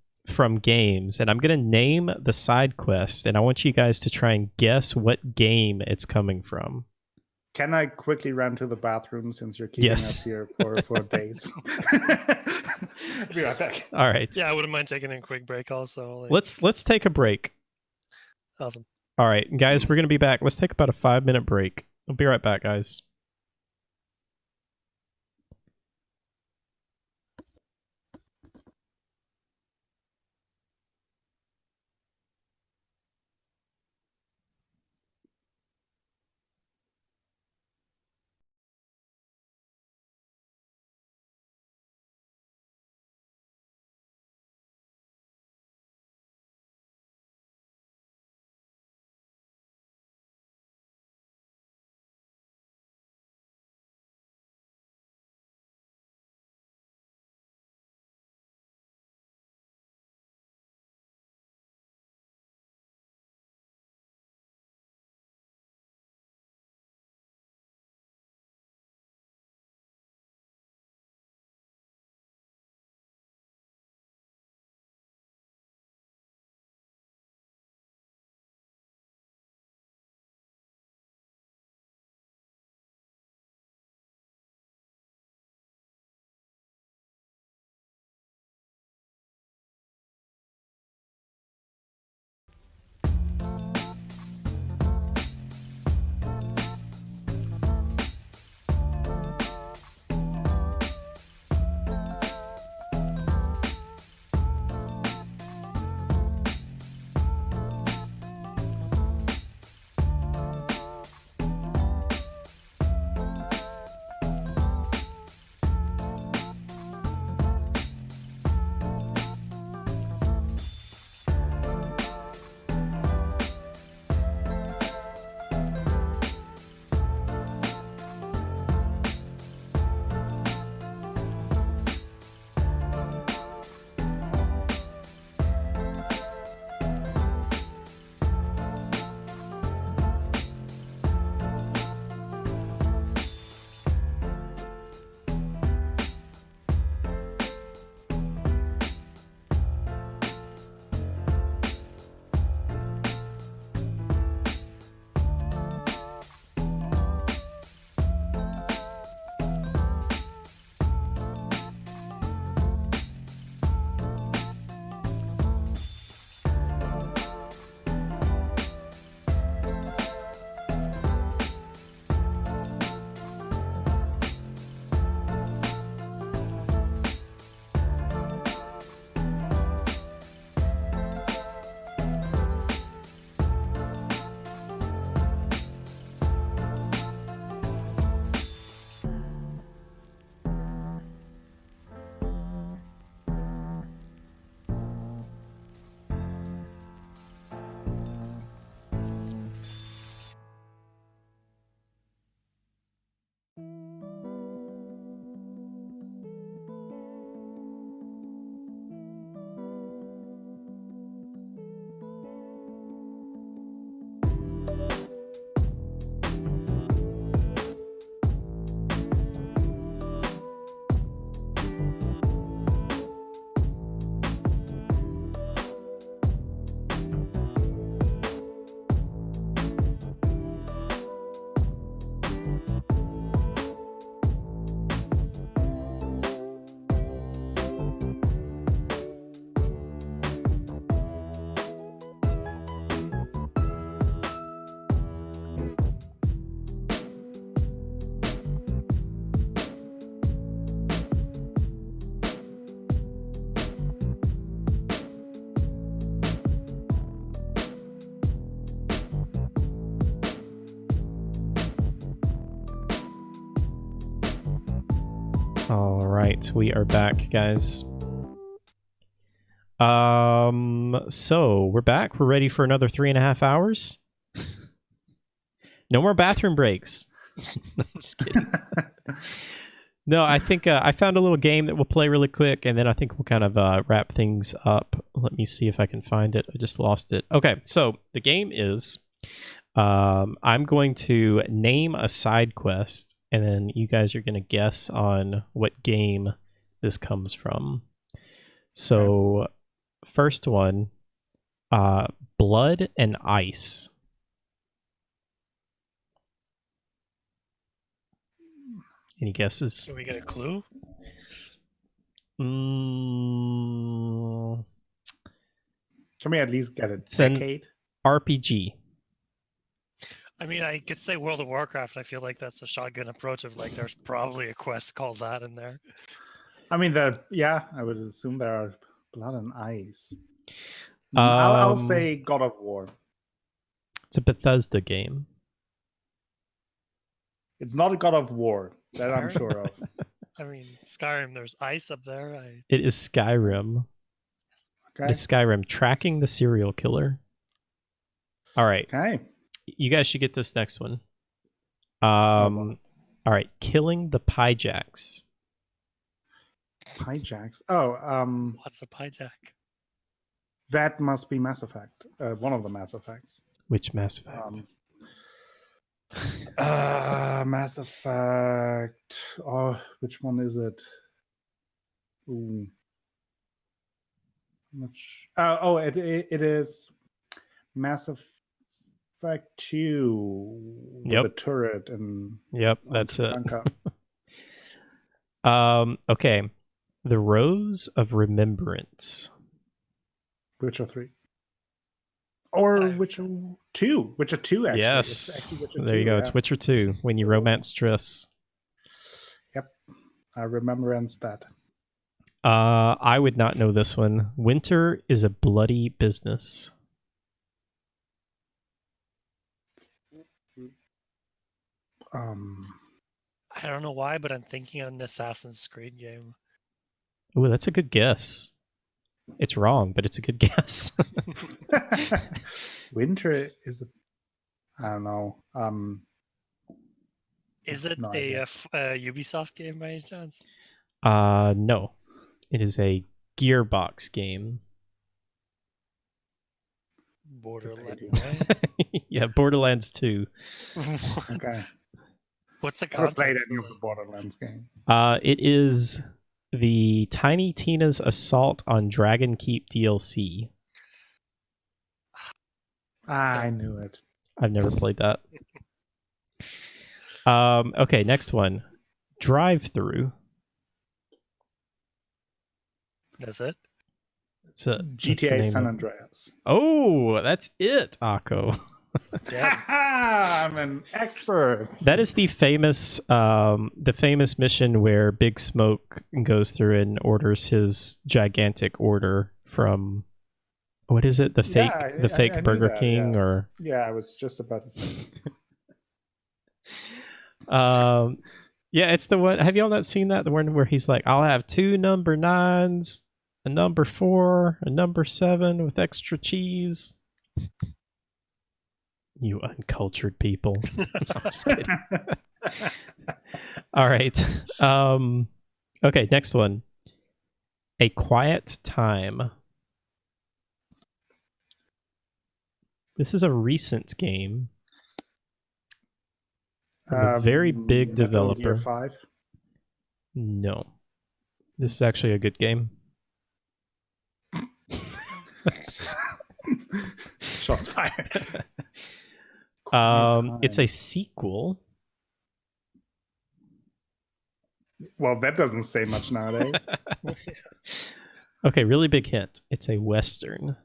games, and I'm going to name the side quest, and I want you guys to try and guess what game it's coming from. Can I quickly run to the bathroom since you're keeping Yes. us here for days? I'll be right back. All right. Yeah, I wouldn't mind taking a quick break also. Like, Let's take a break. awesome. All right, guys, we're going to be back. Let's take about a 5-minute break. I'll be right back, guys. All right, we are back, guys. So we're back. We're ready for another 3.5 hours. No more bathroom breaks. Just kidding. No, I think I found a little game that we'll play really quick, and then I think we'll kind of wrap things up. Let me see if I can find it. I just lost it. Okay, so the game is I'm going to name a side quest, and then you guys are going to guess on what game this comes from. So, first one, Blood and Ice. Any guesses? Can we get a clue? Mm, Can we at least get a It's an- decade? RPG. I mean, I could say World of Warcraft. I feel like that's a shotgun approach of like there's probably a quest called that in there. I mean, I would assume there are Blood and Ice. I'll Um, say God of War. It's a Bethesda game. It's not a God of War, that I'm Sorry? sure of. I mean, Skyrim. There's ice up there. It is Skyrim. Okay. It's Skyrim, tracking the serial killer. All right, Okay. you guys should get this next one. boy. All right, Killing the Pyjacks. Hijacks. What's a pyjack? That must be Mass Effect. One of the Mass Effects. Which Mass Effect? Mass Effect. Oh, which one is it? Ooh. Much. It is Mass Effect 2 with Yep. the turret and Yep, that's it. Tatanka. Okay, The Rose of Remembrance. Witcher 3. Or I've- Witcher 2. Witcher 2, actually. It's Yes, actually Witcher there you 2, go. yeah. It's Witcher 2, when you romance Triss. I remembrance that. I would not know this one. Winter is a Bloody Business. I don't know why, but I'm thinking of an Assassin's Creed game. Ooh, that's a good guess. It's wrong, but it's a good guess. Winter is I don't know. Is it No a idea. Ubisoft game by any chance? No. It is a Gearbox game. Borderlands. do? Yeah, Borderlands 2. Okay. What's the Never played context? any of of the it? Borderlands game. It is the Tiny Tina's Assault on Dragon Keep DLC. I knew it. I've never played that. Okay, next one. Drive Through. That's it. That's it. That's the GTA name San of- Andreas. Oh, that's it, Akko. Yeah. I'm an expert. That is the famous mission where Big Smoke goes through and orders his gigantic order from what is it? The fake Yeah, the fake I knew Burger that, King yeah. or Yeah, I was just about to say. yeah, it's the one. Have y'all not seen that? The one where he's like, I'll have 2 number 9s, a number 4, a number 7 with extra cheese. You uncultured people. No, I'm just kidding. All right. Okay, next one. A Quiet Time. This is a recent game from a very big Metal Gear developer. 5. No. This is actually a good game. Shots fired. It's a sequel. Well, that doesn't say much nowadays. Okay, really big hint. It's a Western.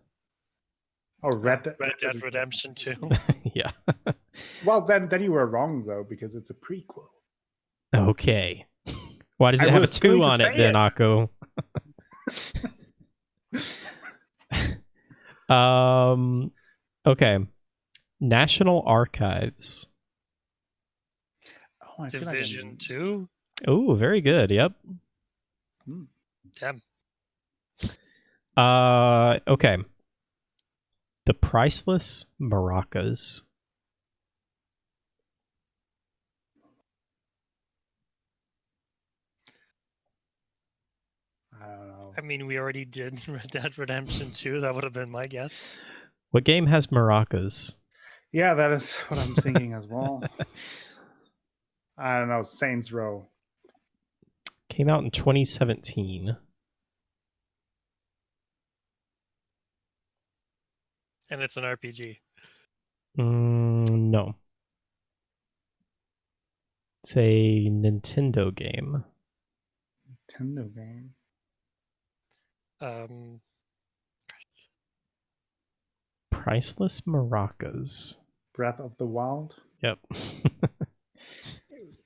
Oh, Red Dead Redemption 2. Yeah. Well, then you were wrong though, because it's a prequel. Okay. Why does it I have a was 2 going to on it say then, Akko? Okay. National Archives. Oh, I feel like I Division knew- 2. Oh, very good. Yep. Damn. Okay. The Priceless Maracas. I don't know. I mean, we already did Red Dead Redemption 2. That would have been my guess. What game has maracas? Yeah, that is what I'm thinking as well. I don't know, Saints Row. Came out in 2017. And it's an RPG. No. It's a Nintendo game. Nintendo game. Priceless Maracas. Breath of the Wild. Yep.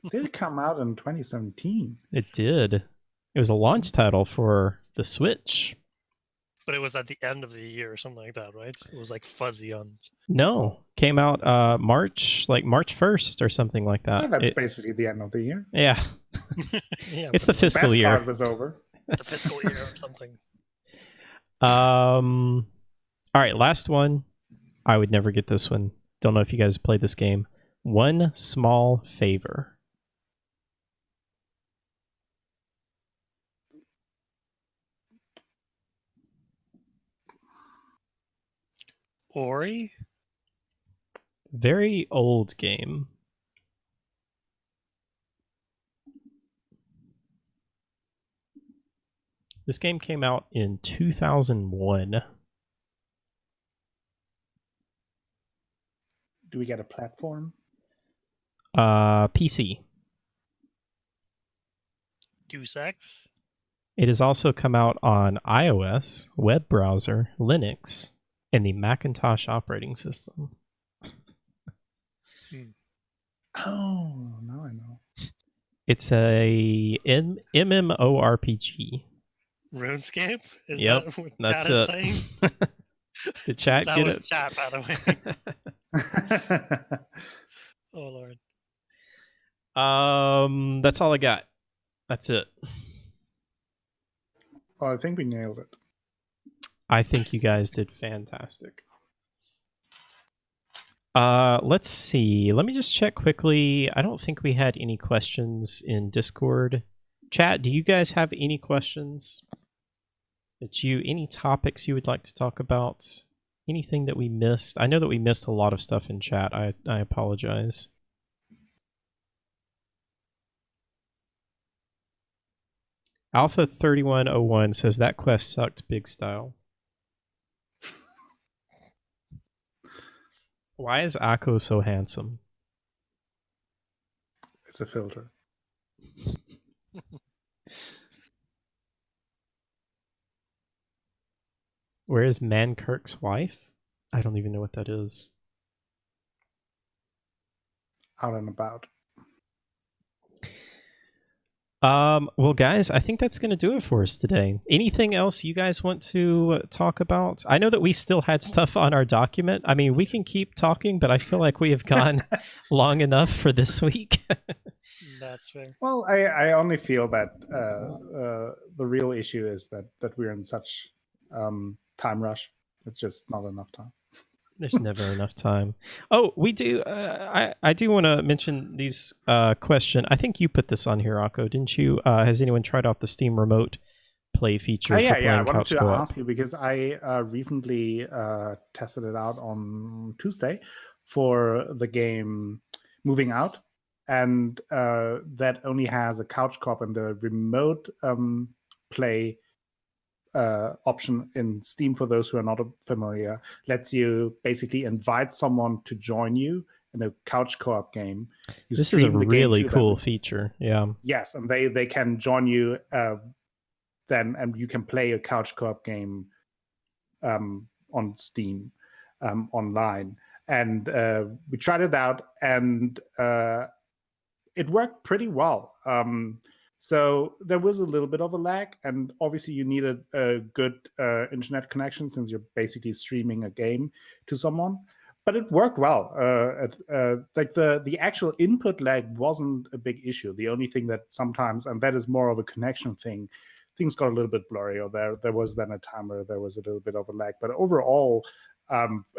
Did it come out in 2017? It did. It was a launch title for the Switch. But it was at the end of the year or something like that, right? It was like fuzzy on. No, came out March 1st or something like that. Yeah, that's basically the end of the year. Yeah. Yeah, It's the fiscal Best year. part was over. the fiscal year or something. All right, last one. I would never get this one. Don't know if you guys played this game. One Small Favor. Ori? Very old game. This game came out in 2001. Do we get a platform? PC. Deus Ex? It has also come out on iOS, web browser, Linux, and the Macintosh operating system. Oh, now I know. It's a MMORPG. RuneScape? Is Yep, that what that's Chat is it. saying? Did chat That get was it? chat, by the way. Oh, Lord. That's all I got. That's it. Well, I think we nailed it. I think you guys did fantastic. Let's see. Let me just check quickly. I don't think we had any questions in Discord. Chat, do you guys have any questions? Any topics you would like to talk about? Anything that we missed? I know that we missed a lot of stuff in chat. I apologize. Alpha 3101 says that quest sucked big style. Why is Akko so handsome? It's a filter. Where is Mankirk's wife? I don't even know what that is. Out and about. Well, guys, I think that's going to do it for us today. Anything else you guys want to talk about? I know that we still had stuff on our document. I mean, we can keep talking, but I feel like we have gone long enough for this week. That's fair. Well, I only feel that the real issue is that we're in such time rush. It's just not enough time. There's never enough time. Oh, we do. I do want to mention these question. I think you put this on here, Akko, didn't you? Has anyone tried out the Steam Remote Play feature? Yeah. for I playing wanted Couch to Co-op? ask you because I recently tested it out on Tuesday for the game Moving Out, and that only has a couch co-op, and the remote play option in Steam, for those who are not familiar, lets you basically invite someone to join you in a couch co-op game. You This is a stream the game really to cool them. feature. Yeah. Yes, and they can join you then, and you can play a couch co-op game on Steam online. And we tried it out, and it worked pretty well. So there was a little bit of a lag, and obviously you needed a good internet connection since you're basically streaming a game to someone. But it worked well. Like the actual input lag wasn't a big issue. The only thing that sometimes, and that is more of a connection thing, things got a little bit blurry, or there was then a time where there was a little bit of a lag. But overall,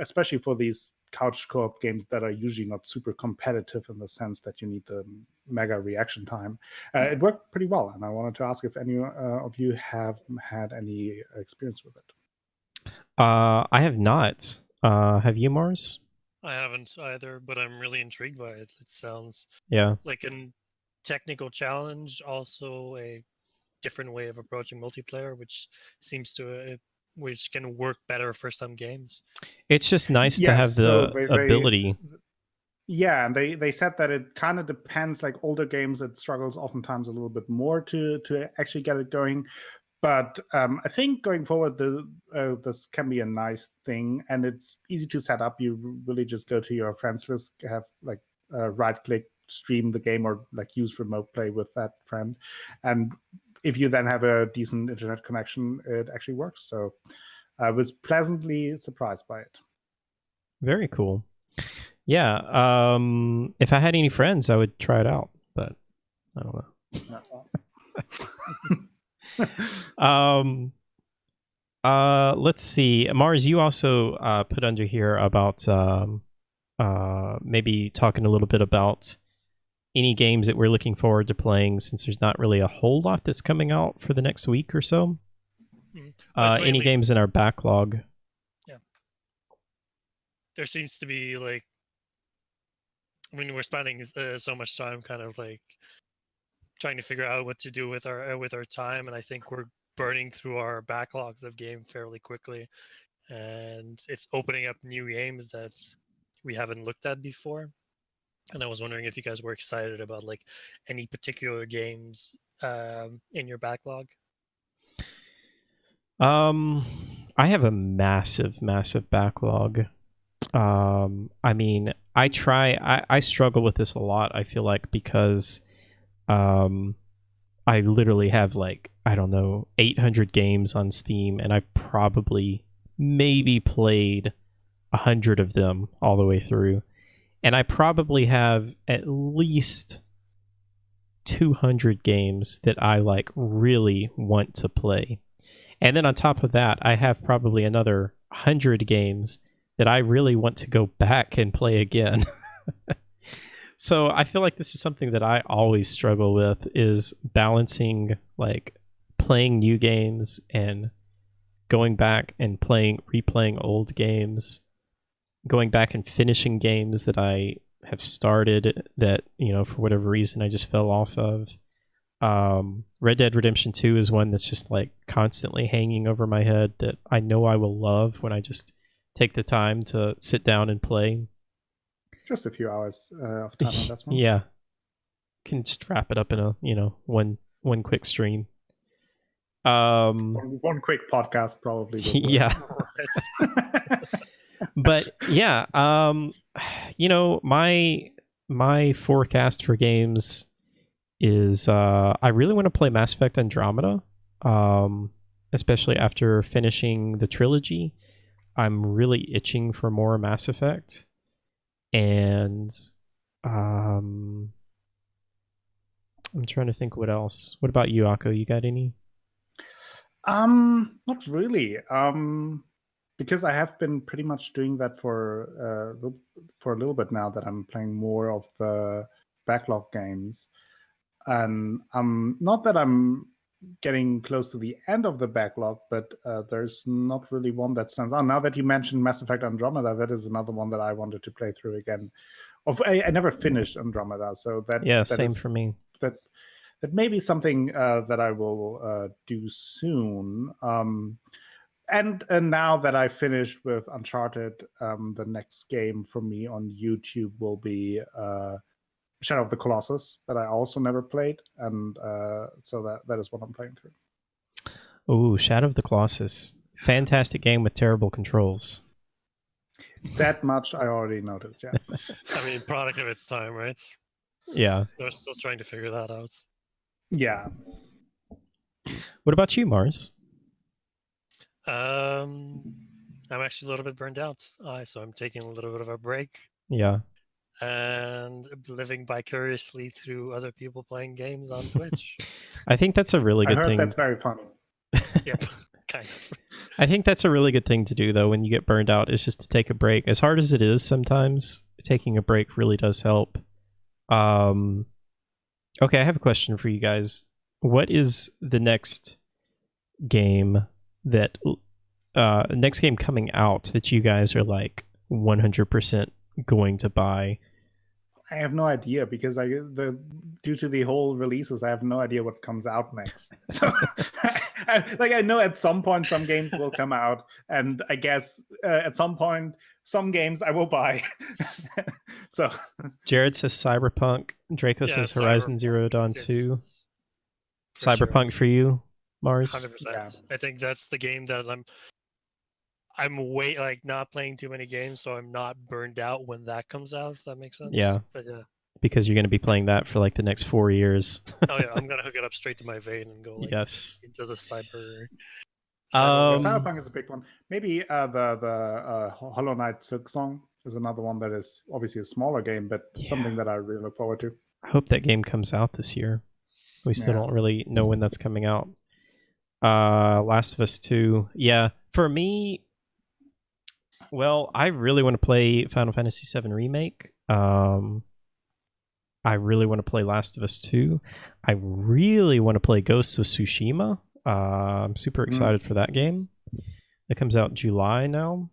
especially for these couch co-op games that are usually not super competitive in the sense that you need the mega reaction time, it worked pretty well. And I wanted to ask if any of you have had any experience with it. I have not. Have you, Mars? I haven't either, but I'm really intrigued by it. It sounds Yeah. like an technical challenge, also a different way of approaching multiplayer, which seems to which can work better for some games. It's just nice to Yes, have so the ability. Yeah, and they said that it kind of depends. Like older games, it struggles oftentimes a little bit more to actually get it going. But I think going forward, this can be a nice thing, and it's easy to set up. You really just go to your friends list, have like right click, stream the game, or like use remote play with that friend, and if you then have a decent internet connection, it actually works. So I was pleasantly surprised by it. Very cool. Yeah. If I had any friends, I would try it out, but I don't know. Let's see. Mars, you also put under here about maybe talking a little bit about any games that we're looking forward to playing, since there's not really a whole lot that's coming out for the next week or so. Any games in our backlog? Yeah. There seems to be like, I mean, we're spending so much time kind of like trying to figure out what to do with our time, and I think we're burning through our backlogs of game fairly quickly, and it's opening up new games that we haven't looked at before. And I was wondering if you guys were excited about like any particular games in your backlog. I have a massive backlog. I mean, I struggle with this a lot, I feel like, because I literally have like, I don't know, 800 games on Steam, and I've probably maybe played 100 of them all the way through. And I probably have at least 200 games that I like really want to play. And then on top of that, I have probably another 100 games that I really want to go back and play again. So I feel like this is something that I always struggle with, is balancing like playing new games and going back and replaying old games, going back and finishing games that I have started that, you know, for whatever reason I just fell off of. Red Dead Redemption 2 is one that's just like constantly hanging over my head that I know I will love when I just take the time to sit down and play. Just a few hours of time investment. Yeah, can just wrap it up in a, you know, one quick stream. One quick podcast probably. Yeah. But yeah, you know, my forecast for games is I really want to play Mass Effect Andromeda, especially after finishing the trilogy. I'm really itching for more Mass Effect. And I'm trying to think what else. What about you, Akko? You got any? Not really. Because I have been pretty much doing that for a little bit now, that I'm playing more of the backlog games. And not that I'm getting close to the end of the backlog, but there's not really one that stands out. Now that you mentioned Mass Effect Andromeda, that is another one that I wanted to play through again. I never finished Andromeda, so that same for me. That may be something that I will do soon. And now that I finished with Uncharted, the next game for me on YouTube will be Shadow of the Colossus, that I also never played, and so that is what I'm playing through. Oh, Shadow of the Colossus. Fantastic game with terrible controls. That much I already noticed, yeah. I mean, product of its time, right? Yeah. They're still trying to figure that out. Yeah. What about you, Mars? I'm actually a little bit burned out, so I'm taking a little bit of a break. Yeah. And living vicariously through other people playing games on Twitch. I think that's a really good thing. That's very funny. Yep, kind of. I think that's a really good thing to do, though, when you get burned out, is just to take a break. As hard as it is sometimes, taking a break really does help. Okay, I have a question for you guys. What is the next game coming out that you guys are like 100% going to buy? I have no idea because due to the whole releases, I have no idea what comes out next. So, I know at some point some games will come out, and I guess at some point some games I will buy. So Jared says Cyberpunk. Draco Yeah, says Horizon Cyberpunk, Zero Dawn it's- 2. for sure. Cyberpunk for you, Mars? 100%. Yeah. I think that's the game that I'm not playing too many games, so I'm not burned out when that comes out. If that makes sense. Yeah. But Because you're going to be playing that for like the next 4 years. oh yeah, I'm gonna hook it up straight to my vein and go like Yes. into the cyber. Cyberpunk is a big one. Maybe the Hollow Knight Silksong is another one that is obviously a smaller game, but something that I really look forward to. I hope that game comes out this year. We still Yeah. don't really know when that's coming out. Last of Us 2. Yeah, for me, well, I really want to play Final Fantasy VII Remake. I really want to play Last of Us 2. I really want to play Ghosts of Tsushima. I'm super excited for that game. It comes out July now.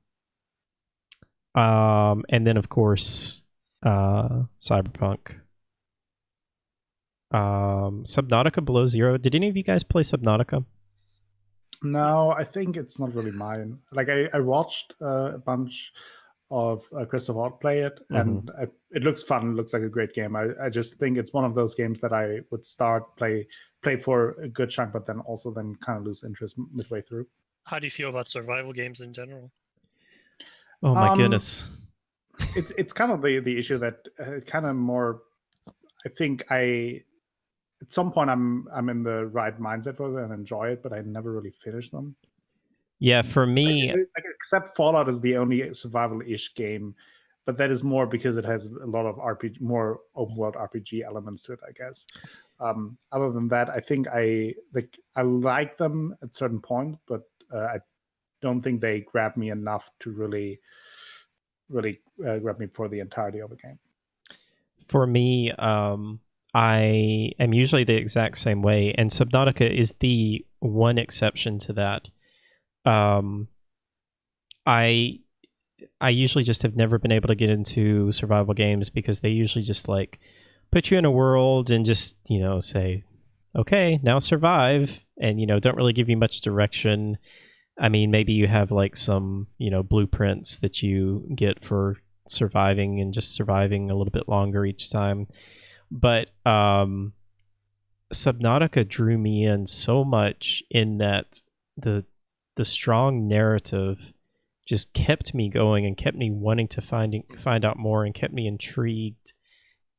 And then, of course, Cyberpunk. Subnautica Below Zero. Did any of you guys play Subnautica? No, I think it's not really mine. Like I watched a bunch of Christopher Hawk play it, and it looks fun. It looks like a great game. I just think it's one of those games that I would play for a good chunk, but then kind of lose interest midway through. How do you feel about survival games in general? Oh my goodness. It's kind of the issue that kind of more. I think at some point I'm in the right mindset for it and enjoy it, but I never really finish them. Yeah, for me, like except Fallout is the only survival-ish game, but that is more because it has a lot of more open world RPG elements to it, I guess. Other than that, I think I like them at certain point, but I don't think they grab me enough to really grab me for the entirety of a game. For me, I am usually the exact same way, and Subnautica is the one exception to that. I usually just have never been able to get into survival games because they usually just like put you in a world and just, say, okay, now survive, and don't really give you much direction. I mean, maybe you have like some, blueprints that you get for surviving and just surviving a little bit longer each time. But Subnautica drew me in so much in that the strong narrative just kept me going and kept me wanting to find out more and kept me intrigued.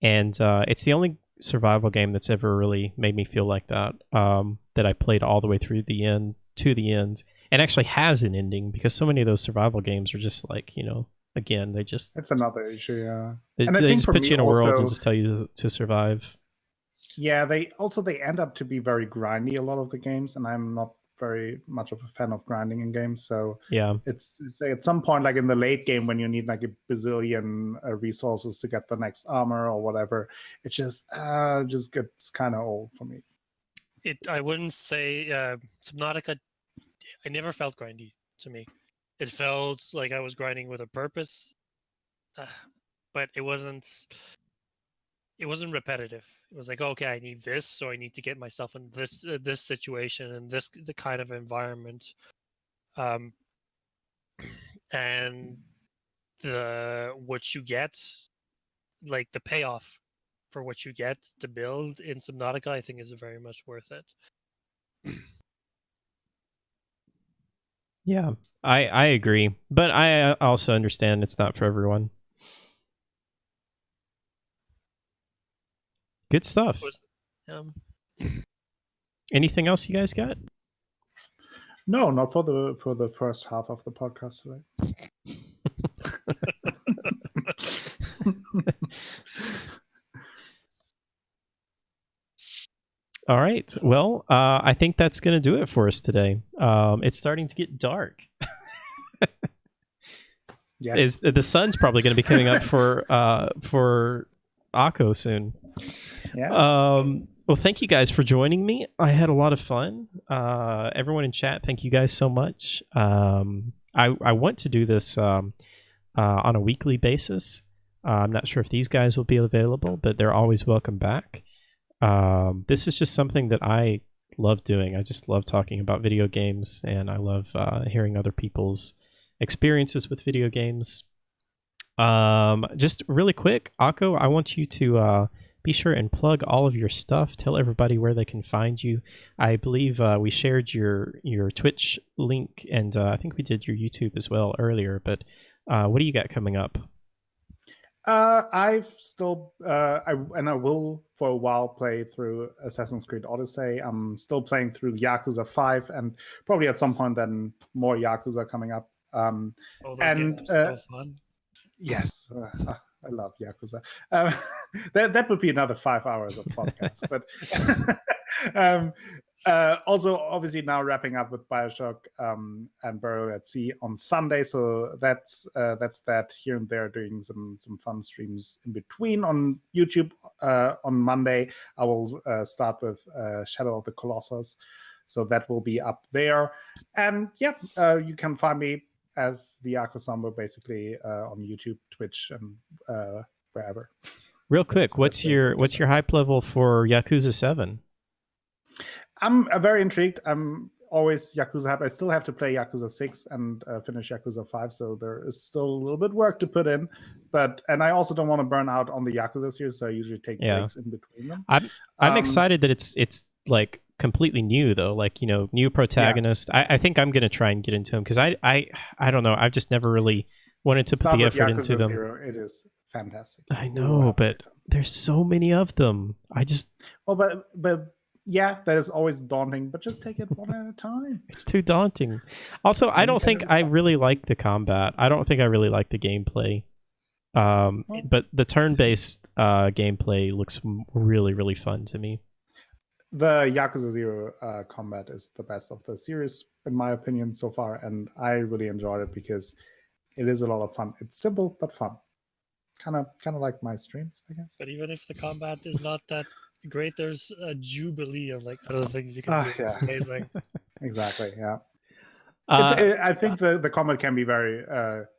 And it's the only survival game that's ever really made me feel like that, that I played all the way through to the end, and actually has an ending, because so many of those survival games are just like, again, they just... That's another issue, yeah. They just put you in a world and just tell you to survive. Yeah, they end up to be very grindy, a lot of the games, and I'm not very much of a fan of grinding in games. So yeah, it's at some point, like in the late game, when you need like a bazillion resources to get the next armor or whatever, it just gets kind of old for me. I wouldn't say Subnautica. I never felt grindy to me. It felt like I was grinding with a purpose, but it wasn't repetitive. It was like, okay, I need this, so I need to get myself in this situation and the kind of environment, and what you get, like the payoff for what you get to build in Subnautica, I think is very much worth it. Yeah, I agree, but I also understand it's not for everyone. Good stuff. Anything else you guys got? No, not for the first half of the podcast today. All right. Well, I think that's going to do it for us today. It's starting to get dark. Yes. The sun's probably going to be coming up for Akko soon. Yeah. Well, thank you guys for joining me. I had a lot of fun. Everyone in chat, thank you guys so much. I want to do this on a weekly basis. I'm not sure if these guys will be available, but they're always welcome back. This is just something that I love doing. I just love talking about video games, and I love hearing other people's experiences with video games. Just really quick, Akko, I want you to be sure and plug all of your stuff. Tell everybody where they can find you. I believe we shared your Twitch link, and I think we did your YouTube as well earlier. But what do you got coming up? I've still, I will for a while play through Assassin's Creed Odyssey. I'm still playing through Yakuza 5, and probably at some point then more Yakuza coming up. Oh, those games are so fun. Yes, I love Yakuza. That would be another 5 hours of podcast. But also, obviously, now wrapping up with BioShock and Burial at Sea on Sunday. So that's that. Here and there, doing some fun streams in between on YouTube. On Monday, I will start with Shadow of the Colossus. So that will be up there. And yeah, you can find me as the Akko Sambo, basically on YouTube, Twitch, and wherever. Real quick, what's your hype level for Yakuza 7? I'm very intrigued. I'm always Yakuza hype. I still have to play Yakuza 6 and finish Yakuza 5, so there is still a little bit work to put in. And I also don't want to burn out on the Yakuza series, so I usually take breaks in between them. I'm excited that it's like completely new though, like, you know, new protagonist. Yeah. I think I'm gonna try and get into him because I don't know, I've just never really wanted to put the effort Yakuza into them. 0. It is fantastic. I know, but there's so many of them. But yeah, that is always daunting, but just take it one at a time. It's too daunting. Also, I don't think I really like the combat. I don't think I really like the gameplay. But the turn-based gameplay looks really, really fun to me. The Yakuza 0 combat is the best of the series, in my opinion, so far, and I really enjoyed it because it is a lot of fun. It's simple but fun. Kind of like my streams, I guess. But even if the combat is not that great, there's a jubilee of like other things you can do. Yeah. Amazing. Exactly. Yeah. I think the combat can be very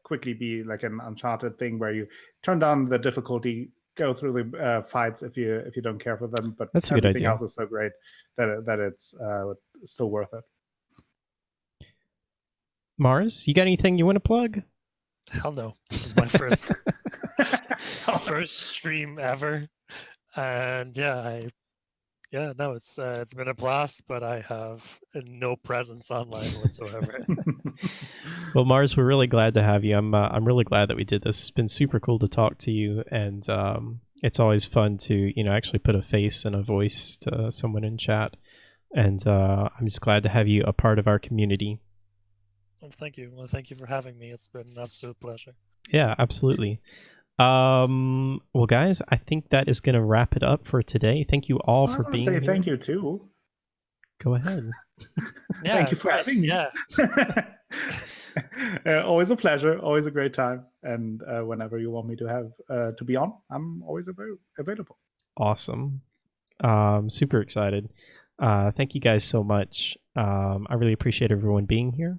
quickly be like an Uncharted thing where you turn down the difficulty, go through the fights if you don't care for them, but that's a good everything idea. else is so great that it's still worth it. Mars, you got anything you want to plug? Hell no. This is my first stream ever, and it's been a blast, but I have no presence online whatsoever. Well, Mars, we're really glad to have you. I'm really glad that we did this. It's been super cool to talk to you, and it's always fun to, you know, actually put a face and a voice to someone in chat. And I'm just glad to have you a part of our community. Well, thank you. Well, thank you for having me. It's been an absolute pleasure. Yeah, absolutely. Well, guys, I think that is going to wrap it up for today. Thank you all for being here. Thank you too. Go ahead. Yeah, thank you for having me. Yeah. Always a pleasure. Always a great time. And whenever you want me to have to be on, I'm always available. Awesome. Super excited. Thank you guys so much. I really appreciate everyone being here.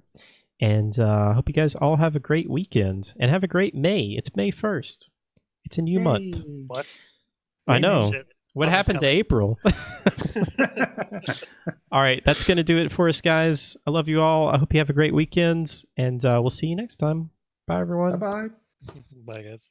And I hope you guys all have a great weekend and have a great May. It's May 1st. It's a new month. What? I know. Shit. What happened to April? All right. That's going to do it for us, guys. I love you all. I hope you have a great weekend. And we'll see you next time. Bye, everyone. Bye-bye. Bye, guys.